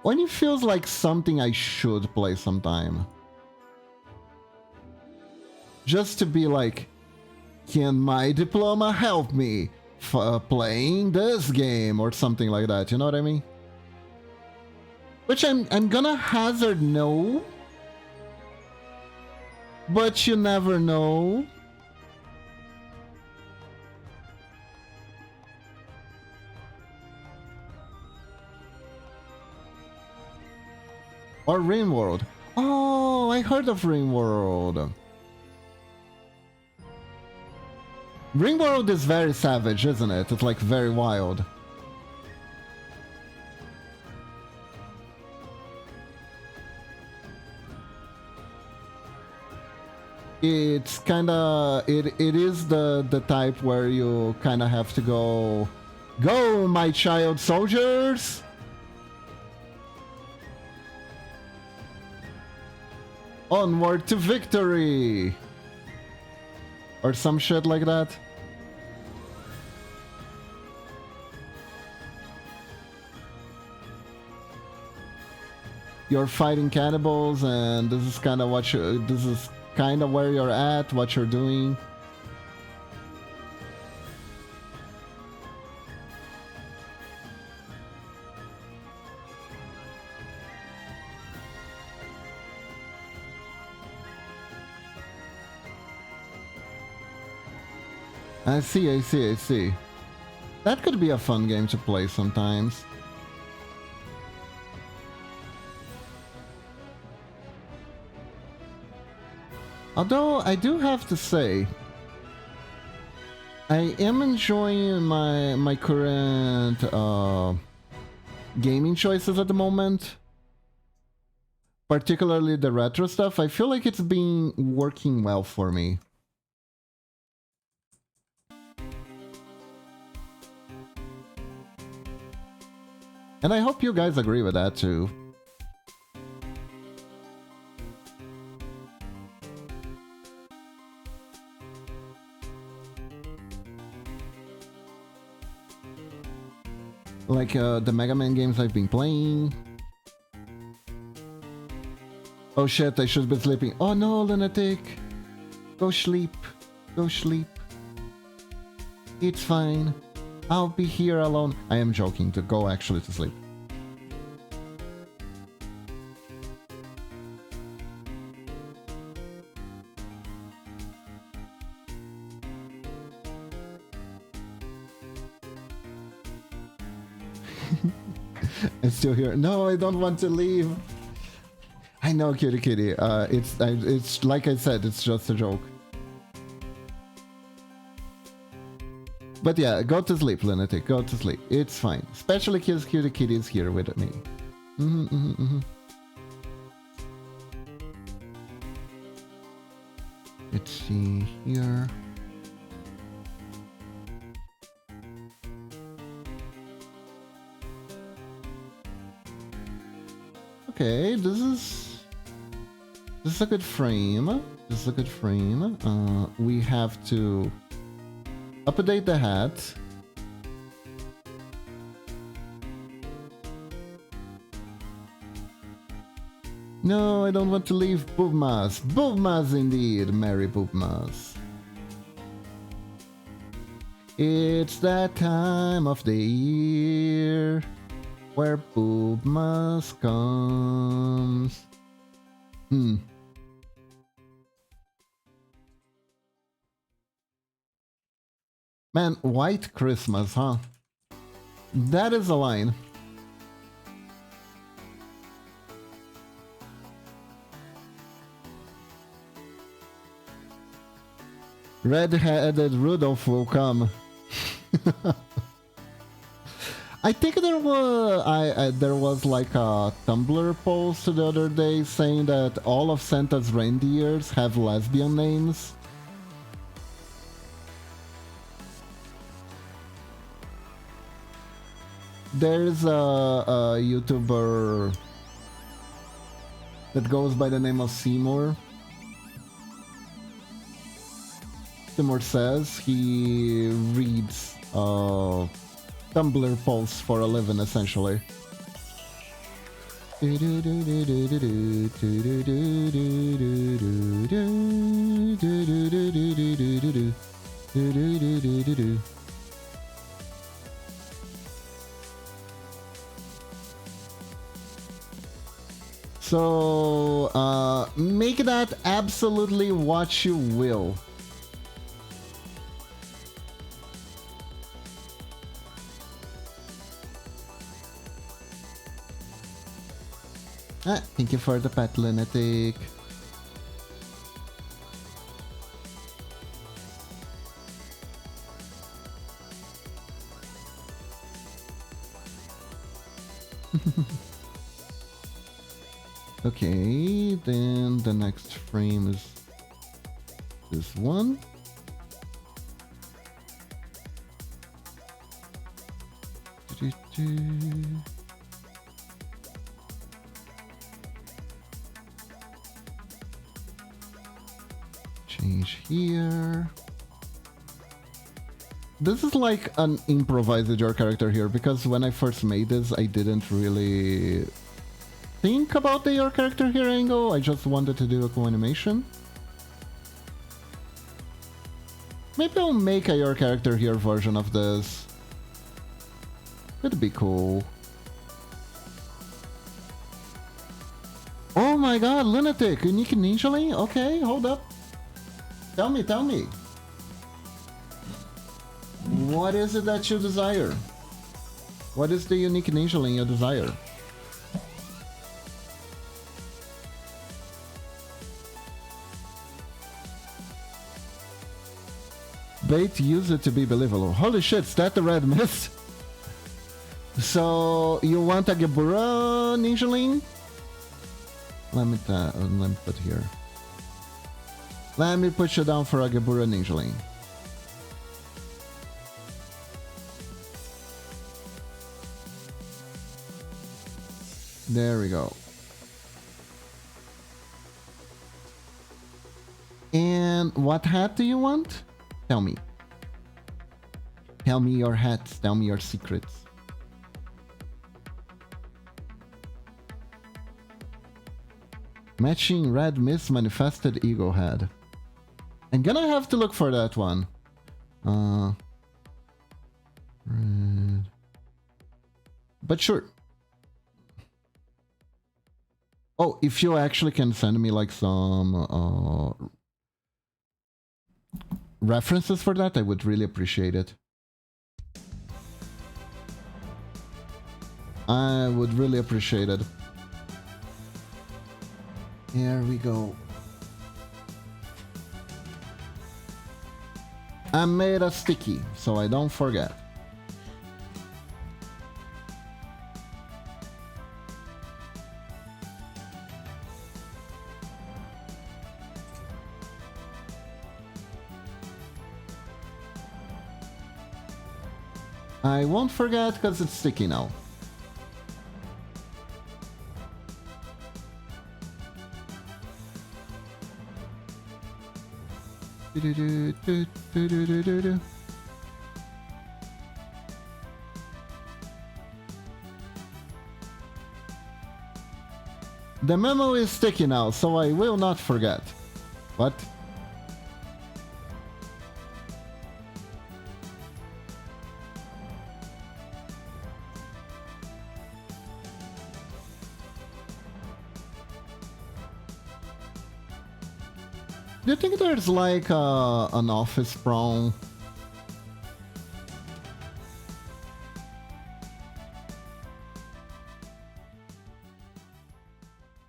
when it feels like something I should play sometime. Just to be like, can my diploma help me playing this game or something like that, you know what I mean? Which I'm gonna hazard no, but you never know. Or Ringworld. Oh, I heard of Ringworld. Ringworld is very savage, isn't it? It's like very wild. It's kinda... It is the type where you kinda have to go... Go, my child soldiers! Onward to victory! Or some shit like that. You're fighting cannibals, and this is kind of what you... This is kind of where you're at, what you're doing. I see. That could be a fun game to play sometimes. Although, I do have to say, I am enjoying my current gaming choices at the moment. Particularly the retro stuff. I feel like it's been working well for me. And I hope you guys agree with that too. Like the Mega Man games I've been playing. Oh shit, I should be sleeping. Oh no, lunatic. Go sleep. Go sleep. It's fine. I'll be here alone. I am joking, to go actually to sleep. I'm still here. No, I don't want to leave. I know, kitty. It's like I said, it's just a joke. But yeah, go to sleep, lunatic. Go to sleep. It's fine. Especially because Cutie Kitty is here with me. Let's see here. Okay, this is a good frame. This is a good frame. We have to update the hat. No, I don't want to leave Boobmas. Boobmas indeed, Merry Boobmas. It's that time of the year where Boobmas comes. Man, White Christmas, huh? That is a line. Red-headed Rudolph will come. I think there was like a Tumblr post the other day saying that all of Santa's reindeers have lesbian names. There's a YouTuber that goes by the name of Seymour. Seymour says he reads Tumblr posts for a living, essentially. So, make that absolutely what you will. Thank you for the pet, Lunatic. Okay, then the next frame is this one. Change here. This is like an improvised your character here, because when I first made this, I didn't really think about the your character here angle. I just wanted to do a cool animation. Maybe I'll make a your character here version of this. It'd be cool. Oh my god, Lunatic, unique ninjaling? Okay, hold up. Tell me. What is it that you desire? What is the unique ninjaling you desire? Bait, use it to be believable. Holy shit, is that the red mist? So, you want a Gebura ninjaling? Let me put here. Let me put you down for a Gebura ninjaling. There we go. And what hat do you want? Tell me. Tell me your hats. Tell me your secrets. Matching red mist manifested ego head. I'm gonna have to look for that one. Red. But sure. Oh, if you actually can send me like some references for that, I would really appreciate it. I would really appreciate it. Here we go. I made a sticky, so I don't forget. I won't forget because it's sticky now. The memo is sticky now, so I will not forget. What? Do you think there's like an office prawn?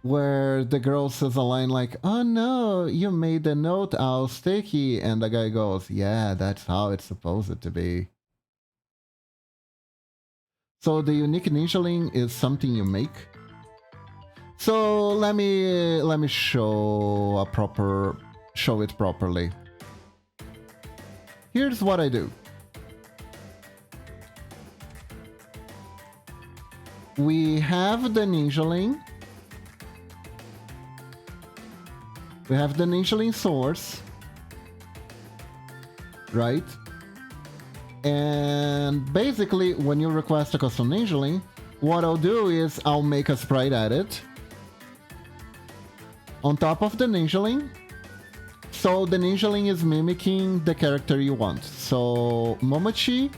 Where the girl says a line like, "Oh no, you made the note all sticky," and the guy goes, "Yeah, that's how it's supposed to be." So the unique ninjaling is something you make. So let me show it properly. Here's what I do. We have the ninjaling. We have the ninjaling source, right? And basically, when you request a custom ninjaling, what I'll do is I'll make a sprite edit on top of the ninjaling. So the ninjaling is mimicking the character you want. So Momochi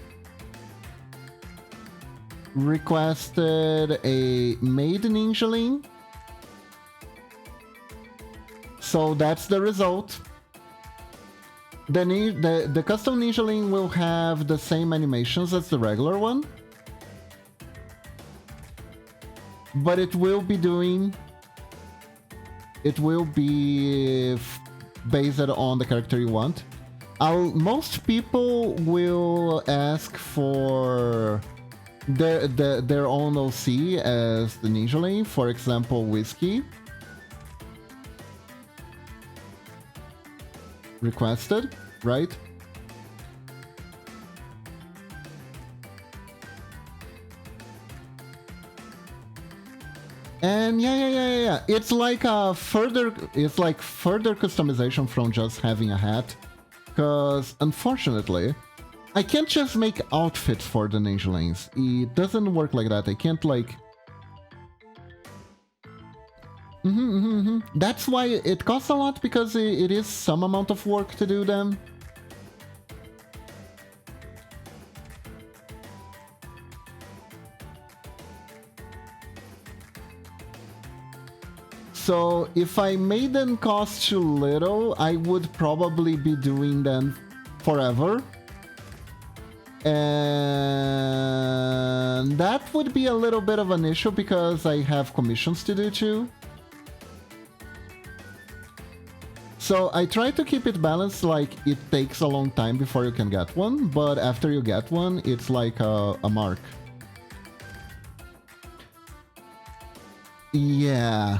requested a made ninjaling. So that's the result. The custom ninjaling will have the same animations as the regular one, but it will be based on the character you want. Most people will ask for their own OC as the ninjaling. For example, Whiskey requested, right? And yeah. It's like further customization from just having a hat. Because unfortunately, I can't just make outfits for the ninjalings. It doesn't work like that. I can't like. That's why it costs a lot, because it is some amount of work to do them. So if I made them cost too little, I would probably be doing them forever. And that would be a little bit of an issue because I have commissions to do too. So I try to keep it balanced, like it takes a long time before you can get one, but after you get one, it's like a mark. Yeah.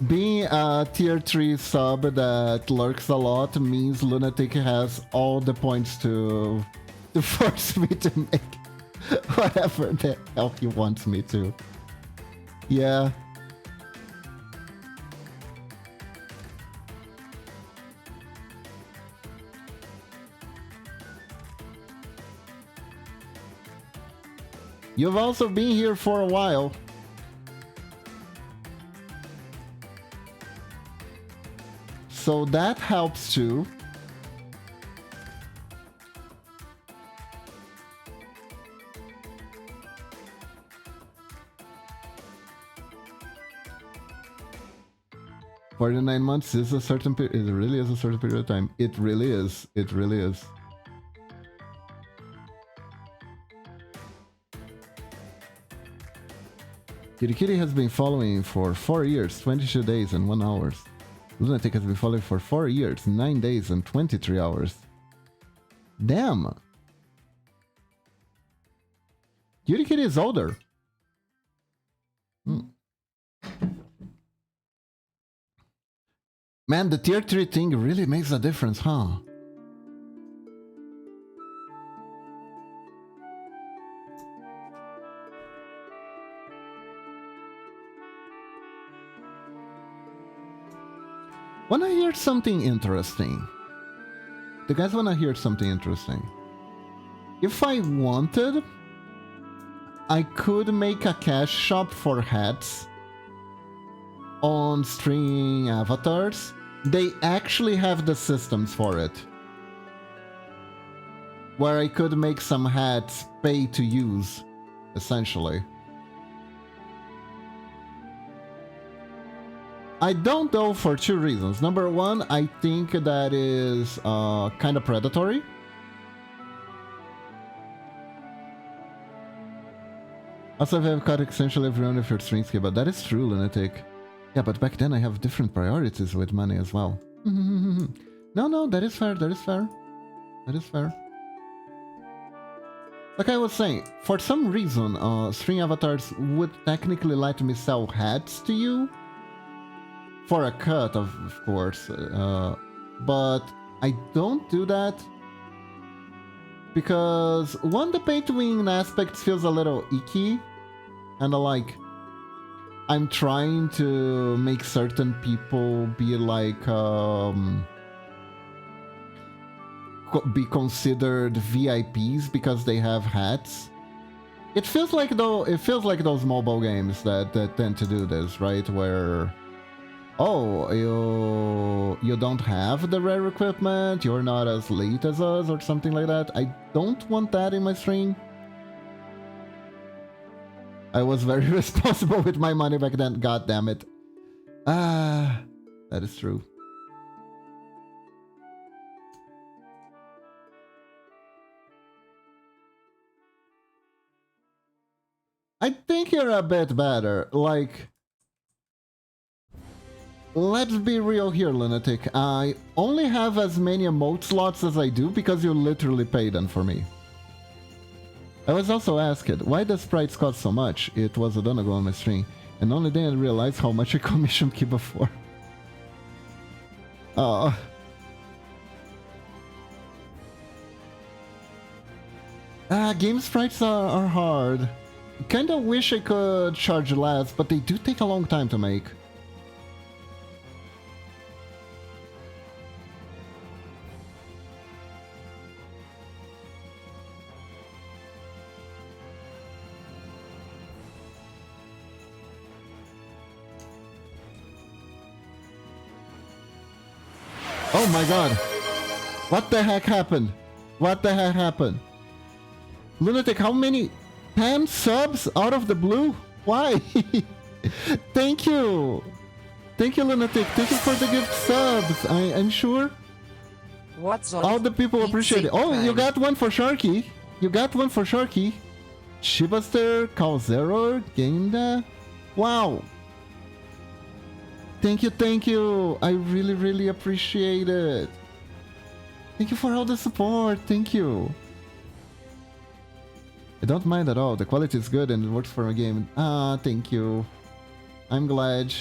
Being a tier 3 sub that lurks a lot means Lunatic has all the points to force me to make whatever the hell he wants me to. Yeah. You've also been here for a while. So that helps too. For the 9 months is a certain period. It really is a certain period of time. It really is. It really is. Kirikiri has been following for 4 years, 22 days and 1 hour. Lunatic has been following for 4 years, 9 days and 23 hours. Damn! Kirikiri is older. Man, the tier 3 thing really makes a difference, huh? Wanna hear something interesting? The guys wanna hear something interesting. If I wanted, I could make a cash shop for hats on string avatars. They actually have the systems for it, where I could make some hats pay to use. essentially. I don't know for two reasons. Number one, I think that is kind of predatory. Also, if I've cut essentially everyone of your strings here, but that is true, Lunatic. Yeah, but back then I have different priorities with money as well. No, that is fair, that is fair. That is fair. Like I was saying, for some reason, string avatars would technically let me sell hats to you. For a cut, of course. But I don't do that. Because, one, the pay-to-win aspect feels a little icky. And like, I'm trying to make certain people be like, be considered VIPs because they have hats. It feels like those mobile games that tend to do this, right? Where, oh, you don't have the rare equipment, you're not as late as us, or something like that. I don't want that in my stream. I was very responsible with my money back then, god damn it. Ah, that is true. I think you're a bit better, like... Let's be real here, Lunatic. I only have as many emote slots as I do because you literally paid them for me. I was also asked, why does sprites cost so much? It was a don ago on my stream, and only then I realized how much I commissioned Kiba for. Oh. Game sprites are hard. Kinda wish I could charge less, but they do take a long time to make. Oh my god! What the heck happened? What the heck happened? Lunatic, how many? 10 subs out of the blue? Why? Thank you! Thank you, Lunatic. Thank you for the gift subs. I'm sure What's all the people appreciate it. Oh, you got one for Sharky. You got one for Sharky. Shibaster, Calzero, Genda. Wow. Thank you, thank you. I really, really appreciate it. Thank you for all the support. Thank you. I don't mind at all. The quality is good and it works for my game. Ah, thank you. I'm glad.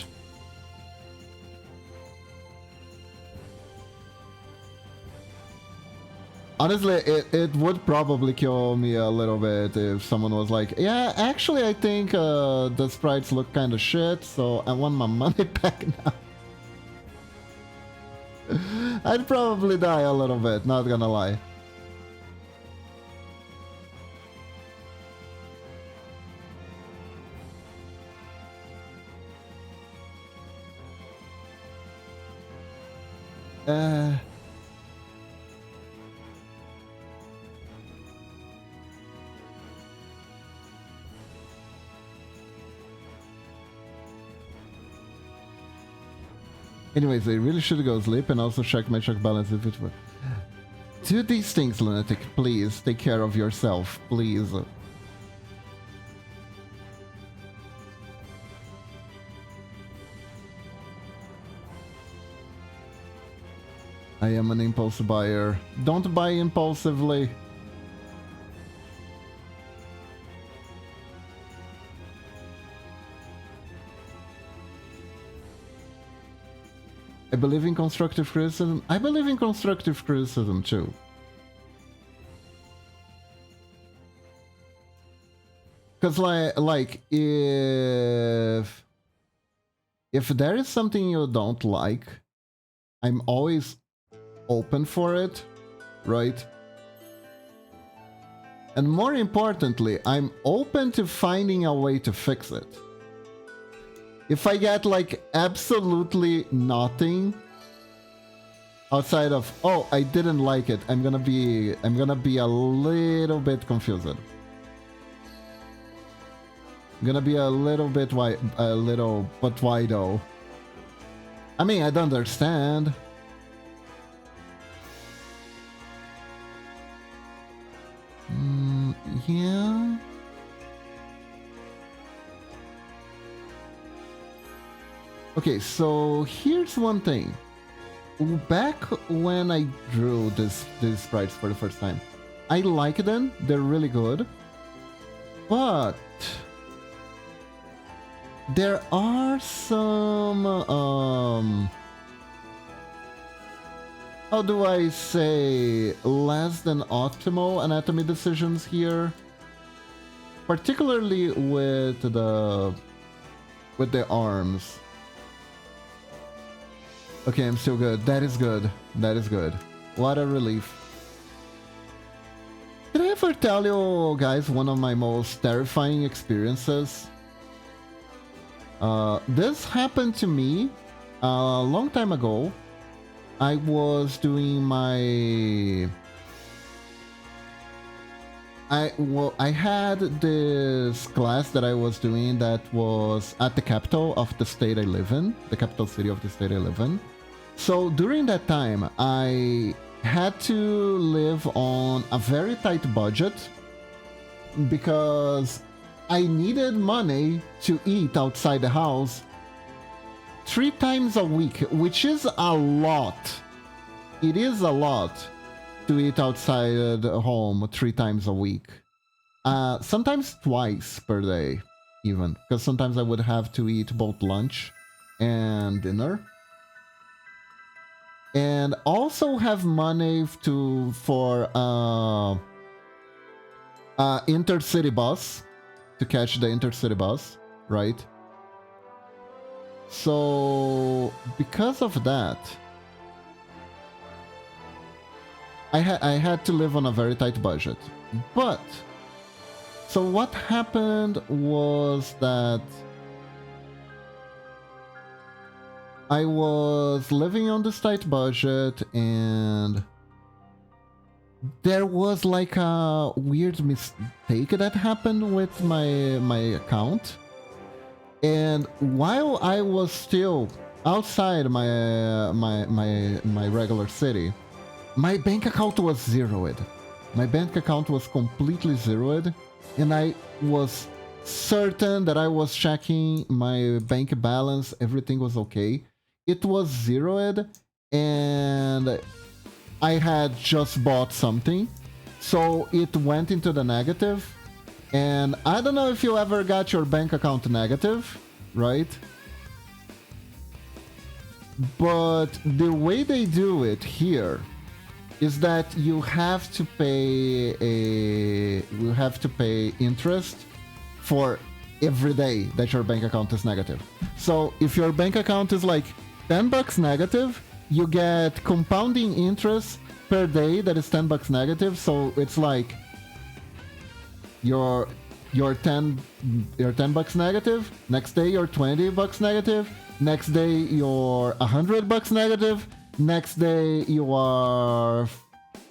Honestly, it would probably kill me a little bit if someone was like, yeah, actually I think the sprites look kind of shit, so I want my money back now. I'd probably die a little bit, not gonna lie. Anyways, I really should go sleep and also check my check balance if it were. Do these things, Lunatic, please. Take care of yourself, please. I am an impulse buyer. Don't buy impulsively. I believe in constructive criticism. I believe in constructive criticism too. Because like if there is something you don't like, I'm always open for it, right? And more importantly, I'm open to finding a way to fix it. If I get like absolutely nothing outside of, oh, I didn't like it, I'm gonna be a little bit confused. Gonna be a little bit wide, a little but why though? I mean, I don't understand. Yeah. Okay, so here's one thing. Back when I drew these sprites for the first time, I like them. They're really good. But there are some how do I say, less than optimal anatomy decisions here, particularly with the arms. Okay, I'm still good. That is good. That is good. What a relief. Did I ever tell you guys one of my most terrifying experiences? This happened to me a long time ago. I was doing my... I had this class that I was doing that was at the capital of the state I live in, the capital city of the state I live in. So during that time, I had to live on a very tight budget because I needed money to eat outside the house 3 times a week, which is a lot. It is a lot to eat outside home 3 times a week. Sometimes twice per day, even, because sometimes I would have to eat both lunch and dinner. And also have money for intercity bus, to catch the intercity bus, right? So because of that, I had to live on a very tight budget. But so what happened was that I was living on this tight budget, and there was like a weird mistake that happened with my account. And while I was still outside my regular city, my bank account was zeroed. My bank account was completely zeroed, and I was certain that I was checking my bank balance, everything was okay. It was zeroed, and I had just bought something, so it went into the negative. And I don't know if you ever got your bank account negative, right? But the way they do it here is that you have to pay interest for every day that your bank account is negative. So if your bank account is like $10 negative, you get compounding interest per day that is $10 negative. So it's like you're 10 bucks negative, next day you're $20 negative, next day you're $100 negative, next day you are,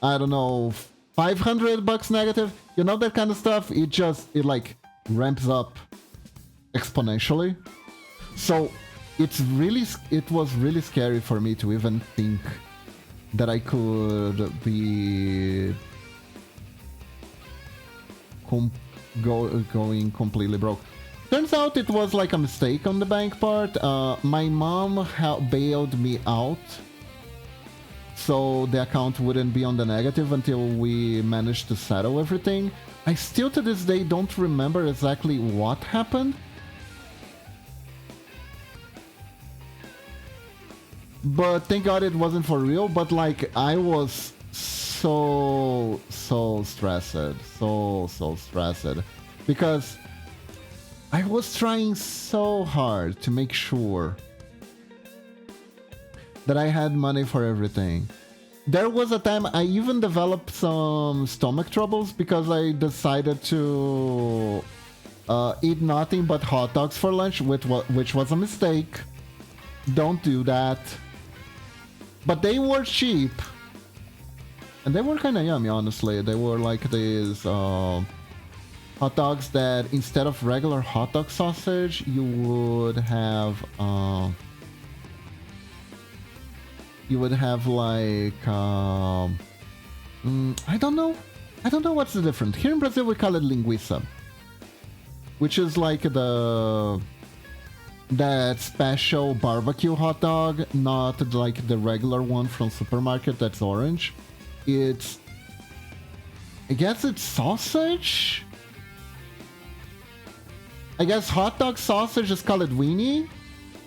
I don't know, $500 negative, you know, that kind of stuff. It like ramps up exponentially. So it was really scary for me to even think that I could be going completely broke. Turns out it was like a mistake on the bank part. My mom bailed me out, so the account wouldn't be on the negative until we managed to settle everything. I still to this day don't remember exactly what happened, but thank God it wasn't for real. But like, I was so stressed, so stressed, because I was trying so hard to make sure that I had money for everything. There was a time I even developed some stomach troubles because I decided to eat nothing but hot dogs for lunch, which was a mistake. Don't do that. But they were cheap. And they were kind of yummy, honestly. They were like these hot dogs that instead of regular hot dog sausage, you would have like I don't know what's the difference. Here in Brazil we call it linguiça, which is like that special barbecue hot dog, not like the regular one from supermarket that's orange. I guess it's sausage? I guess hot dog sausage is called weenie,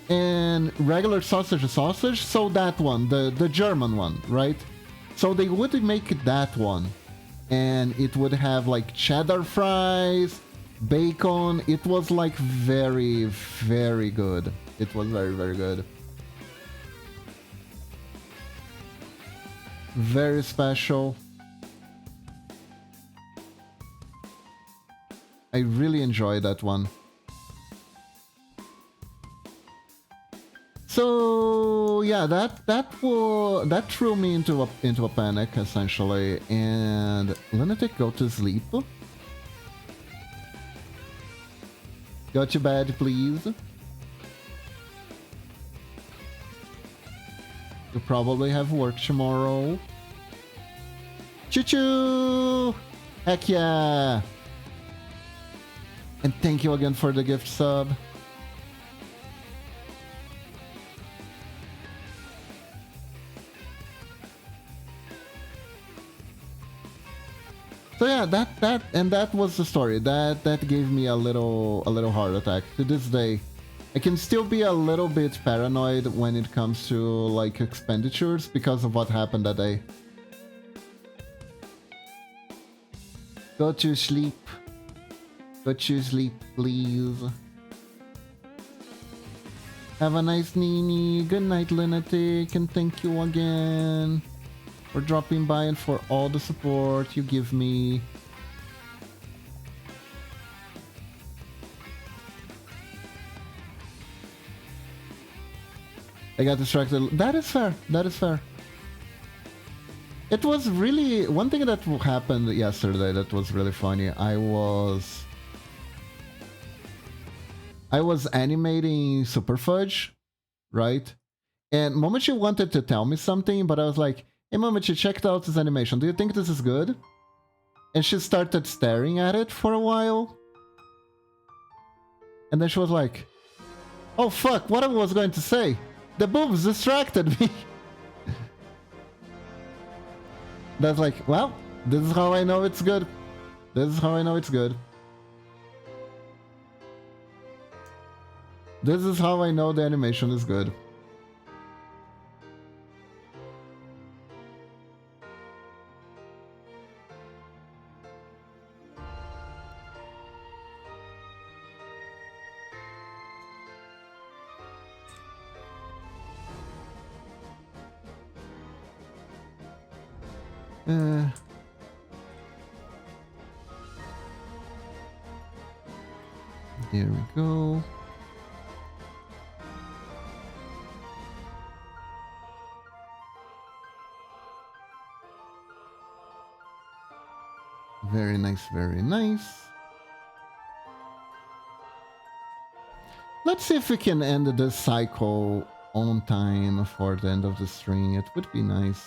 and regular sausage is sausage, so that one, the German one, right? So they would make that one, and it would have like cheddar fries, bacon. It was like very, very good. It was very, very good. Very special. I really enjoyed that one. So yeah, that threw me into a panic essentially, and Lunatic, go to sleep. Go to bed, please. You probably have work tomorrow. Choo choo! Heck yeah! And thank you again for the gift sub. So yeah, that was the story. That gave me a little heart attack. To this day, I can still be a little bit paranoid when it comes to like expenditures because of what happened that day. Go to sleep. Go to sleep, please. Have a nice Nini. Good night, Lunatic, and thank you again for dropping by and for all the support you give me. I got distracted. That is fair. That is fair. It was really... One thing that happened yesterday that was really funny. I was animating Super Fudge, right? And Momochi wanted to tell me something, but I was like, hey Momochi, checked out this animation. Do you think this is good? And she started staring at it for a while. And then she was like, oh fuck, what I was going to say? The boobs distracted me. That's like, well, this is how I know it's good. This is how I know it's good. This is how I know the animation is good. There we go. Very nice, very nice. Let's see if we can end this cycle on time for the end of the string. It would be nice.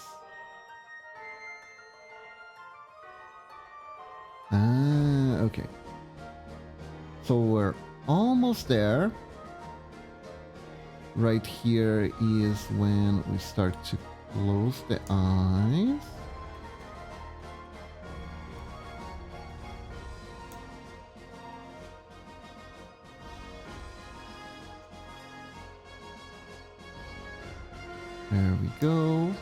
Okay. So we're almost there. Right here is when we start to close the eyes. There we go.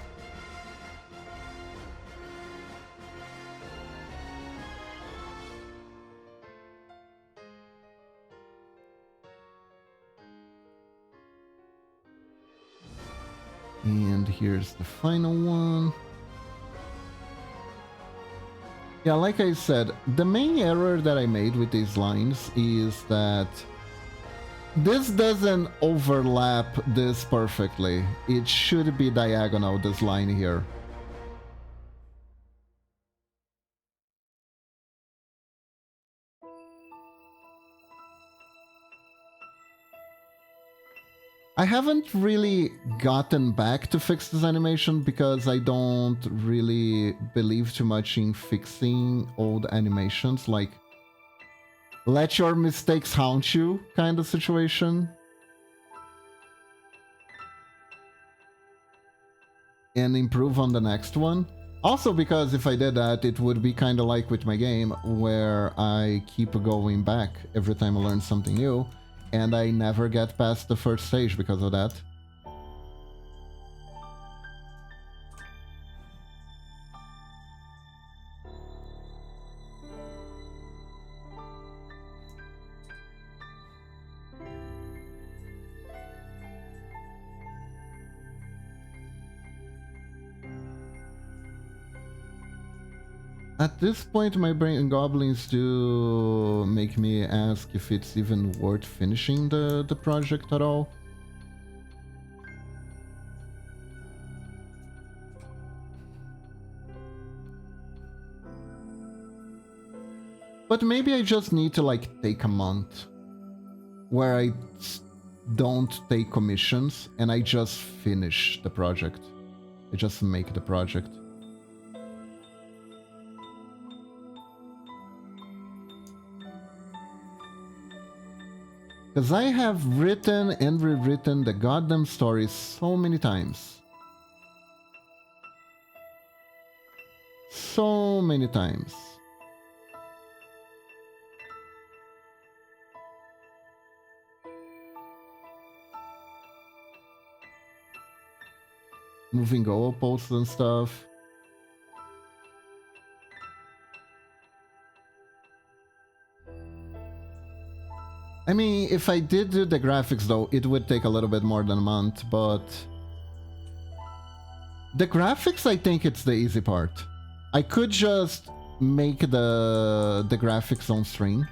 And here's the final one. Yeah, like I said, the main error that I made with these lines is that this doesn't overlap this perfectly. It should be diagonal, this line here. I haven't really gotten back to fix this animation because I don't really believe too much in fixing old animations, like let your mistakes haunt you kind of situation. And improve on the next one. Also because if I did that, it would be kind of like with my game where I keep going back every time I learn something new. And I never get past the first stage because of that. At this point, my brain goblins do make me ask if it's even worth finishing the project at all. But maybe I just need to like take a month where I don't take commissions and I just finish the project. I just make the project. Because I have written and rewritten the goddamn story so many times. So many times. Moving goalposts and stuff. I mean, if I did do the graphics though, it would take a little bit more than a month, but... The graphics, I think it's the easy part. I could just make the graphics on stream.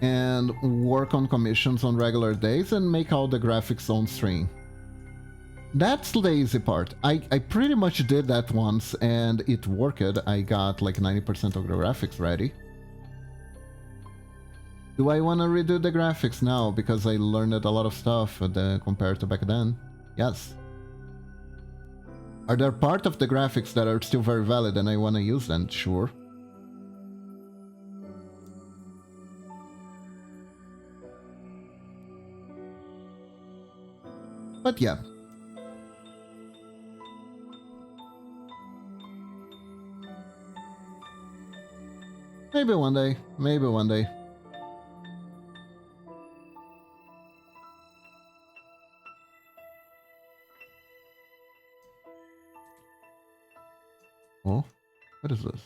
And work on commissions on regular days and make all the graphics on stream. That's the easy part. I pretty much did that once and it worked. I got like 90% of the graphics ready. Do I want to redo the graphics now because I learned a lot of stuff compared to back then? Yes. Are there part of the graphics that are still very valid and I want to use them? Sure. But yeah. Maybe one day. Maybe one day. Oh, what is this?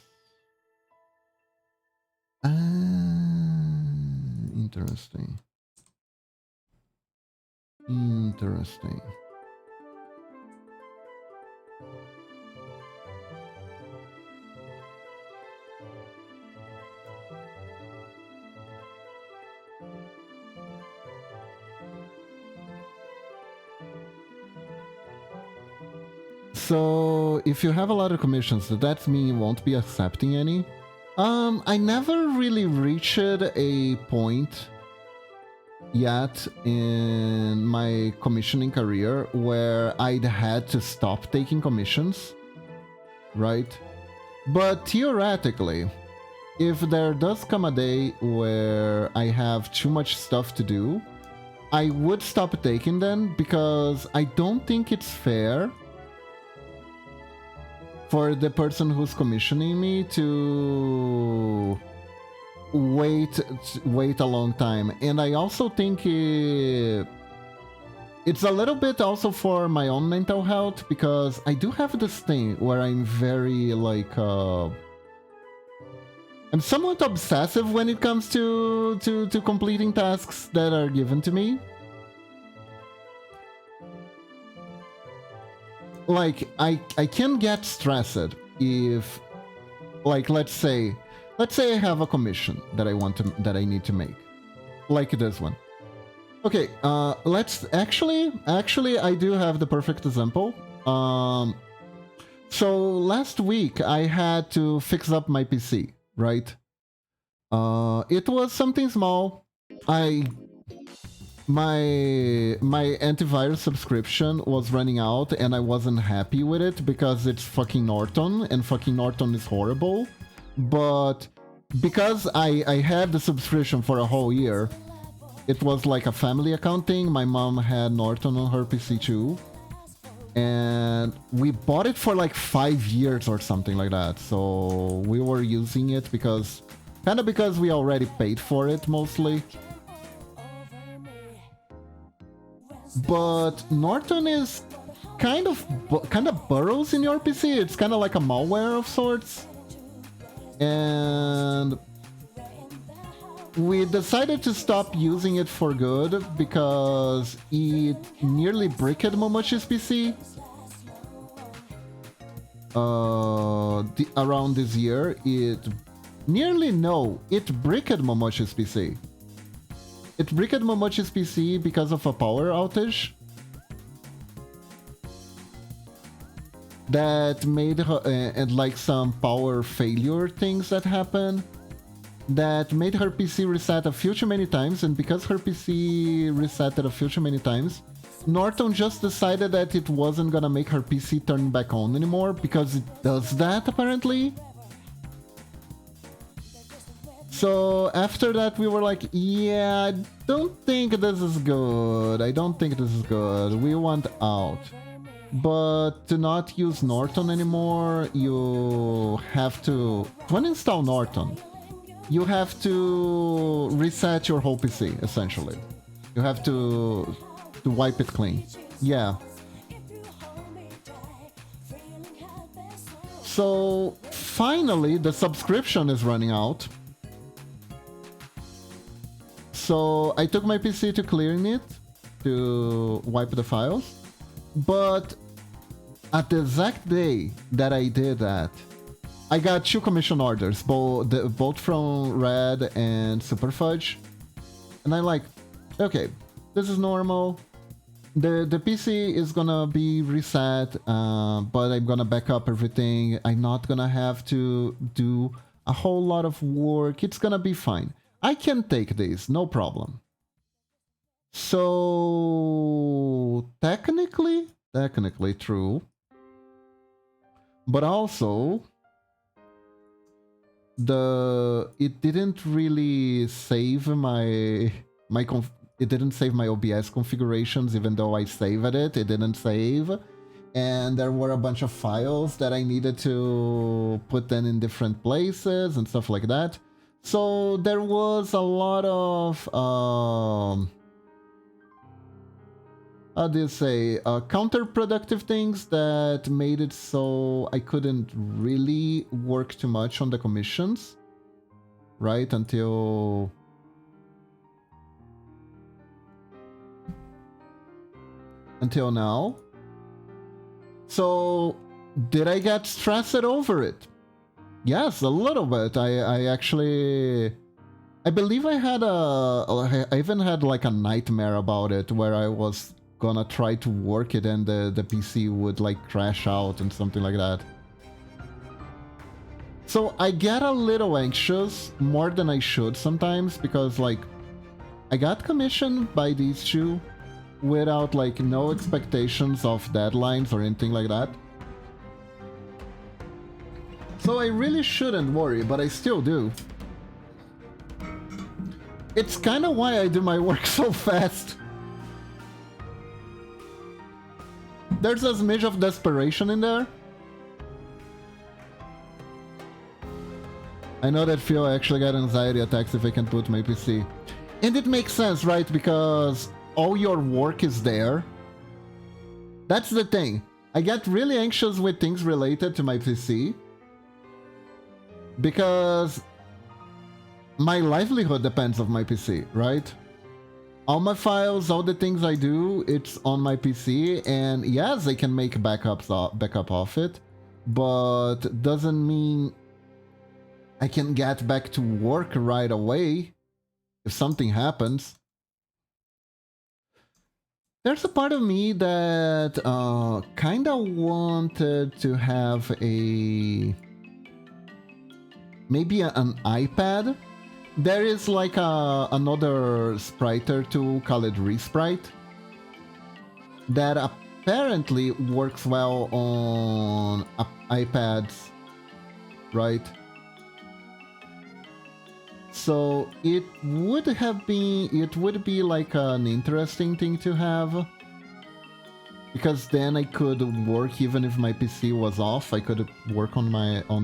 Interesting. Interesting. So, if you have a lot of commissions, does that mean you won't be accepting any? I never really reached a point yet in my commissioning career where I'd had to stop taking commissions, right? But theoretically, if there does come a day where I have too much stuff to do, I would stop taking them because I don't think it's fair for the person who's commissioning me to wait a long time. And I also think it's a little bit also for my own mental health, because I do have this thing where I'm very like I'm somewhat obsessive when it comes to completing tasks that are given to me. Like, I can get stressed if, like, let's say I have a commission that I need to make, like this one. Okay, let's actually I do have the perfect example. So last week I had to fix up my PC, right? It was something small. My antivirus subscription was running out and I wasn't happy with it because it's fucking Norton and fucking Norton is horrible. But because I had the subscription for a whole year, it was like a family accounting. My mom had Norton on her PC too. And we bought it for like 5 years or something like that. So we were using it because we already paid for it mostly. But Norton is kind of burrows in your PC. It's kind of like a malware of sorts. And we decided to stop using it for good because it nearly bricked Momochi's PC. Around this year, it bricked Momochi's PC. It bricked Momochi's PC because of a power outage that made her, and like some power failure things that happened, that made her PC reset a few too many times, and because her PC resetted a few too many times, Norton just decided that it wasn't gonna make her PC turn back on anymore, because it does that apparently. So after that we were like, yeah, I don't think this is good. We want out. But to not use Norton anymore, you have to uninstall Norton. You have to reset your whole PC, essentially. You have to wipe it clean. Yeah. So finally, the subscription is running out. So I took my PC to clearing it, to wipe the files. But at the exact day that I did that, I got 2 commission orders, both from Red and Super Fudge. And I'm like, okay, this is normal. The PC is gonna be reset, but I'm gonna back up everything. I'm not gonna have to do a whole lot of work. It's gonna be fine. I can take this, no problem. So technically true. But also, it didn't really save it didn't save my OBS configurations, even though I saved it. It didn't save, and there were a bunch of files that I needed to put them in different places and stuff like that. So there was a lot of how do you say, counterproductive things that made it so I couldn't really work too much on the commissions, right, until now. So did I get stressed over it? Yes, a little bit. I actually, I believe I even had like a nightmare about it, where I was gonna try to work it and the PC would like crash out and something like that. So I get a little anxious, more than I should sometimes, because like I got commissioned by these 2 without like no expectations of deadlines or anything like that. So I really shouldn't worry, but I still do. It's kind of why I do my work so fast. There's a smidge of desperation in there. I know that Phil actually got anxiety attacks if I can put my PC. And it makes sense, right? Because all your work is there. That's the thing. I get really anxious with things related to my PC, because my livelihood depends on my PC, right? All my files, all the things I do, it's on my PC, and yes, I can make backup off it, but doesn't mean I can get back to work right away if something happens. There's a part of me that kind of wanted to have an iPad. There is like another spriter tool called Resprite that apparently works well on iPads, right? So it would be like an interesting thing to have, because then I could work even if my PC was off. I could work on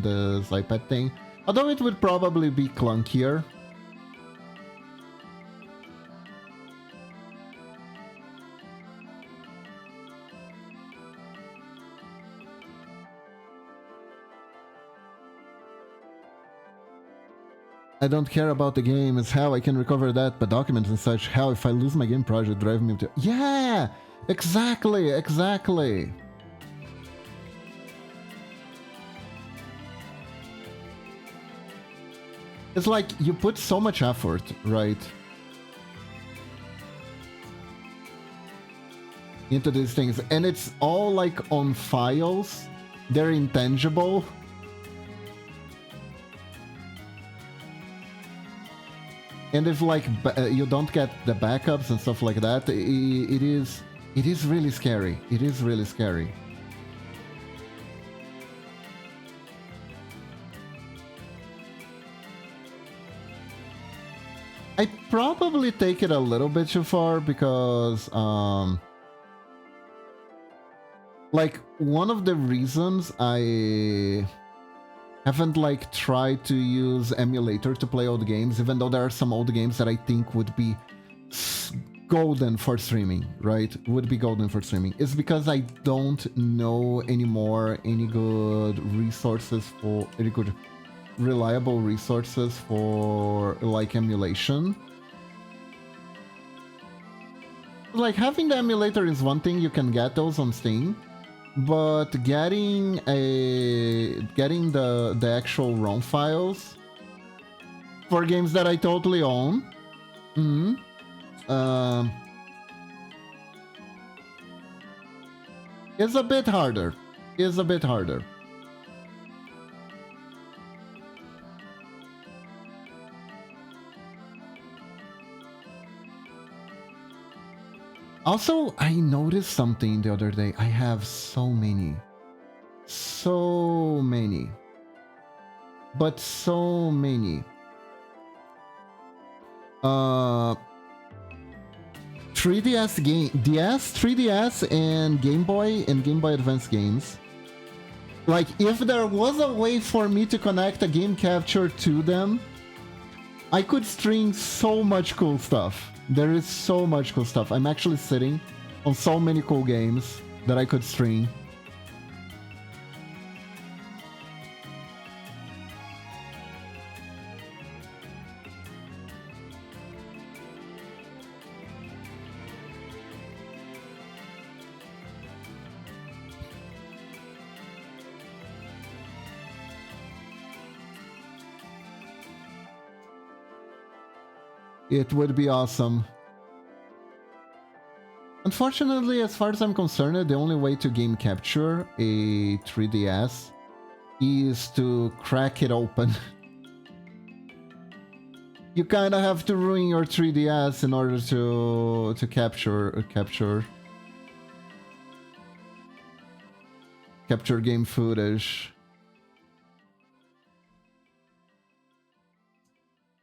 this iPad thing, although it would probably be clunkier. I don't care about the game, it's how I can recover that, but documents and such, how if I lose my game project drive me to... Yeah! Exactly! Exactly! It's like, you put so much effort, right? Into these things, and it's all like on files. They're intangible. And if like you don't get the backups and stuff like that, it is really scary. It is really scary. I probably take it a little bit too far because like one of the reasons I haven't like tried to use emulator to play old games, even though there are some old games that I think would be golden for streaming, right? Would be golden for streaming. It's because I don't know anymore any good resources for any good reliable resources for like emulation. Like having the emulator is one thing, you can get those on Steam. But getting the actual ROM files for games that I totally own, is a bit harder. Is a bit harder. Also, I noticed something the other day. I have so many. So many. But so many. 3DS game, 3DS and Game Boy Advance games. Like, if there was a way for me to connect a game capture to them, I could stream so much cool stuff. There is so much cool stuff. I'm actually sitting on so many cool games that I could stream. It would be awesome. Unfortunately, as far as I'm concerned, the only way to game capture a 3DS is to crack it open. You kind of have to ruin your 3DS in order to capture game footage.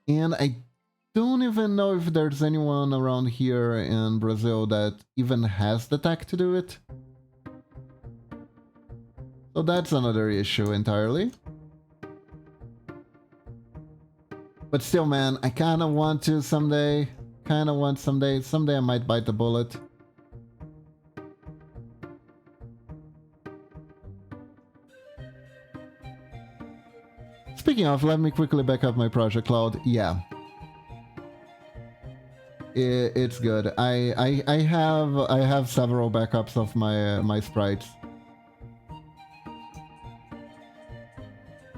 And I don't even know if there's anyone around here in Brazil that even has the tech to do it. So that's another issue entirely. But still, man, I kind of want to someday. Someday I might bite the bullet. Speaking of, let me quickly back up my project, Cloud. Yeah. It's good. I have several backups of my sprites.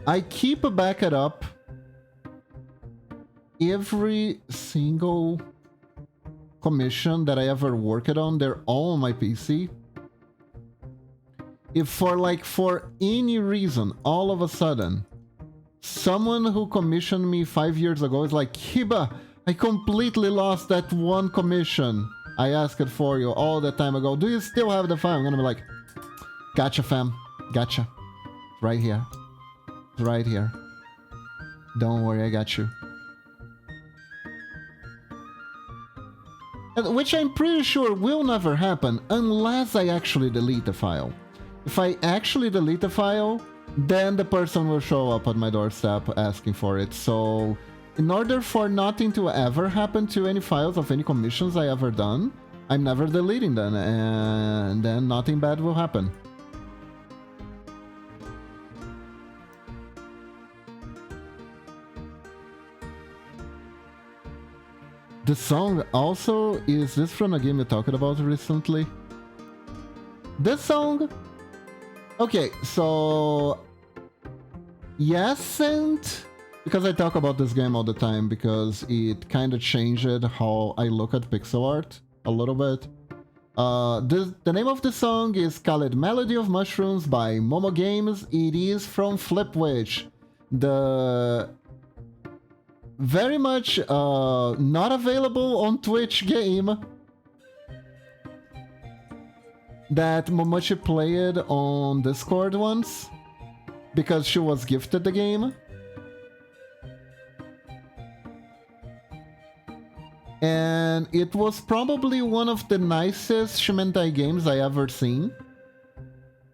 I keep a backup every single commission that I ever worked on, they're all on my PC. If for any reason, all of a sudden, someone who commissioned me 5 years ago is like, Hiba, I completely lost that one commission I asked for you all the time ago. Do you still have the file? I'm gonna be like, gotcha, fam. Gotcha. Right here. Right here. Don't worry, I got you. Which I'm pretty sure will never happen unless I actually delete the file. If I actually delete the file, then the person will show up at my doorstep asking for it. So in order for nothing to ever happen to any files of any commissions I ever done, I'm never deleting them, and then nothing bad will happen. The song also, is this from a game you talked about recently? This song? Okay, so yes, and because I talk about this game all the time because it kind of changed how I look at pixel art a little bit. The name of the song is called Melody of Mushrooms by Momo Games. It is from Flipwitch, the very much not available on Twitch game that Momochi played on Discord once because she was gifted the game. And it was probably one of the nicest Shimentai games I ever seen.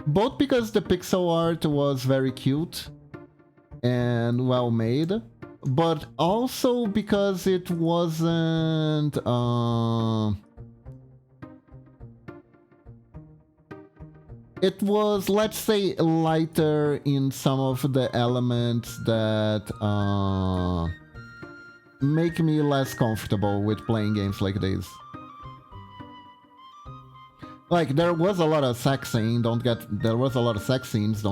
Both because the pixel art was very cute and well made, but also because it wasn't it was, let's say, lighter in some of the elements that make me less comfortable with playing games like this. Like, there was a lot of sex scenes, don't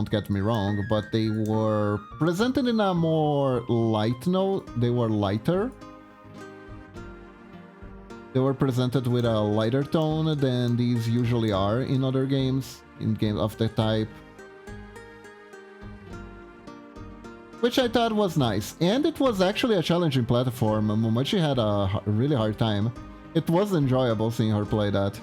get me wrong, but they were presented in a more light note. They were lighter. They were presented with a lighter tone than these usually are in other games, in games of the type. Which I thought was nice. And it was actually a challenging platform. Momochi had a really hard time. It was enjoyable seeing her play that.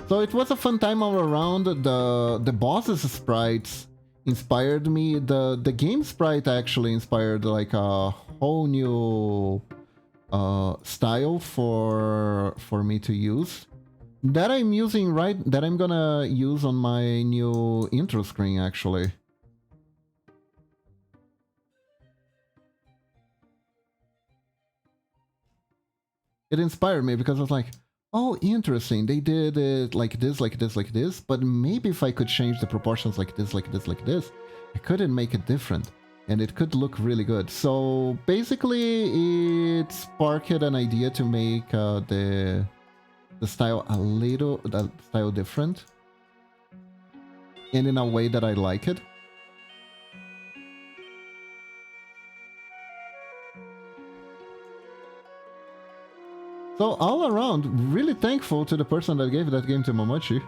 So it was a fun time all around. The boss's sprites inspired me. The game sprite actually inspired like a whole new style for me to use. That I'm using that I'm gonna use on my new intro screen actually. It inspired me because I was like, oh, interesting, they did it like this, like this, like this, but maybe if I could change the proportions like this, like this, like this, I couldn't make it different, and it could look really good. So basically, it sparked an idea to make the style the style different, and in a way that I like it. So all around, really thankful to the person that gave that game to Momochi.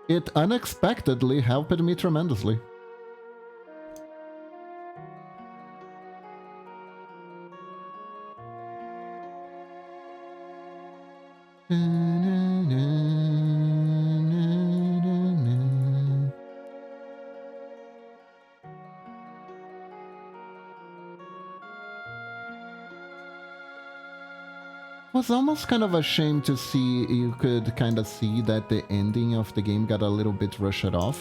It unexpectedly helped me tremendously. Was almost kind of ashamed to see, you could kind of see that the ending of the game got a little bit rushed off.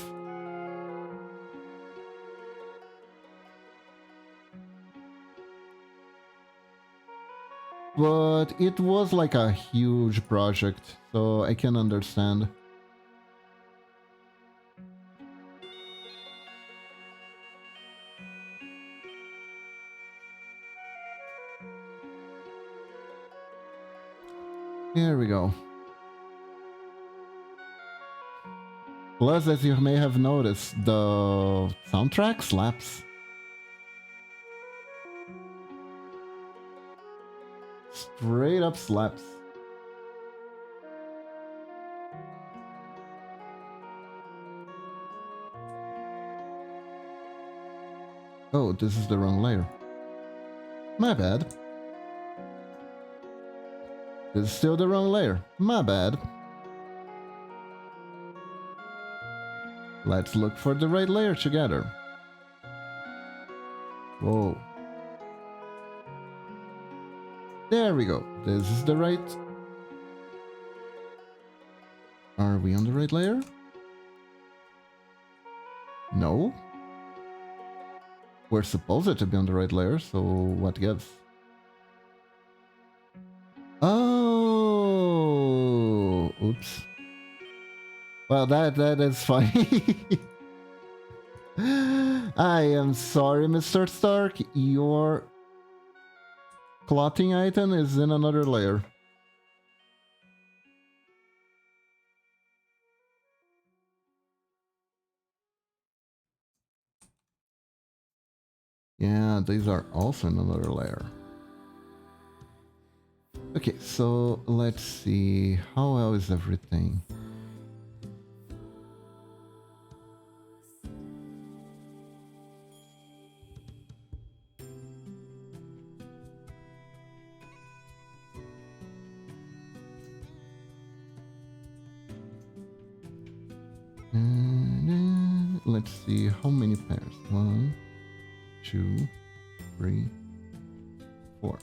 But it was like a huge project, so I can understand. Here we go. Plus, as you may have noticed, the soundtrack slaps. Straight up slaps. Oh, this is the wrong layer. My bad. This is still the wrong layer. My bad. Let's look for the right layer together. Whoa. There we go. This is the right... Are we on the right layer? No. We're supposed to be on the right layer, so what gives? Oh, oops. Well, that is funny. I am sorry, Mr. Stark. Your clothing item is in another layer. Yeah, these are also in another layer. Okay, so let's see. How well is everything? Let's see how many pairs. 1, 2, 3, 4.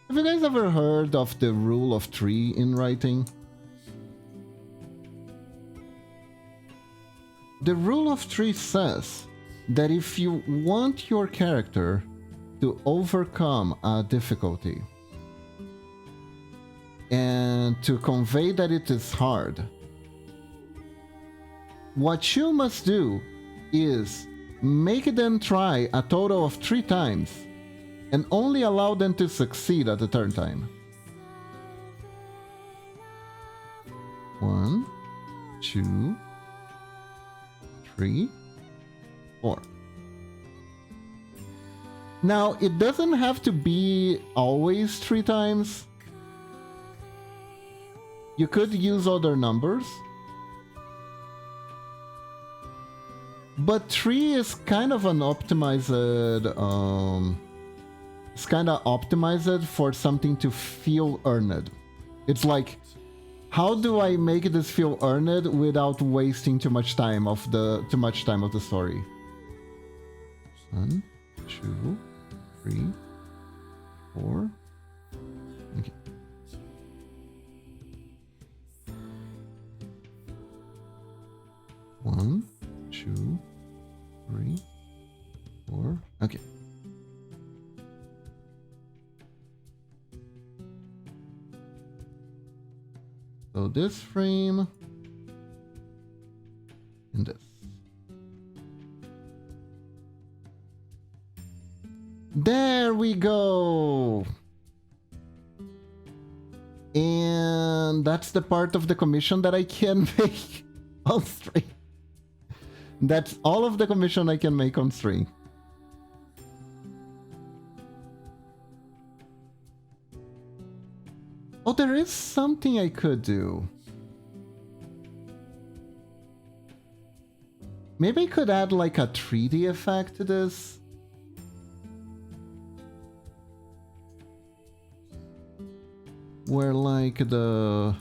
Have you guys ever heard of the rule of 3 in writing? The rule of 3 says that if you want your character to overcome a difficulty and to convey that it is hard, what you must do is make them try a total of 3 times and only allow them to succeed at the third time. 1, 2, 3, 4. Now, it doesn't have to be always 3 times. You could use other numbers. But 3 is kind of an optimized... it's kind of optimized for something to feel earned. It's like, how do I make this feel earned without wasting too much time of the story? 1, 2, 3, 4. Okay. One, 2, 3, 4. Okay. So this frame and this. There we go. And that's the part of the commission that I can make on stream. That's all of the commission I can make on stream. Oh, there is something I could do. Maybe I could add like a 3D effect to this. Where like when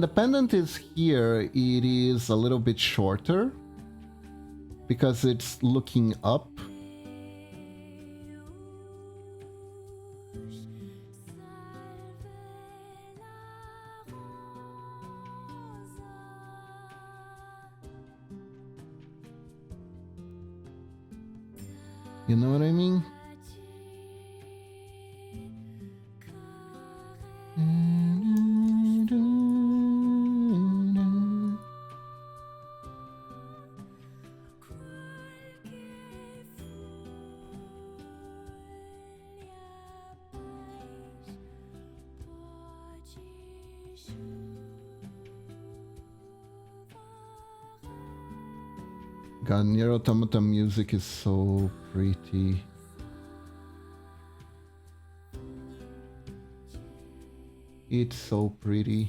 the pendant is here, it is a little bit shorter because it's looking up. You know what I mean? God, Nier Automata music is so pretty. It's so pretty.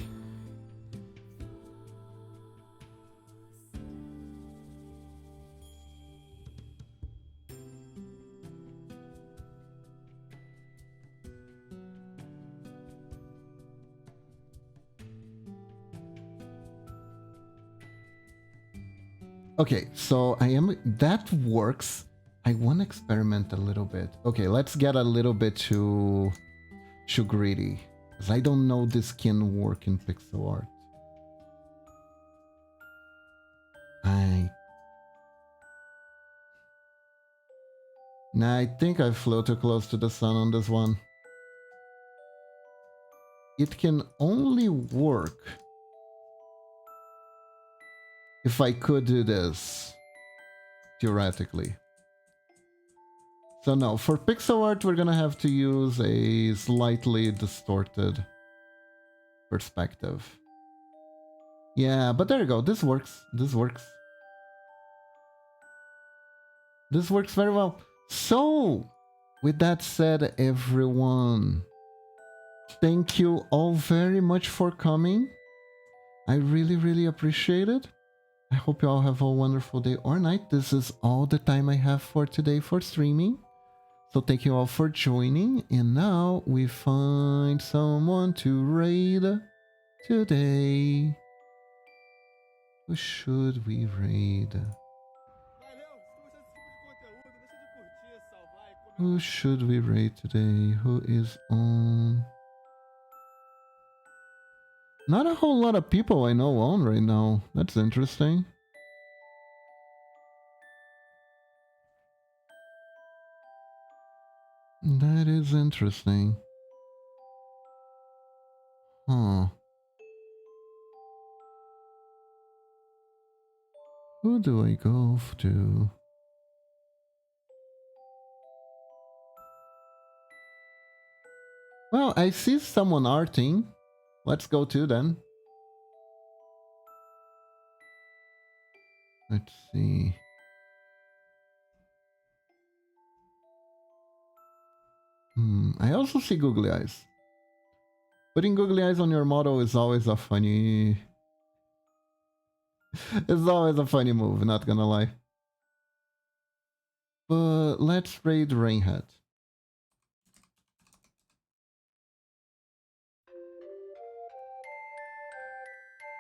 Okay, so that works. I want to experiment a little bit. Okay, let's get a little bit too greedy, because I don't know this can work in pixel art. Nah, I think I flew too close to the sun on this one. It can only work if I could do this, theoretically. So no, for pixel art, we're gonna have to use a slightly distorted perspective. Yeah, but there you go. This works. This works. This works very well. So, with that said, everyone, thank you all very much for coming. I really, really appreciate it. I hope you all have a wonderful day or night. This is all the time I have for today for streaming. So thank you all for joining. And now we find someone to raid today. Who should we raid? Who should we raid today? Who is on? Not a whole lot of people I know on right now. That's interesting. That is interesting. Huh. Who do I go to? Well, I see someone arting. Let's go to then. Let's see. I also see googly eyes. Putting googly eyes on your model is always a funny... It's always a funny move, not gonna lie. But let's raid Rainhead.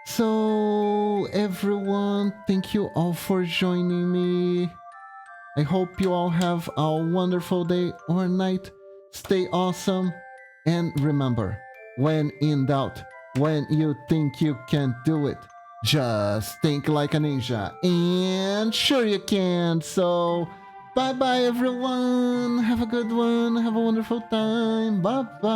So, everyone, thank you all for joining me. I hope you all have a wonderful day or night. Stay awesome. And remember, when in doubt, when you think you can't do it, just think like a ninja. And sure you can. So, bye-bye, everyone. Have a good one. Have a wonderful time. Bye-bye.